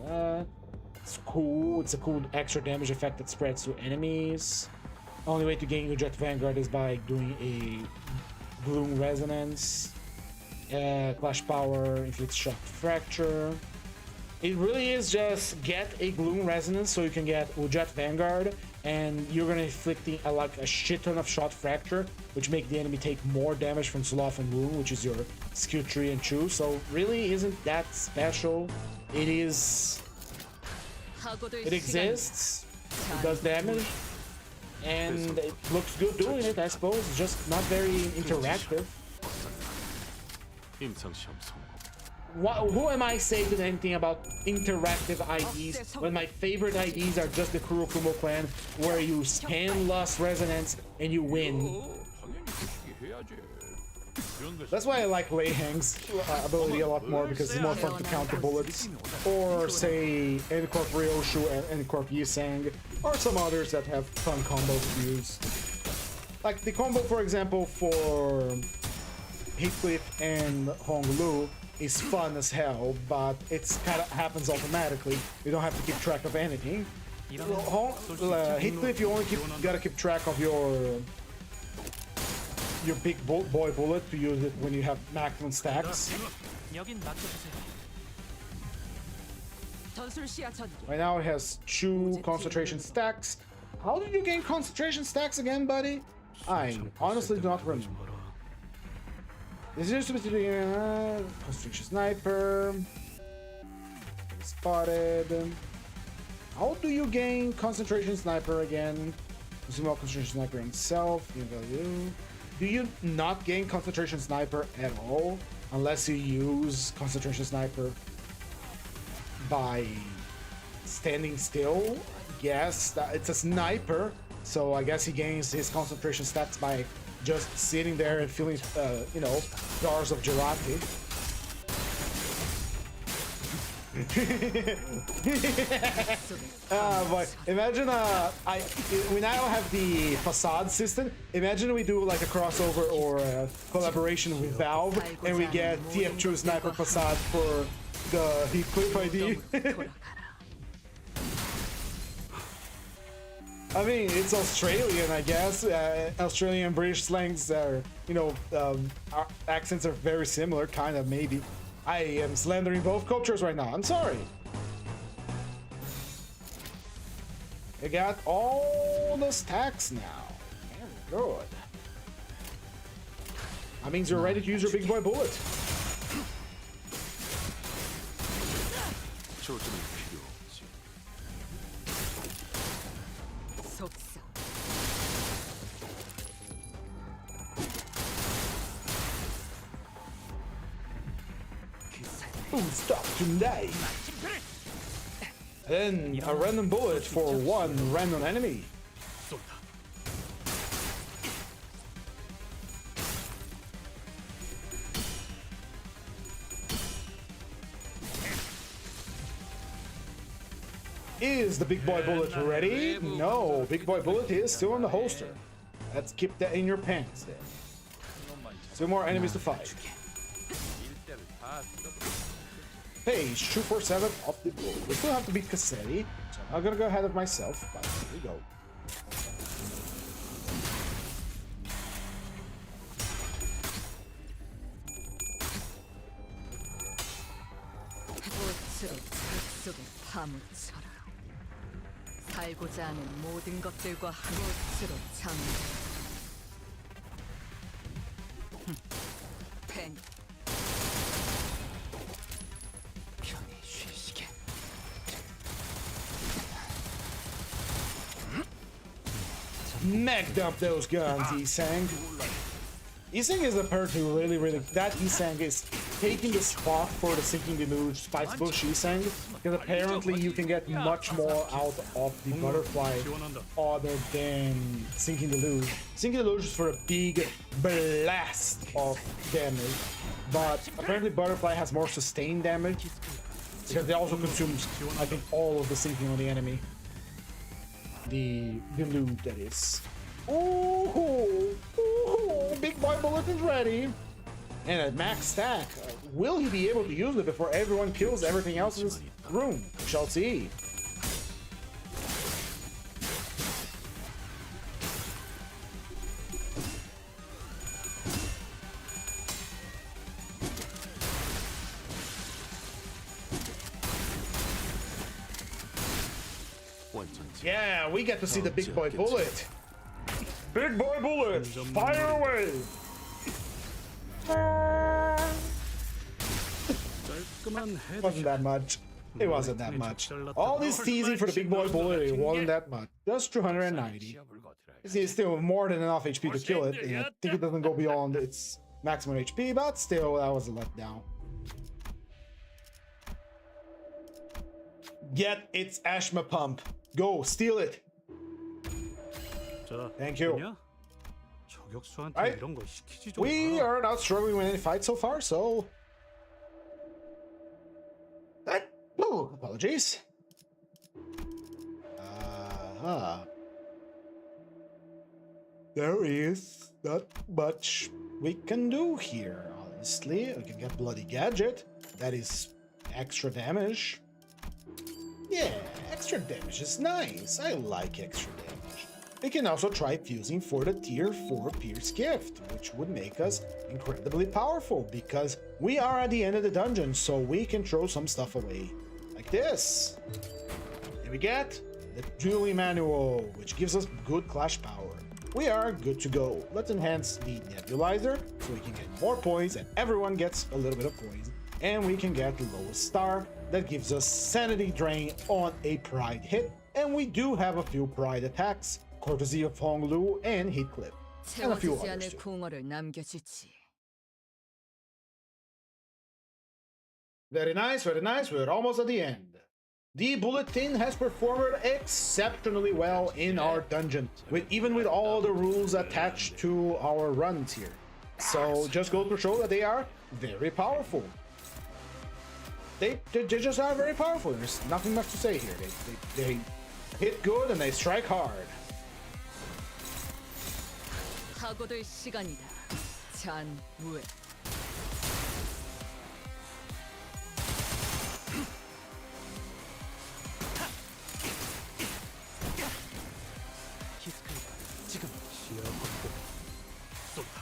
It's cool. It's a cool extra damage effect that spreads to enemies. Only way to gain your Jet Vanguard is by doing a Gloom Resonance. Clash Power inflicts Shock Fracture. It really is just get a Gloom Resonance so you can get Ujet Vanguard, and you're gonna inflict like a shit ton of Shot Fracture, which make the enemy take more damage from Sloth and Wound, which is your skill tree and choose. So really isn't that special. It is. It exists. It does damage. And it looks good doing it, I suppose. It's just not very interactive. 임상 시험 성공. Who am I saying to anything about interactive IDs when my favorite IDs are just the Kurokumo clan, where you spam Lost Resonance and you win? That's why I like Lei Hang's ability a lot more, because it's more fun to count the bullets. Or say N-Corp Ryoshu and N-Corp Yisang, or some others that have fun combos to use. Like the combo, for example, for Heathcliff and Honglu is fun as hell, but it's kind of happens automatically. You don't have to keep track of anything. Heathcliff, you only gotta keep track of your big boy bullet to use it when you have maximum stacks. 여긴 맡겨주세요. 전술 시야 전개. Right now it has 2 concentration stacks. How did you gain concentration stacks again, buddy? I honestly do not remember. This is supposed to be concentration sniper. Spotted. How do you gain concentration sniper again? Small concentration sniper himself. Do you not gain concentration sniper at all unless you use concentration sniper by standing still? Yes, it's a sniper, so I guess he gains his concentration stats by just sitting there and feeling, you know, jars of gelati. But imagine we now have the facade system. Imagine we do like a crossover or a collaboration with Valve and we get TF2 sniper facade for the Heathcliff ID. I mean, it's Australian, I guess. Australian and British slangs are, you know, our accents are very similar, kind of, maybe. I am slandering both cultures right now. I'm sorry. You got all the stacks now. Very good. That means you're ready to use your big boy bullet. 조준이 필요 없지. 속삭. Food stop tonight. Then a random bullet for one random enemy. Is the big boy bullet ready? No, big boy bullet is still in the holster. Let's keep that in your pants then. 2 more enemies to fight. Page 247 of the book. We still have to beat Cassetti, so I'm gonna go ahead of myself, but here we go. 꽃으로 흙속에 파묻혀라. 살고자 하는 모든 것들과 꽃으로 잠들어. 펜. 편히 쉬시게. Mag dump those guns, Isang. Isang is apparently really that Isang is taking the spot for the Sinking Deluge Spice Bush Isang, because apparently you can get much more out of the Butterfly other than Sinking Deluge. Sinking Deluge is for a big blast of damage, but apparently Butterfly has more sustained damage, because it also consumes, I think, all of the sinking on the enemy. The loot, that is. Ooh, big boy bullet is ready. And a max stack. Will he be able to use it before everyone kills everything else in this room? We shall see. Yeah, we get to see the big boy bullet. Big boy bullet, fire away! Wasn't that much. It wasn't that much. All this teasing for the big boy bullet, it wasn't that much. Just 290. It's still more than enough HP to kill it, and I think it doesn't go beyond its maximum HP, but still, that was a letdown. Get its Ashma pump. Go, steal it. Thank you. Right. We are not struggling with any fight so far, so... Oh, apologies. There is not much we can do here, honestly. We can get Bloody Gadget. That is extra damage. Yeah, extra damage is nice. I like extra damage. We can also try fusing for the tier 4 Pierce gift, which would make us incredibly powerful because we are at the end of the dungeon, so we can throw some stuff away. Like this. Here we get the Dueling Manual, which gives us good clash power. We are good to go. Let's enhance the nebulizer so we can get more points and everyone gets a little bit of points. And we can get the lowest star that gives us sanity drain on a pride hit. And we do have a few pride attacks, courtesy of Honglu and Heathcliff, and a few 채워지지 others 않을 too. 공허를 남겨주지. Very nice, very nice. We're almost at the end. The bulletin has performed exceptionally well in our dungeon, even with all the rules attached to our runs here. So just go to show that they are very powerful. They just are very powerful. There's nothing much to say here. They hit good and they strike hard. 하고들 시간이다. 잔무에. 키스크리가 지금 시야 확보. 쏜다.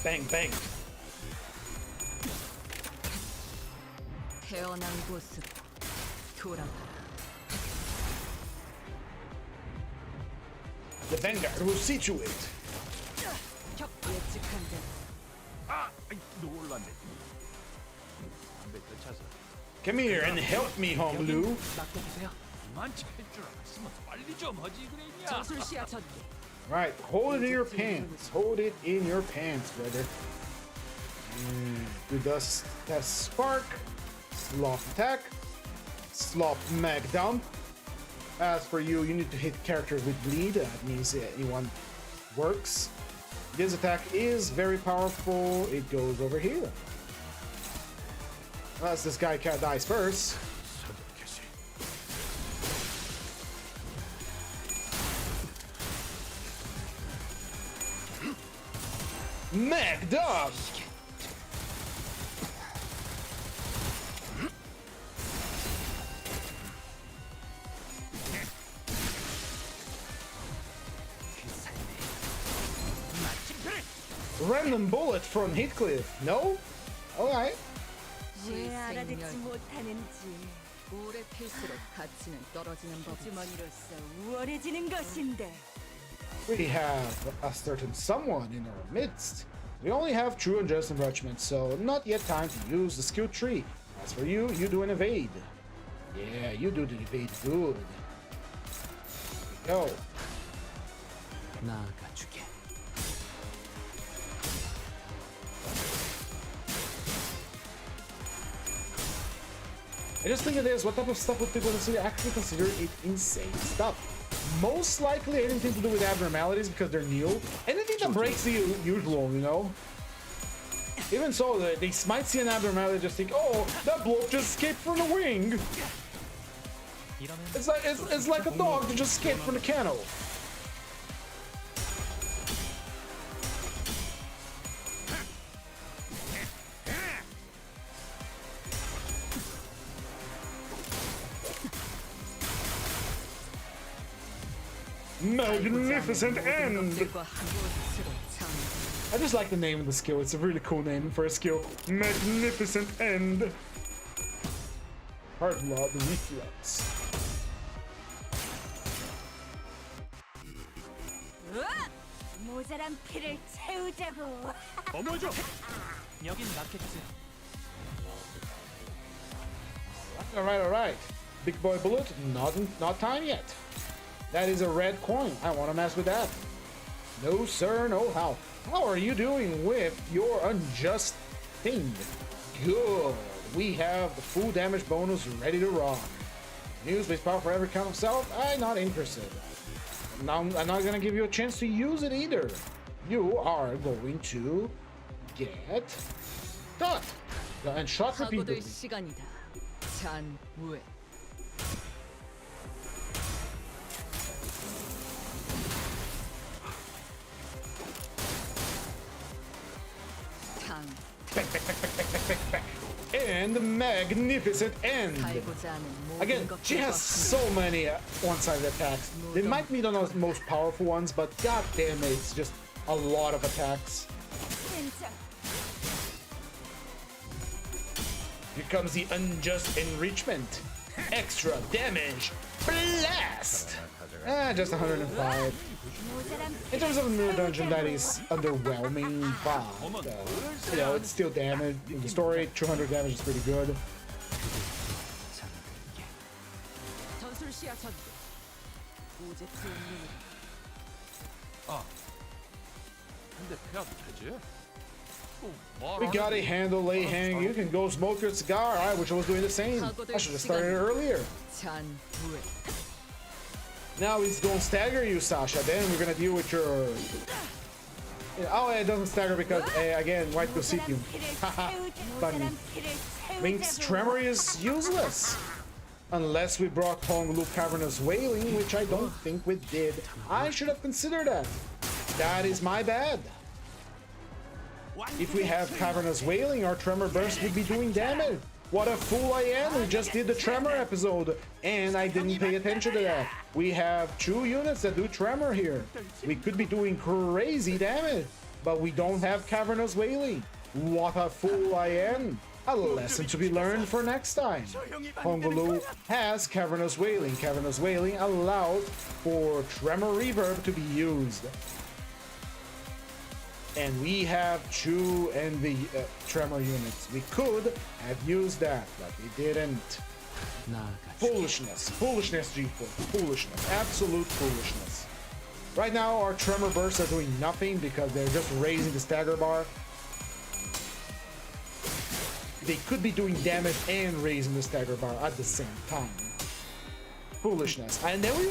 Bang, bang. 태어난 곳으로 돌아가라. The Vanguard will see to it. 예측한 대로. 아, 아이, 놀랐네. 담배 떼차서 Come here and help me, Honglu. 맡겨주세요. 그만 찰줄 알았으면 빨리 좀 하지 그랬냐? 저술시야 전개. Right, hold it in your pants. Hold it in your pants, brother. Do dust test spark. Sloth attack. Sloth mag dump. As for you, you need to hit characters with bleed. That means anyone works. This attack is very powerful. It goes over here. Unless this guy dies first. 서독해시. Mag dump. Random bullet from Heathcliff. No? Alright. 왜 알아듣지 못하는지. 오래 필수록 가치는 떨어지는 법. 주머니로서 우월해지는 것인데. We have a certain someone in our midst. We only have true and just enrichment, so not yet time to use the skill tree. As for you, you do an evade. Yeah, you do the evade good. Go. 나아가주게. I just think of this, what type of stuff would people actually consider it insane stuff? Most likely anything to do with abnormalities because they're new. Anything that breaks the usual, you know? Even so, they might see an abnormality and just think, oh, that bloke just escaped from the wing. It's like a dog that just escaped from the kennel. Magnificent End! 것들과 한 곳으로 참. I just like the name of the skill. It's a really cool name for a skill. Magnificent End. Hard Blood Reflex. 모자란 피를 채우자고. 어머죠. 여긴 맡겨주세요. Alright. Big boy bullet, not time yet. That is a red coin. I want to mess with that. No sir, no how. How are you doing with your unjust thing? Good. We have the full damage bonus ready to rock. New space power for every count of self? I'm not interested. Now I'm not gonna give you a chance to use it either. You are going to get shot. And shot repeatedly. 하고들 시간이다. 잔무에. And and magnificent end. 살고자 하는 Again, 모든 she 것들과 has so many one-sided attacks. They might be the most powerful ones, but god damn it, it's just a lot of attacks. Here comes the unjust enrichment. Extra damage. Blast! Just 105. In terms of a mirror dungeon, that is underwhelming, but you know, it's still damage. In the story, 200 damage is pretty good. 전술 시야 전개. 오제트 운명을 근데 패야도 되지? We got a handle, lay hang. You can go smoke your cigar. I wish I was doing the same. I should have started earlier. 잔무에 Now he's gonna stagger you, Sasha. Then we're gonna deal with your. Oh, it doesn't stagger because again, white will seat you. Haha, funny. Link's tremor is useless. Unless we brought Honglu Cavernous Wailing, which I don't think we did. I should have considered that. That is my bad. If we have Cavernous Wailing, our Tremor Burst would be doing damage. What a fool I am, we just did the Tremor episode, and I didn't pay attention to that. We have 2 units that do Tremor here. We could be doing crazy damage, but we don't have Cavernous Wailing. What a fool I am. A lesson to be learned for next time. Honglu has Cavernous Wailing. Cavernous Wailing allows for Tremor Reverb to be used. And we have 2 envy Tremor units. We could have used that, but we didn't. Foolishness. Foolishness, G4. Foolishness. Absolute foolishness. Right now, our Tremor Bursts are doing nothing because they're just raising the stagger bar. They could be doing damage and raising the stagger bar at the same time. Foolishness. And then we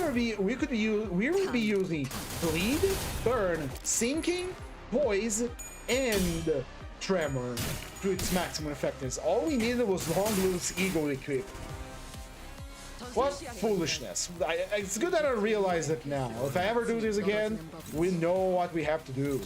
would be using Bleed, Burn, Sinking, Poise, and Tremor to its maximum effectiveness. All we needed was Honglu's Ego equipped. What foolishness. It's good that I realize it now. If I ever do this again, we know what we have to do.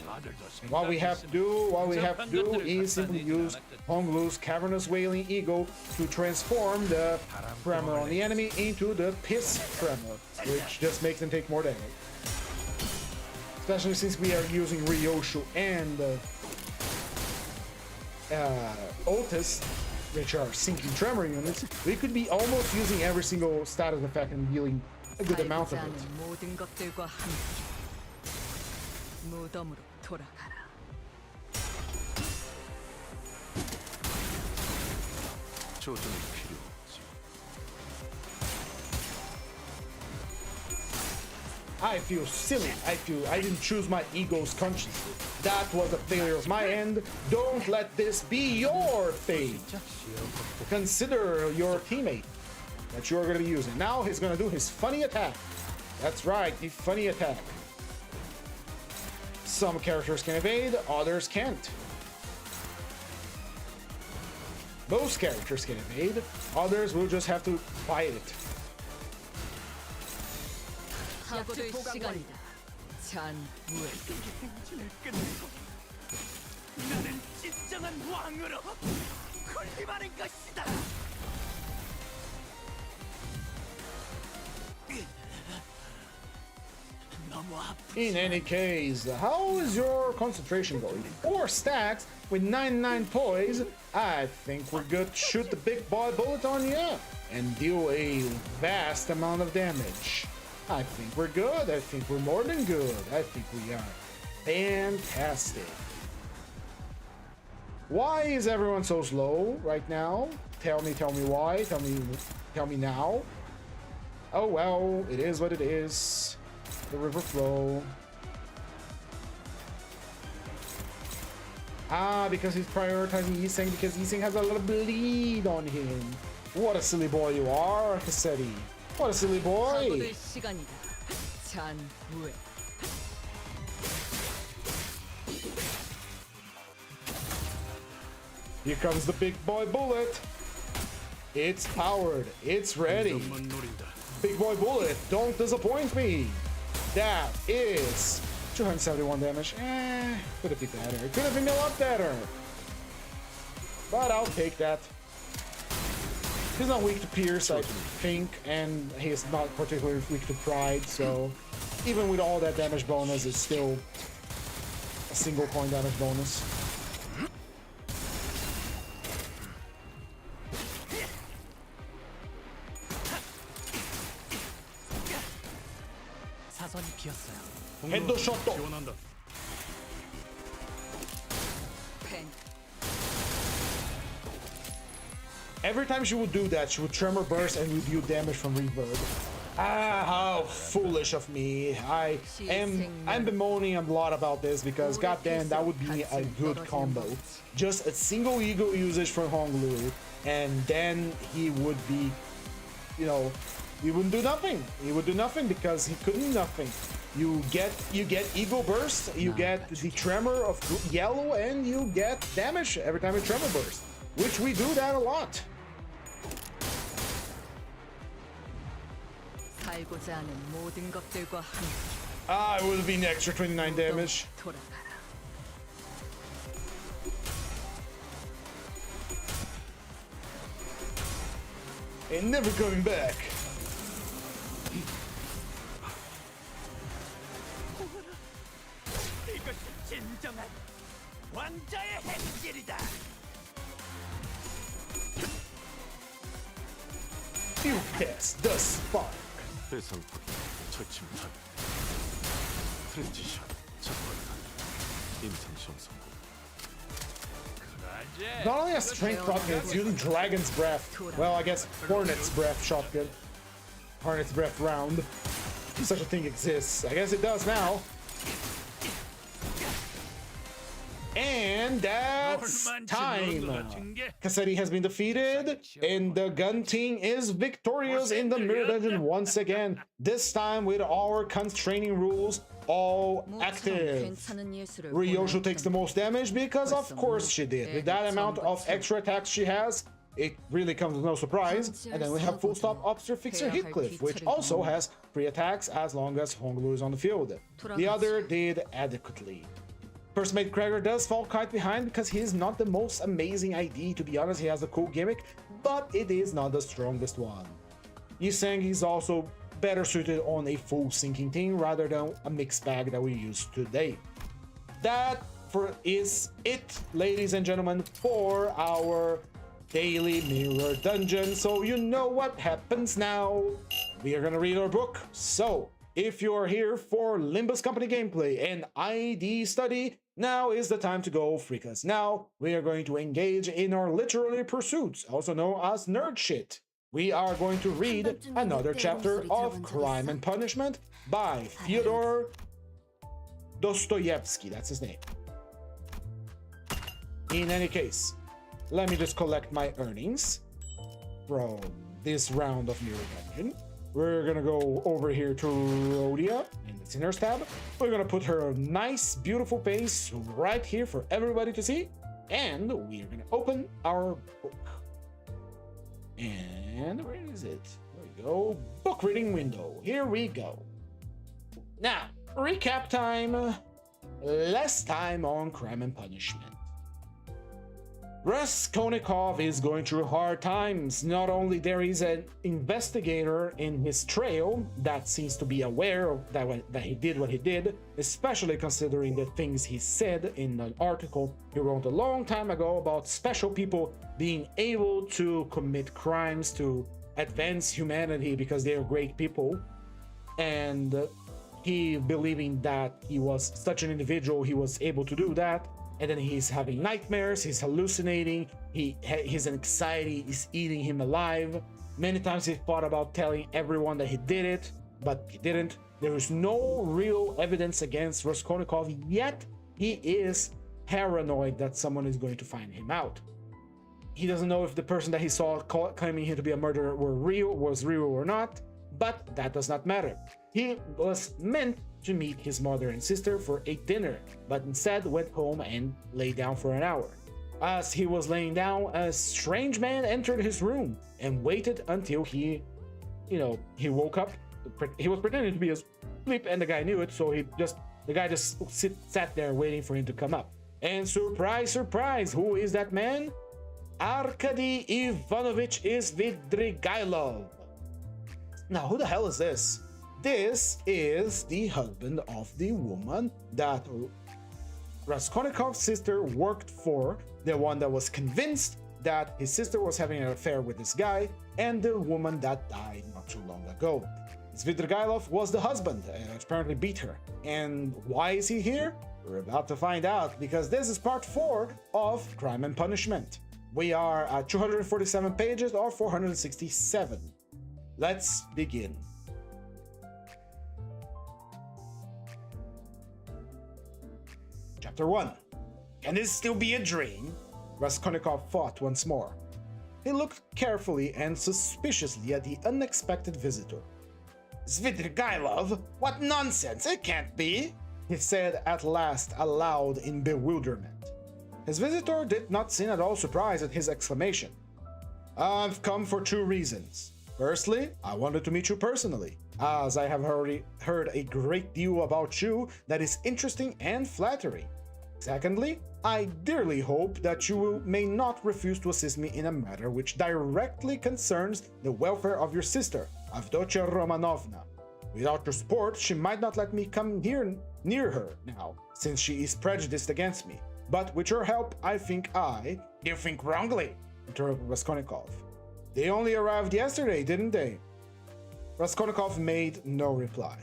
What we have to do is simply use Honglu's Cavernous Wailing Ego to transform the Tremor on the enemy into the Piss Tremor, which just makes them take more damage. Especially since we are using Ryoshu and Otis, which are sinking Tremor units, we could be almost using every single status effect and dealing a good amount of 살고자 it. 하는 모든 것들과 함께 무덤으로 돌아가라. 조정이 필요 없지. I feel silly. I didn't choose my ego's consciously. That was a failure of my end. Don't let this be your fate. Consider your teammate that you're going to be using. Now he's going to do his funny attack. That's right, the funny attack. Some characters can evade, others can't. Most characters can evade, others will just have to fight it. 사고될 시간이다. 잔무에 나는 진정한 왕으로 군림하는 것이다. 너무 아프. In any case, how is your concentration going? 4 stacks with 99 poise. I think we're good to shoot the big boy bullet on you and deal a vast amount of damage. I think we're good. I think we're more than good. I think we are fantastic. Why is everyone so slow right now? Tell me why. Tell me now. Oh well, it is what it is. The river flow. Ah, because he's prioritizing Yiseng because Yiseng has a little bleed on him. What a silly boy you are, Cassetti. What a silly boy. 사고될 시간이다. 잔무에 Here comes the big boy bullet. It's powered. It's ready. 점만 노린다. Big boy bullet, don't disappoint me. That is 271 damage. Could have been better. Could have been a lot better. But I'll take that. He's not weak to Pierce, I think, and he's not particularly weak to Pride, so even with all that damage bonus, it's still a single coin damage bonus. 사선이 비었어요. 헤드샷! 지원한다. 펜. Every time she would do that, she would Tremor Burst and would deal damage from Reverb. Ah, how foolish of me. I'm bemoaning a lot about this because goddamn, that would be a good combo. Just a single ego usage from Honglu, and then he would be, you know, he wouldn't do nothing. He would do nothing because he couldn't do nothing. You get ego burst, you get the tremor of yellow, and you get damage every time you tremor burst, which we do that a lot. 살고자 하는 모든 것들과 함께 Ah, it would have been extra 29 damage. 돌아가라. And never coming back. 이것이 진정한 왕자의 행실이다. You cast the spark. 대상 처침 탑 트랜지션 첫번타 임상시험 성공. Not only a strength shotgun, it's using Dragon's Breath. Well, I guess Hornet's Breath shotgun. Hornet's Breath round. If such a thing exists. I guess it does now. And that's time. Cassetti has been defeated, and the gun team is victorious in the mirror dungeon once again. This time with our constraining rules all active. Ryoshu takes the most damage because of course she did. With that amount of extra attacks she has, it really comes as no surprise. And then we have full stop Obster Fixer Heathcliff, which also has 3 attacks as long as Honglu is on the field. The other did adequately. First Mate Krager does fall quite behind because he's not the most amazing ID, to be honest. He has a cool gimmick, but it is not the strongest one. Yiseng is also better suited on a full sinking team rather than a mixed bag that we use today. That is it, ladies and gentlemen, for our daily mirror dungeon. So you know what happens now. We are gonna read our book. So if you're here for Limbus Company gameplay and ID study, now is the time to go, because now we are going to engage in our literary pursuits, also known as nerd shit. We are going to read another chapter of Crime and Punishment by Fyodor Dostoyevsky, that's his name. In any case, let me just collect my earnings from this round of Mirror Dungeon. We're gonna go over here to Rhodia in the Sinners tab. We're gonna put her nice, beautiful face right here for everybody to see. And we're gonna open our book. And where is it? There we go. Book reading window. Here we go. Now, recap time. Less time on Crime and Punishment. Raskolnikov is going through hard times. Not only there is an investigator in his trail that seems to be aware of that he did what he did, especially considering the things he said in an article he wrote a long time ago about special people being able to commit crimes to advance humanity because they are great people, and he believing that he was such an individual, he was able to do that. And then he's having nightmares, he's hallucinating, his anxiety is eating him alive. Many times he thought about telling everyone that he did it, but he didn't. There is no real evidence against Raskolnikov, yet he is paranoid that someone is going to find him out. He doesn't know if the person that he saw claiming him to be a murderer was real or not, but that does not matter. He was meant to meet his mother and sister for a dinner, but instead went home and lay down for an hour. As he was laying down, a strange man entered his room and waited until he woke up. He was pretending to be asleep, and the guy knew it, so the guy just sat there waiting for him to come up. And surprise, surprise, who is that man? Arkady Ivanovich Svidrigailov. Now, who the hell is this? This is the husband of the woman that Raskolnikov's sister worked for, the one that was convinced that his sister was having an affair with this guy, and the woman that died not too long ago. Svidrigailov was the husband and apparently beat her. And why is he here? We're about to find out, because this is part 4 of Crime and Punishment. We are at 247 pages or 467. Let's begin. Chapter 1. Can this still be a dream? Raskolnikov thought once more. He looked carefully and suspiciously at the unexpected visitor. Svidrigailov? What nonsense! It can't be! He said at last aloud in bewilderment. His visitor did not seem at all surprised at his exclamation. I've come for 2 reasons. Firstly, I wanted to meet you personally, as I have already heard a great deal about you that is interesting and flattering. Secondly, I dearly hope that you may not refuse to assist me in a matter which directly concerns the welfare of your sister, Avdotia Romanovna. Without your support, she might not let me come here near her now, since she is prejudiced against me. But with your help, I think I... You think wrongly, interrupted Raskolnikov. They only arrived yesterday, didn't they? Raskolnikov made no reply.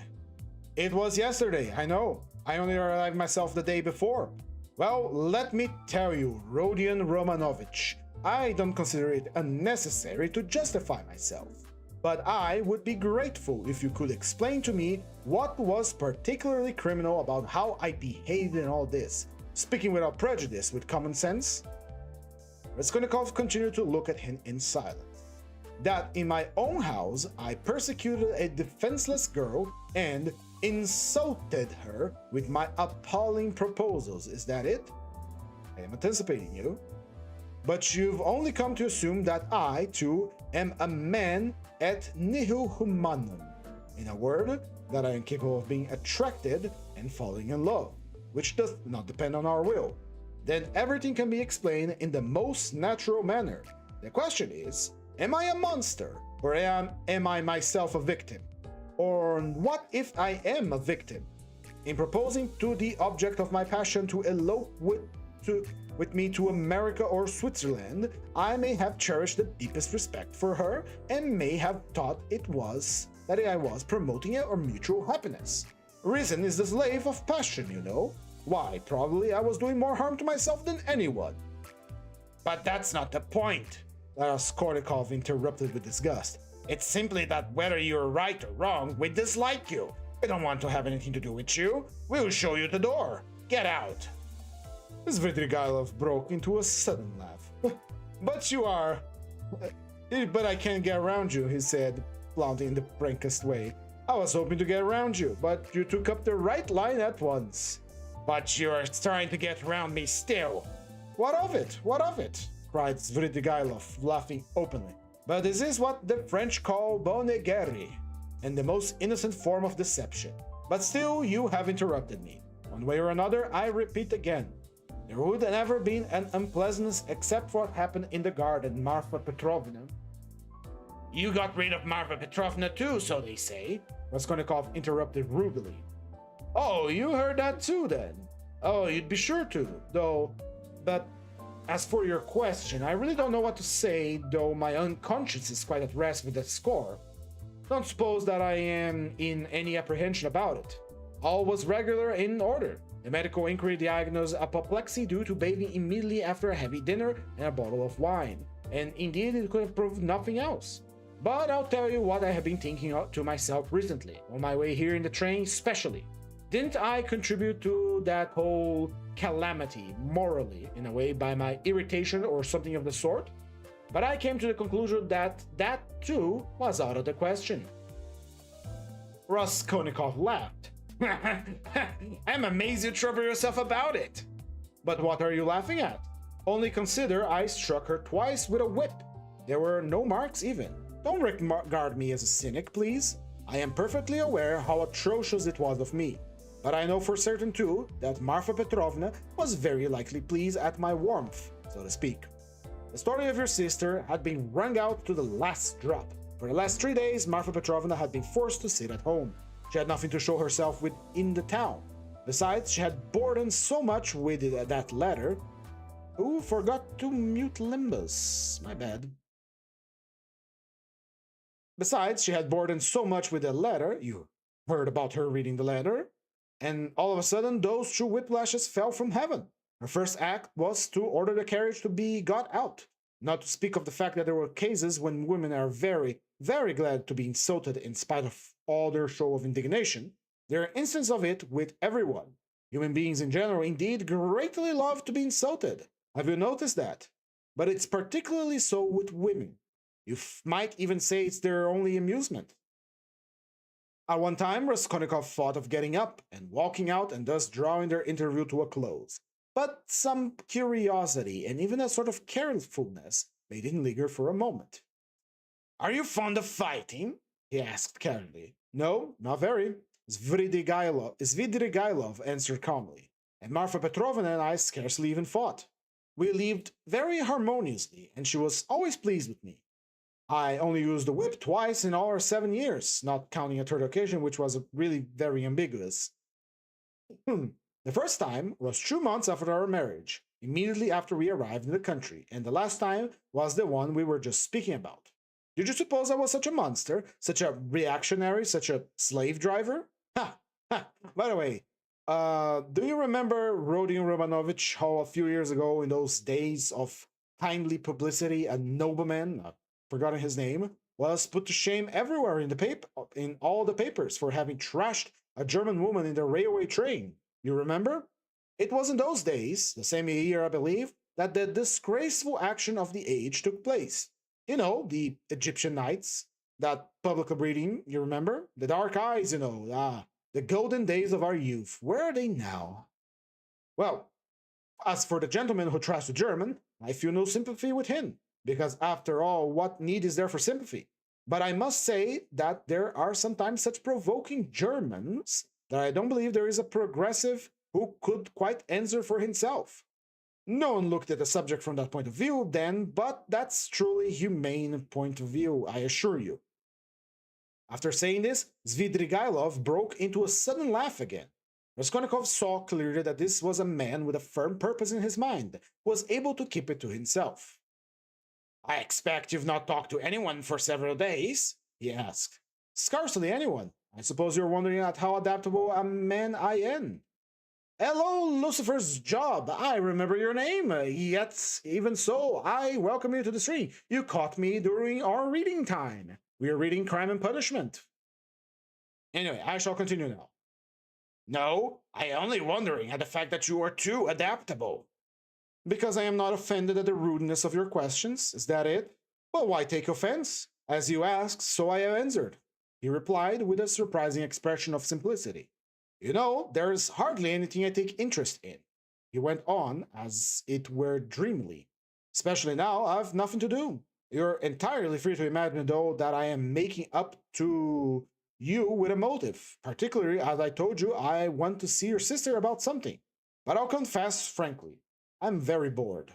It was yesterday, I know. I only arrived myself the day before. Well, let me tell you, Rodion Romanovich, I don't consider it unnecessary to justify myself. But I would be grateful if you could explain to me what was particularly criminal about how I behaved in all this, speaking without prejudice, with common sense. Raskolnikov continued to look at him in silence. That in my own house I persecuted a defenseless girl and insulted her with my appalling proposals, is that it? I am anticipating you. But you've only come to assume that I, too, am a man et nihil humanum. In a word, that I am capable of being attracted and falling in love, which does not depend on our will. Then everything can be explained in the most natural manner. The question is, am I a monster, or am I myself a victim? Or what if I am a victim? In proposing to the object of my passion to elope with me to America or Switzerland, I may have cherished the deepest respect for her and may have thought that I was promoting our mutual happiness. Reason is the slave of passion, you know. Why, probably I was doing more harm to myself than anyone. But that's not the point, Raskolnikov interrupted with disgust. It's simply that whether you're right or wrong, we dislike you. We don't want to have anything to do with you. We'll show you the door. Get out. Svidrigailov broke into a sudden laugh. But you are... But I can't get around you, he said, flaunting in the prankest way. I was hoping to get around you, but you took up the right line at once. But you're trying to get around me still. What of it? What of it? Cried Svidrigailov, laughing openly. But this is what the French call bonneguerie, and the most innocent form of deception. But still, you have interrupted me. One way or another, I repeat again. There would have never been an unpleasantness except for what happened in the garden, Marfa Petrovna. You got rid of Marfa Petrovna too, so they say, Raskolnikov interrupted rudely. Oh, you heard that too then? Oh, you'd be sure to, though. But as for your question, I really don't know what to say, though my unconscious is quite at rest with that score. Don't suppose that I am in any apprehension about it. All was regular and in order. The medical inquiry diagnosed apoplexy due to bathing immediately after a heavy dinner and a bottle of wine, and indeed it could have proved nothing else. But I'll tell you what I have been thinking to myself recently, on my way here in the train especially. Didn't I contribute to that whole calamity morally, in a way, by my irritation or something of the sort? But I came to the conclusion that that too was out of the question. Raskolnikov laughed. I'm amazed you trouble yourself about it. But what are you laughing at? Only consider I struck her twice with a whip. There were no marks even. Don't regard me as a cynic, please. I am perfectly aware how atrocious it was of me. But I know for certain too that Marfa Petrovna was very likely pleased at my warmth, so to speak. The story of your sister had been wrung out to the last drop. For the last 3 days, Marfa Petrovna had been forced to sit at home. She had nothing to show herself with in the town. Besides, she had bored so much with that letter. Who forgot to mute Limbus? My bad. Besides, she had bored so much with the letter. You heard about her reading the letter. And all of a sudden, those 2 whiplashes fell from heaven. Her first act was to order the carriage to be got out. Not to speak of the fact that there were cases when women are very, very glad to be insulted in spite of all their show of indignation. There are instances of it with everyone. Human beings in general indeed greatly love to be insulted. Have you noticed that? But it's particularly so with women. You might even say it's their only amusement. At one time, Raskolnikov thought of getting up and walking out and thus drawing their interview to a close. But some curiosity and even a sort of carefulness made him linger for a moment. "Are you fond of fighting?" he asked casually. "No, not very," Svidrigailov answered calmly. "And Marfa Petrovna and I scarcely even fought. We lived very harmoniously, and she was always pleased with me. I only used the whip twice in all our 7 years, not counting a third occasion, which was really very ambiguous. The first time was 2 months after our marriage, immediately after we arrived in the country, and the last time was the one we were just speaking about. Did you suppose I was such a monster, such a reactionary, such a slave driver? Ha! Ha! By the way, do you remember Rodion Romanovich, how a few years ago, in those days of timely publicity, a nobleman, forgotten his name, was put to shame everywhere in all the papers for having trashed a German woman in the railway train? You remember? It was in those days, the same year I believe, that the disgraceful action of the age took place. You know, the Egyptian Knights, that public breeding, you remember? The dark eyes, you know, the golden days of our youth. Where are they now? Well, as for the gentleman who trashed the German, I feel no sympathy with him, because after all, what need is there for sympathy? But I must say that there are sometimes such provoking Germans that I don't believe there is a progressive who could quite answer for himself. No one looked at the subject from that point of view then, but that's truly humane point of view, I assure you. After saying this, Svidrigailov broke into a sudden laugh again. Raskolnikov saw clearly that this was a man with a firm purpose in his mind, who was able to keep it to himself. "I expect you've not talked to anyone for several days?" he asked. "Scarcely anyone. I suppose you're wondering at how adaptable a man I am." "Hello, Lucifer's job. I remember your name. Yet, even so, I welcome you to the stream. You caught me during our reading time. We are reading Crime and Punishment. Anyway, I shall continue now. No, I am only wondering at the fact that you are too adaptable." "Because I am not offended at the rudeness of your questions. Is that it? Well, why take offense? As you asked, so I have answered," he replied with a surprising expression of simplicity. "You know, there's hardly anything I take interest in," he went on, as it were dreamily. "Especially now I've nothing to do. You're entirely free to imagine, though, that I am making up to you with a motive. Particularly, as I told you, I want to see your sister about something. But I'll confess frankly, I'm very bored.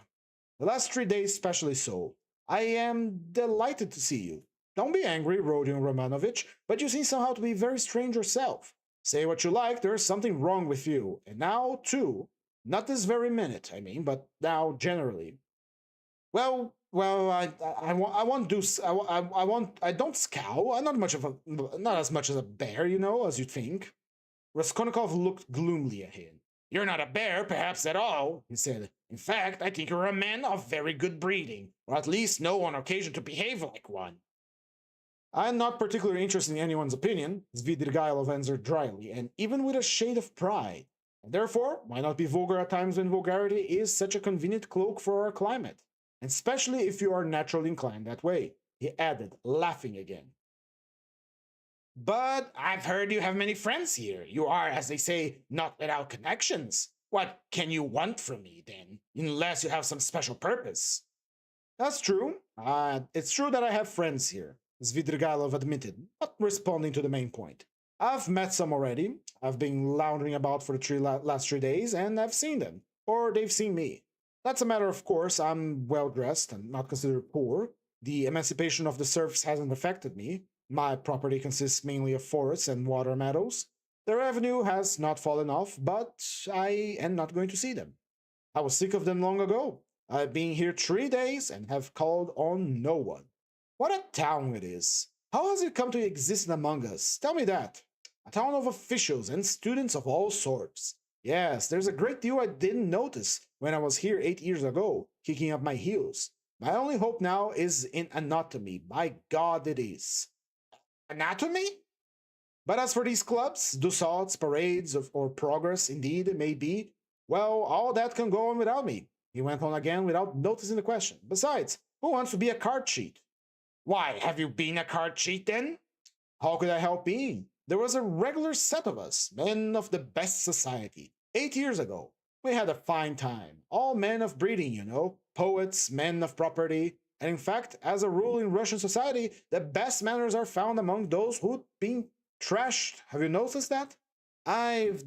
The last 3 days especially so. I am delighted to see you. Don't be angry, Rodion Romanovich, but you seem somehow to be very strange yourself. Say what you like, there's something wrong with you. And now, too. Not this very minute, I mean, but now generally. Well, I don't scowl. I'm not as much as a bear, you know, as you'd think." Raskolnikov looked gloomily at him. "You're not a bear, perhaps, at all," he said. "In fact, I think you're a man of very good breeding, or at least know on occasion to behave like one." "I'm not particularly interested in anyone's opinion," Svidrigailov answered dryly, and even with a shade of pride. "And therefore, why not be vulgar at times when vulgarity is such a convenient cloak for our climate? And especially if you are naturally inclined that way," he added, laughing again. "But I've heard you have many friends here. You are, as they say, not without connections. What can you want from me, then, unless you have some special purpose?" "That's true. It's true that I have friends here," Svidrigailov admitted, not responding to the main point. "I've met some already. I've been lounging about for the last 3 days, and I've seen them, or they've seen me. That's a matter of course. I'm well dressed and not considered poor. The emancipation of the serfs hasn't affected me. My property consists mainly of forests and water meadows. The revenue has not fallen off, but I am not going to see them. I was sick of them long ago. I've been here 3 days and have called on no one. What a town it is! How has it come to exist among us? Tell me that. A town of officials and students of all sorts. Yes, there's a great deal I didn't notice when I was here 8 years ago, kicking up my heels. My only hope now is in anatomy. By God, it is. Anatomy? But as for these clubs, dusauts, parades, or progress, indeed it may be, well, all that can go on without me. He went on again without noticing the question. Besides, who wants to be a card cheat? Why, have you been a card cheat then? How could I help being? There was a regular set of us, men of the best society, 8 years ago. We had a fine time. All men of breeding, you know, poets, men of property. And in fact, as a rule in Russian society, the best manners are found among those who've been trashed. Have you noticed that? I've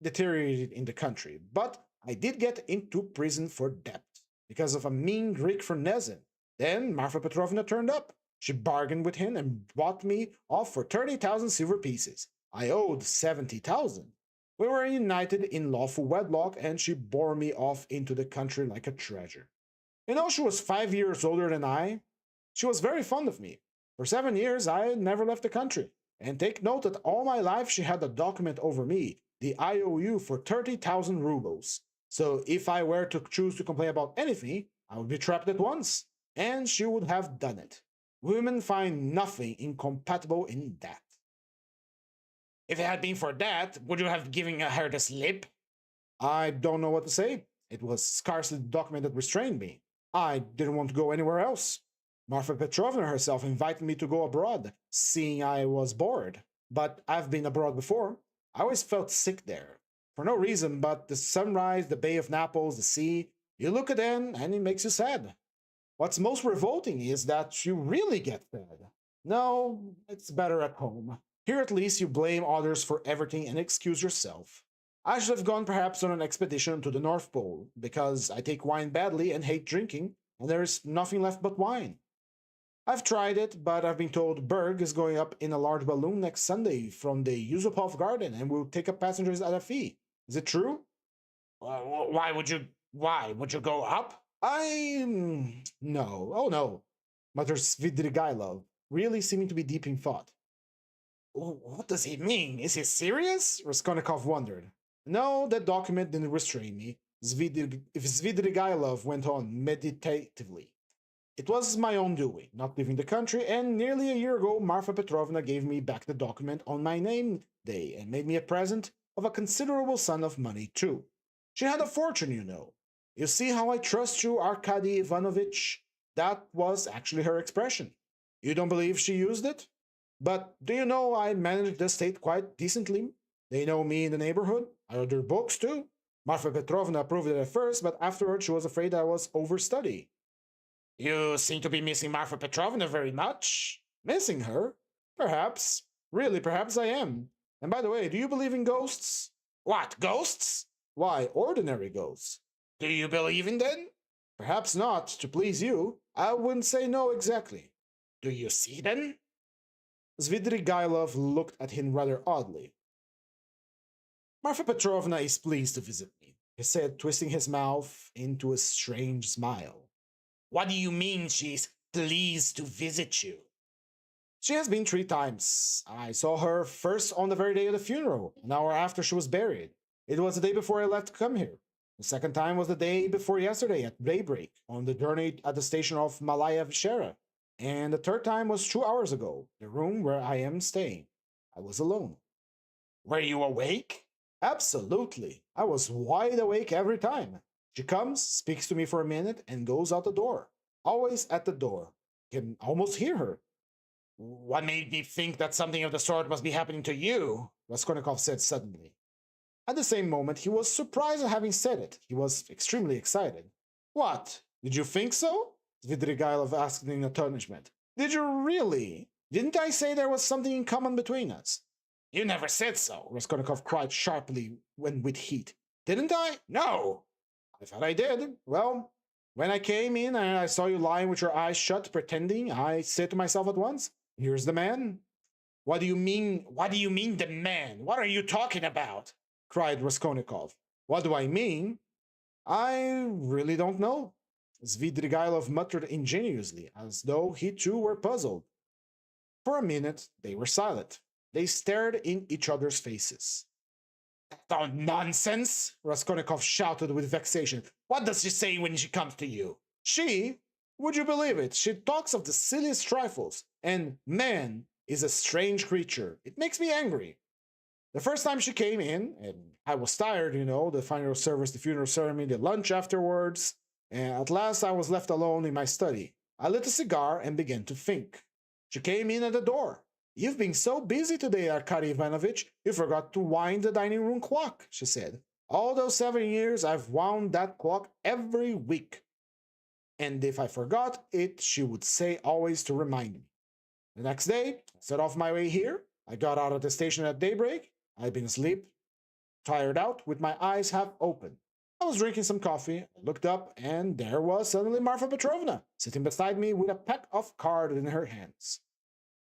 deteriorated in the country, but I did get into prison for debt because of a mean Greek from Nezin. Then Marfa Petrovna turned up. She bargained with him and bought me off for 30,000 silver pieces. I owed 70,000. We were united in lawful wedlock, and she bore me off into the country like a treasure. You know, she was 5 years older than I. She was very fond of me. For 7 years, I never left the country. And take note that all my life she had a document over me, the IOU for 30,000 rubles. So if I were to choose to complain about anything, I would be trapped at once. And she would have done it. Women find nothing incompatible in that. If it had been for that, would you have given her the slip? I don't know what to say. It was scarcely the document that restrained me. I didn't want to go anywhere else. Marfa Petrovna herself invited me to go abroad, seeing I was bored. But I've been abroad before. I always felt sick there. For no reason but the sunrise, the Bay of Naples, the sea. You look at them and it makes you sad. What's most revolting is that you really get fed. No, it's better at home. Here at least you blame others for everything and excuse yourself. I should have gone perhaps on an expedition to the North Pole, because I take wine badly and hate drinking, and there is nothing left but wine. I've tried it, but I've been told Berg is going up in a large balloon next Sunday from the Yusupov Garden and will take up passengers at a fee. Is it true? Why would you go up? No. Oh, no, mutters Svidrigailov, really seeming to be deep in thought. What does he mean? Is he serious? Raskolnikov wondered. No, that document didn't restrain me. Svidrigailov went on meditatively. It was my own doing, not leaving the country, and nearly a year ago Marfa Petrovna gave me back the document on my name day and made me a present of a considerable sum of money, too. She had a fortune, you know. You see how I trust you, Arkady Ivanovich? That was actually her expression. You don't believe she used it? But do you know I managed the estate quite decently? They know me in the neighborhood. I wrote their books, too. Marfa Petrovna approved it at first, but afterwards she was afraid I was overstudy. You seem to be missing Marfa Petrovna very much. Missing her? Perhaps. Really, perhaps I am. And by the way, do you believe in ghosts? What, ghosts? Why, ordinary ghosts. Do you believe in them? Perhaps not, to please you. I wouldn't say no exactly. Do you see them? Svidrigailov looked at him rather oddly. Marfa Petrovna is pleased to visit me, he said, twisting his mouth into a strange smile. What do you mean she's pleased to visit you? She has been 3 times. I saw her first on the very day of the funeral, an hour after she was buried. It was the day before I left to come here. The second time was the day before yesterday at daybreak, on the journey at the station of Malaya Vishera. And the third time was 2 hours ago, the room where I am staying. I was alone. Were you awake? Absolutely. I was wide awake every time. She comes, speaks to me for a minute, and goes out the door. Always at the door. Can almost hear her. What made me think that something of the sort must be happening to you? Raskolnikov said suddenly. At the same moment, he was surprised at having said it. He was extremely excited. What? Did you think so? Svidrigailov asked in astonishment. Did you really? Didn't I say there was something in common between us? You never said so, Raskolnikov cried sharply when with heat. Didn't I? No! I thought I did. Well, when I came in and I saw you lying with your eyes shut, pretending, I said to myself at once, here's the man. What do you mean? What do you mean, the man? What are you talking about? Cried Raskolnikov. What do I mean? I really don't know. Svidrigailov muttered ingenuously, as though he too were puzzled. For a minute, they were silent. They stared in each other's faces. "Oh, nonsense!" Raskolnikov shouted with vexation. "What does she say when she comes to you?" "She? Would you believe it? She talks of the silliest trifles, and man is a strange creature. It makes me angry. The first time she came in, and I was tired, you know, the funeral service, the funeral ceremony, the lunch afterwards, and at last I was left alone in my study. I lit a cigar and began to think. She came in at the door. "You've been so busy today, Arkady Ivanovich, you forgot to wind the dining room clock," she said. "All those 7 years I've wound that clock every week. And if I forgot it, she would say always to remind me. The next day, I set off my way here. I got out at the station at daybreak. I'd been asleep, tired out, with my eyes half open. I was drinking some coffee, I looked up, and there was suddenly Marfa Petrovna, sitting beside me with a pack of cards in her hands.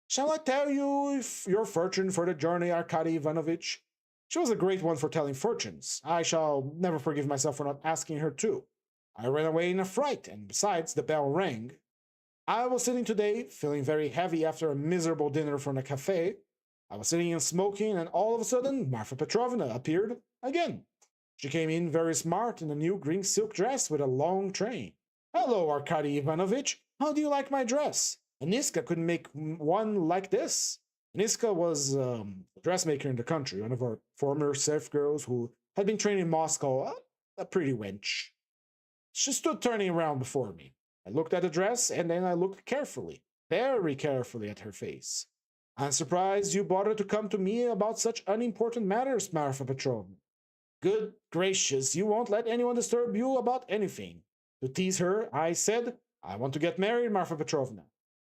"Shall I tell you your fortune for the journey, Arkady Ivanovich?" She was a great one for telling fortunes. I shall never forgive myself for not asking her to. I ran away in a fright, and besides, the bell rang. I was sitting today, feeling very heavy after a miserable dinner from a cafe. I was sitting and smoking, and all of a sudden, Marfa Petrovna appeared again. She came in very smart in a new green silk dress with a long train. "Hello, Arkady Ivanovich. How do you like my dress? Aniska couldn't make one like this." Aniska was a dressmaker in the country, one of our former serf girls who had been trained in Moscow, a pretty wench. She stood turning around before me. I looked at the dress, and then I looked carefully, very carefully at her face. "I'm surprised you bothered to come to me about such unimportant matters, Marfa Petrovna. Good gracious, you won't let anyone disturb you about anything." To tease her, I said, "I want to get married, Marfa Petrovna."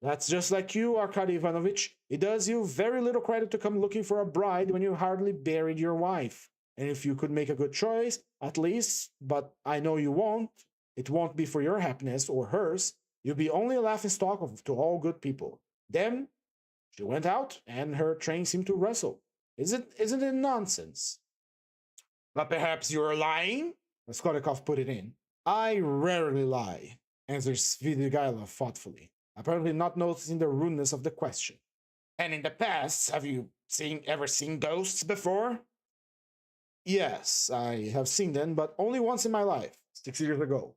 "That's just like you, Arkady Ivanovich. It does you very little credit to come looking for a bride when you hardly buried your wife. And if you could make a good choice, at least, but I know you won't, it won't be for your happiness or hers. You'll be only a laughingstock to all good people." Then she went out, and her train seemed to rustle. Isn't it nonsense? "But perhaps you're lying?" Raskolnikov put it in. "I rarely lie," answered Svidrigailov thoughtfully, apparently not noticing the rudeness of the question. "And in the past, have you ever seen ghosts before?" "Yes, I have seen them, but only once in my life, 6 years ago.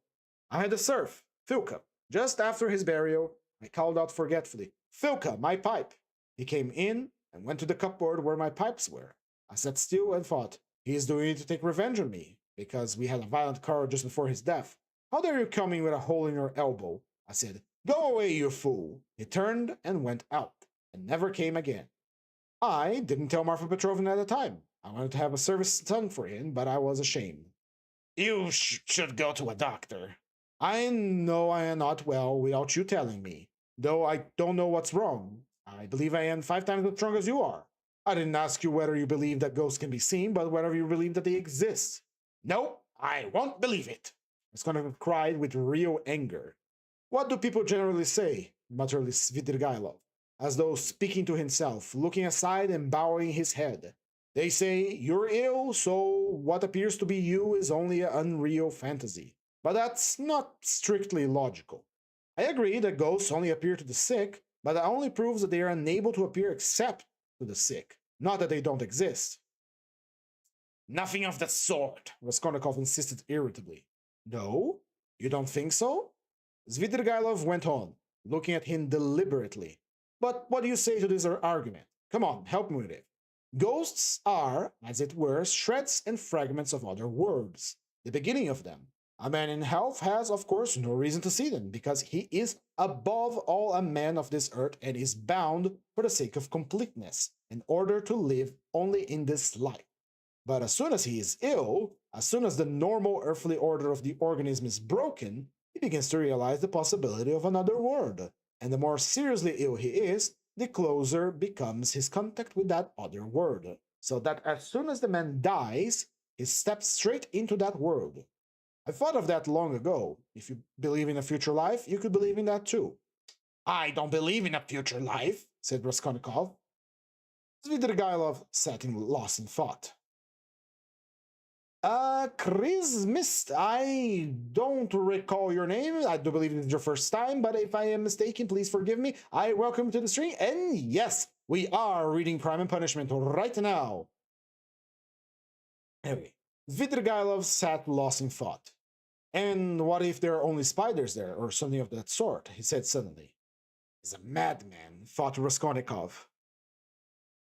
I had a serf, Filka. Just after his burial, I called out forgetfully, 'Filka, my pipe!' He came in and went to the cupboard where my pipes were. I sat still and thought, he is doing it to take revenge on me, because we had a violent quarrel just before his death. 'How dare you come in with a hole in your elbow?' I said, 'Go away, you fool!' He turned and went out, and never came again. I didn't tell Marfa Petrovna at the time. I wanted to have a service done for him, but I was ashamed." "You should go to a doctor." "I know I am not well without you telling me, though I don't know what's wrong. I believe I am 5 times as strong as you are. I didn't ask you whether you believe that ghosts can be seen, but whether you believe that they exist." "No, I won't believe it," Raskolnikov cried with real anger. "What do people generally say?" muttered Svidrigailov, as though speaking to himself, looking aside and bowing his head. "They say, you're ill, so what appears to be you is only an unreal fantasy. But that's not strictly logical. I agree that ghosts only appear to the sick, but that only proves that they are unable to appear except to the sick, not that they don't exist." "Nothing of the sort," Raskolnikov insisted irritably. "No? You don't think so?" Svidrigailov went on, looking at him deliberately. "But what do you say to this argument? Come on, help me with it. Ghosts are, as it were, shreds and fragments of other worlds, the beginning of them. A man in health has, of course, no reason to see them, because he is above all a man of this earth and is bound, for the sake of completeness, in order to live only in this life. But as soon as he is ill, as soon as the normal earthly order of the organism is broken, he begins to realize the possibility of another world, and the more seriously ill he is, the closer becomes his contact with that other world, so that as soon as the man dies, he steps straight into that world. I thought of that long ago. If you believe in a future life, you could believe in that too. I don't believe in a future life, said Raskolnikov. Svidrigailov sat lost in thought. Chris missed. I don't recall your name. I do believe it's your first time, but if I am mistaken, please forgive me. I welcome you to the stream, and yes, we are reading Crime and Punishment right now. Anyway, Svidrigailov sat lost in thought. And what if there are only spiders there, or something of that sort? He said suddenly. He's a madman, thought Raskolnikov.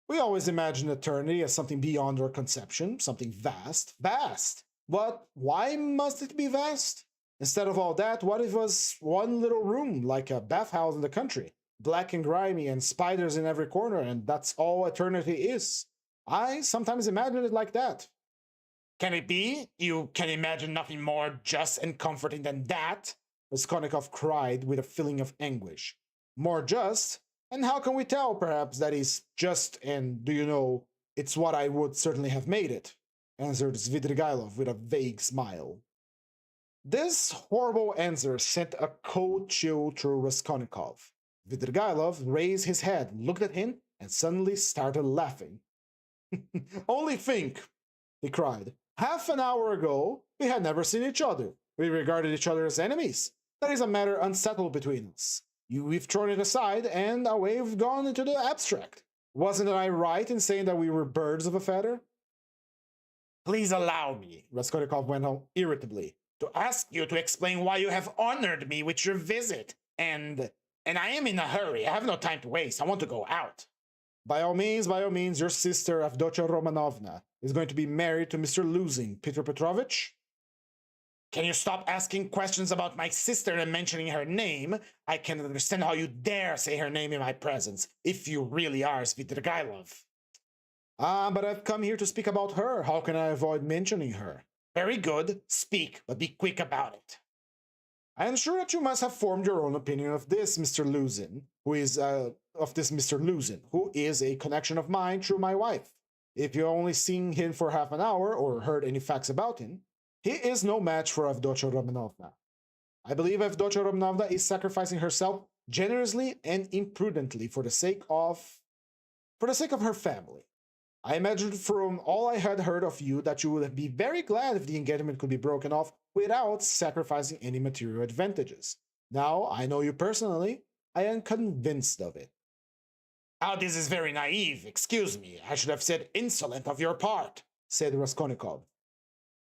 We always imagine eternity as something beyond our conception, something vast. Vast! But why must it be vast? Instead of all that, what if it was one little room, like a bathhouse in the country? Black and grimy and spiders in every corner, and that's all eternity is. I sometimes imagine it like that. Can it be? You can imagine nothing more just and comforting than that? Raskolnikov cried with a feeling of anguish. More just? And how can we tell, perhaps, that is just, and do you know, it's what I would certainly have made it, answered Svidrigailov with a vague smile. This horrible answer sent a cold chill through Raskolnikov. Svidrigailov raised his head, looked at him, and suddenly started laughing. Only think, he cried. Half an hour ago, we had never seen each other. We regarded each other as enemies. That is a matter unsettled between us. We've thrown it aside, and away we've gone into the abstract. Wasn't I right in saying that we were birds of a feather? Please allow me, Raskolnikov went on irritably, to ask you to explain why you have honored me with your visit. And I am in a hurry. I have no time to waste. I want to go out. By all means, your sister, Avdotya Romanovna, is going to be married to Mr. Losing, Peter Petrovich. Can you stop asking questions about my sister and mentioning her name? I can understand how you dare say her name in my presence, if you really are Svidrigailov. But I've come here to speak about her. How can I avoid mentioning her? Very good. Speak, but be quick about it. I am sure that you must have formed your own opinion of this Mr. Luzin, who is a connection of mine through my wife. If you only seen him for half an hour or heard any facts about him, he is no match for Avdotya Romanovna. I believe Avdotya Romanovna is sacrificing herself generously and imprudently for the sake of her family. I imagined from all I had heard of you that you would be very glad if the engagement could be broken off without sacrificing any material advantages. Now, I know you personally. I am convinced of it. Oh, this is very naive. Excuse me. I should have said insolent of your part, said Raskolnikov.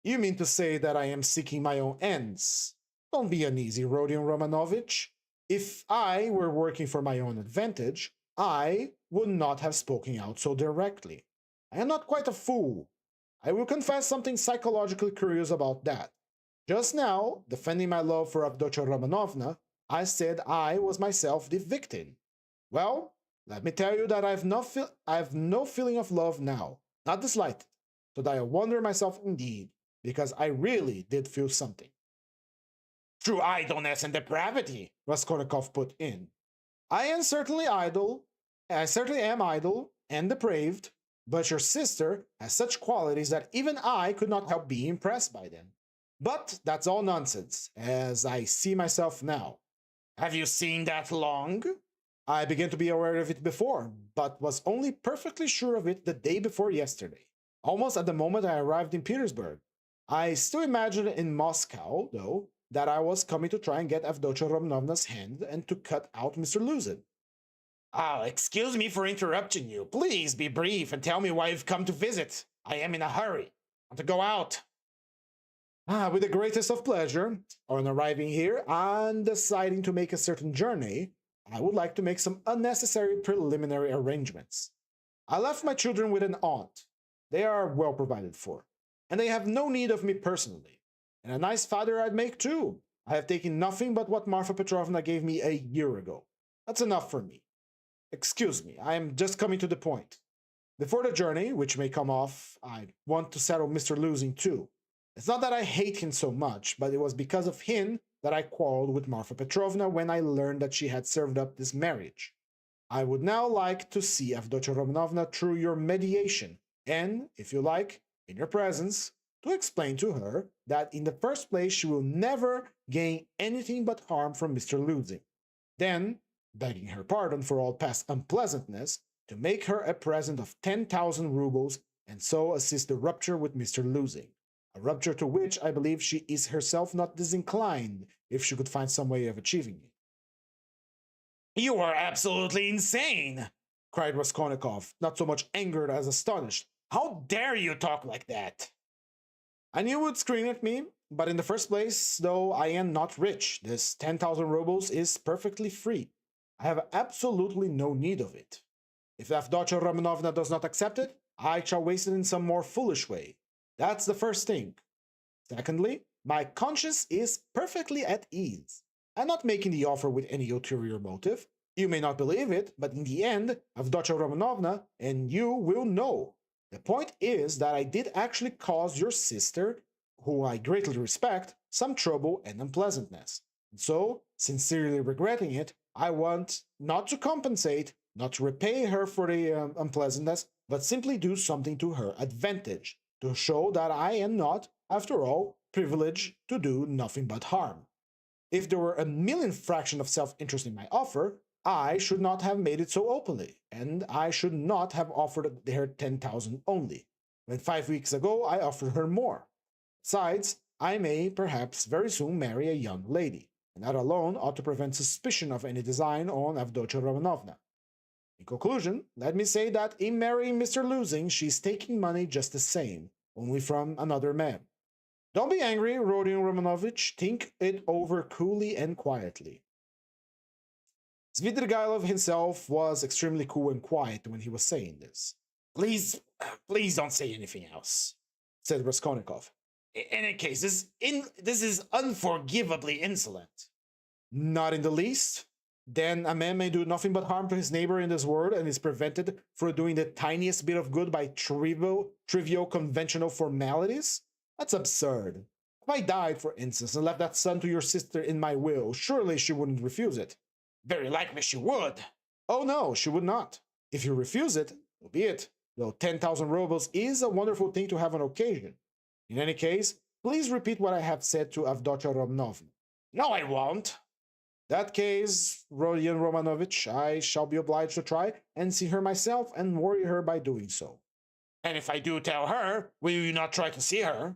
You mean to say that I am seeking my own ends? Don't be uneasy, Rodion Romanovich. If I were working for my own advantage, I would not have spoken out so directly. I am not quite a fool. I will confess something psychologically curious about that. Just now, defending my love for Avdotya Romanovna, I said I was myself the victim. Well, let me tell you that I have no feeling of love now, not the slightest, so that I wonder myself indeed, because I really did feel something. Through idleness and depravity, Raskolnikov put in. I certainly am idle and depraved, but your sister has such qualities that even I could not help being impressed by them. But that's all nonsense, as I see myself now. Have you seen that long? I began to be aware of it before, but was only perfectly sure of it the day before yesterday, almost at the moment I arrived in Petersburg. I still imagined in Moscow, though, that I was coming to try and get Avdotya Romanovna's hand and to cut out Mr. Luzin. Oh, excuse me for interrupting you. Please be brief and tell me why you've come to visit. I am in a hurry. I want to go out. With the greatest of pleasure. On arriving here and deciding to make a certain journey, I would like to make some unnecessary preliminary arrangements. I left my children with an aunt. They are well provided for, and they have no need of me personally. And a nice father I'd make too. I have taken nothing but what Marfa Petrovna gave me a year ago. That's enough for me. Excuse me, I am just coming to the point. Before the journey, which may come off, I want to settle Mr. Losing too. It's not that I hate him so much, but it was because of him that I quarreled with Marfa Petrovna when I learned that she had served up this marriage. I would now like to see Avdotya Romanovna through your mediation, and, if you like, in your presence, to explain to her that in the first place she will never gain anything but harm from Mr. Losing. Then, begging her pardon for all past unpleasantness, to make her a present of 10,000 rubles and so assist the rupture with Mr. Losing. A rupture to which I believe she is herself not disinclined if she could find some way of achieving it. "You are absolutely insane!" cried Raskolnikov, not so much angered as astonished. "How dare you talk like that?" I knew you would scream at me, but in the first place, though I am not rich, this 10,000 rubles is perfectly free. I have absolutely no need of it. If Avdotya Romanovna does not accept it, I shall waste it in some more foolish way. That's the first thing. Secondly, my conscience is perfectly at ease. I'm not making the offer with any ulterior motive. You may not believe it, but in the end, Avdotya Romanovna and you will know. The point is that I did actually cause your sister, who I greatly respect, some trouble and unpleasantness. And so, sincerely regretting it, I want not to compensate, not to repay her for the unpleasantness, but simply do something to her advantage, to show that I am not, after all, privileged to do nothing but harm. If there were a million fraction of self-interest in my offer, I should not have made it so openly, and I should not have offered her 10,000 only, when 5 weeks ago I offered her more. Besides, I may perhaps very soon marry a young lady, and that alone ought to prevent suspicion of any design on Avdotya Romanovna. In conclusion, let me say that in marrying Mr. Losing, she's taking money just the same, only from another man. Don't be angry, Rodion Romanovich. Think it over coolly and quietly. Svidrigailov himself was extremely cool and quiet when he was saying this. Please don't say anything else, said Raskolnikov. In any case, this is unforgivably insolent. Not in the least. Then a man may do nothing but harm to his neighbor in this world and is prevented from doing the tiniest bit of good by trivial conventional formalities? That's absurd. If I died, for instance, and left that son to your sister in my will, surely she wouldn't refuse it. Very likely she would. Oh no, she would not. If you refuse it, so be it, though 10,000 rubles is a wonderful thing to have on occasion. In any case, please repeat what I have said to Avdotya Romanovna. No, I won't. That case, Rodion Romanovich, I shall be obliged to try and see her myself and worry her by doing so. And if I do tell her, will you not try to see her?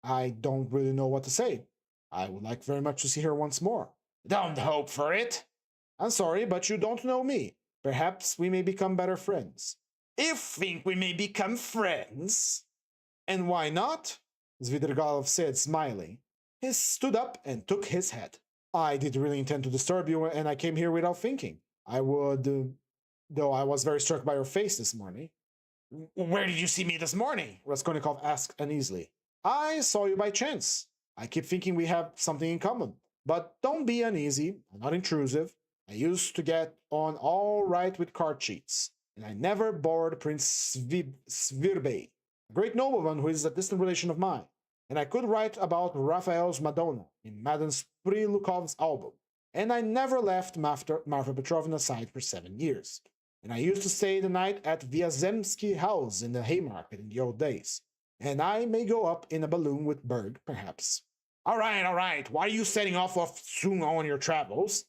I don't really know what to say. I would like very much to see her once more. Don't hope for it. I'm sorry, but you don't know me. Perhaps we may become better friends. You think we may become friends? And why not? Svidrigailov said, smiling. He stood up and took his hat. I did really intend to disturb you, and I came here without thinking. I would, though I was very struck by your face this morning. Where did you see me this morning? Raskolnikov asked uneasily. I saw you by chance. I keep thinking we have something in common. But don't be uneasy. I'm not intrusive. I used to get on all right with card cheats, and I never bored Prince Svirbey, a great nobleman who is a distant relation of mine. And I could write about Raphael's Madonna in Madame Prilukov's album. And I never left Marfa Petrovna's side for 7 years. And I used to stay the night at Vyazemsky house in the Haymarket in the old days. And I may go up in a balloon with Berg, perhaps. All right. Why are you setting off soon on your travels?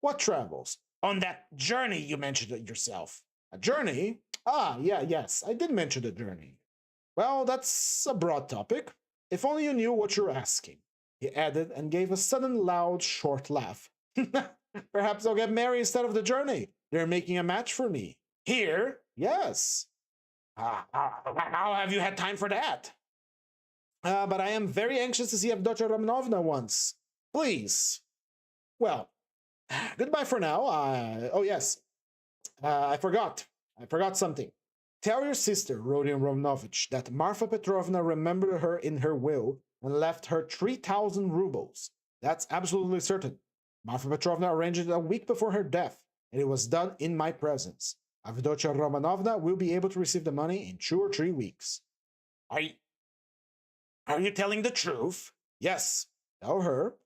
What travels? On that journey you mentioned it yourself. A journey? Yes, I did mention the journey. Well, that's a broad topic. If only you knew what you're asking, he added, and gave a sudden loud, short laugh. Perhaps I'll get married instead of the journey. They're making a match for me. Here? Yes. How have you had time for that? But I am very anxious to see Avdotya Romanovna once. Please. Well, goodbye for now. Oh, yes. I forgot something. Tell your sister, Rodion Romanovich, that Marfa Petrovna remembered her in her will and left her 3,000 rubles. That's absolutely certain. Marfa Petrovna arranged it a week before her death, and it was done in my presence. Avdotya Romanovna will be able to receive the money in 2 or 3 weeks. Are you telling the truth? Yes. Tell her.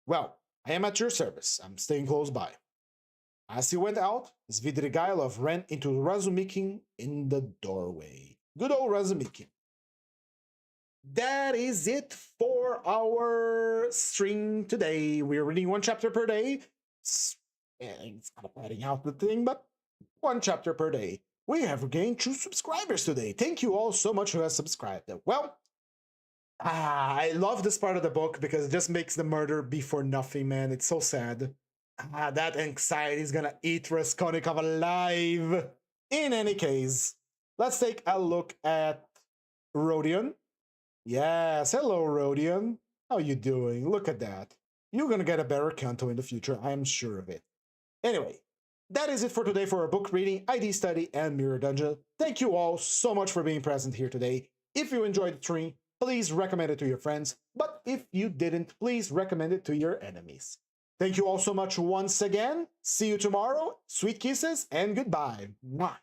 Well, I am at your service. I'm staying close by. As he went out, Svidrigailov ran into Razumikin in the doorway. Good old Razumikin. that is it for our stream today. We're reading one chapter per day. It's kind of padding out the thing, but one chapter per day. We have gained 2 subscribers today. Thank you all so much who has subscribed. Well, I love this part of the book because it just makes the murder be for nothing, man. It's so sad. That anxiety is gonna eat Raskolnikov alive. In any case, let's take a look at Rodion. Yes, hello, Rodion. How you doing? Look at that. You're gonna get a better Kanto in the future, I am sure of it. Anyway, that is it for today for our book reading, ID study, and Mirror Dungeon. Thank you all so much for being present here today. If you enjoyed the stream, please recommend it to your friends. But if you didn't, please recommend it to your enemies. Thank you all so much once again. See you tomorrow. Sweet kisses and goodbye. Mwah.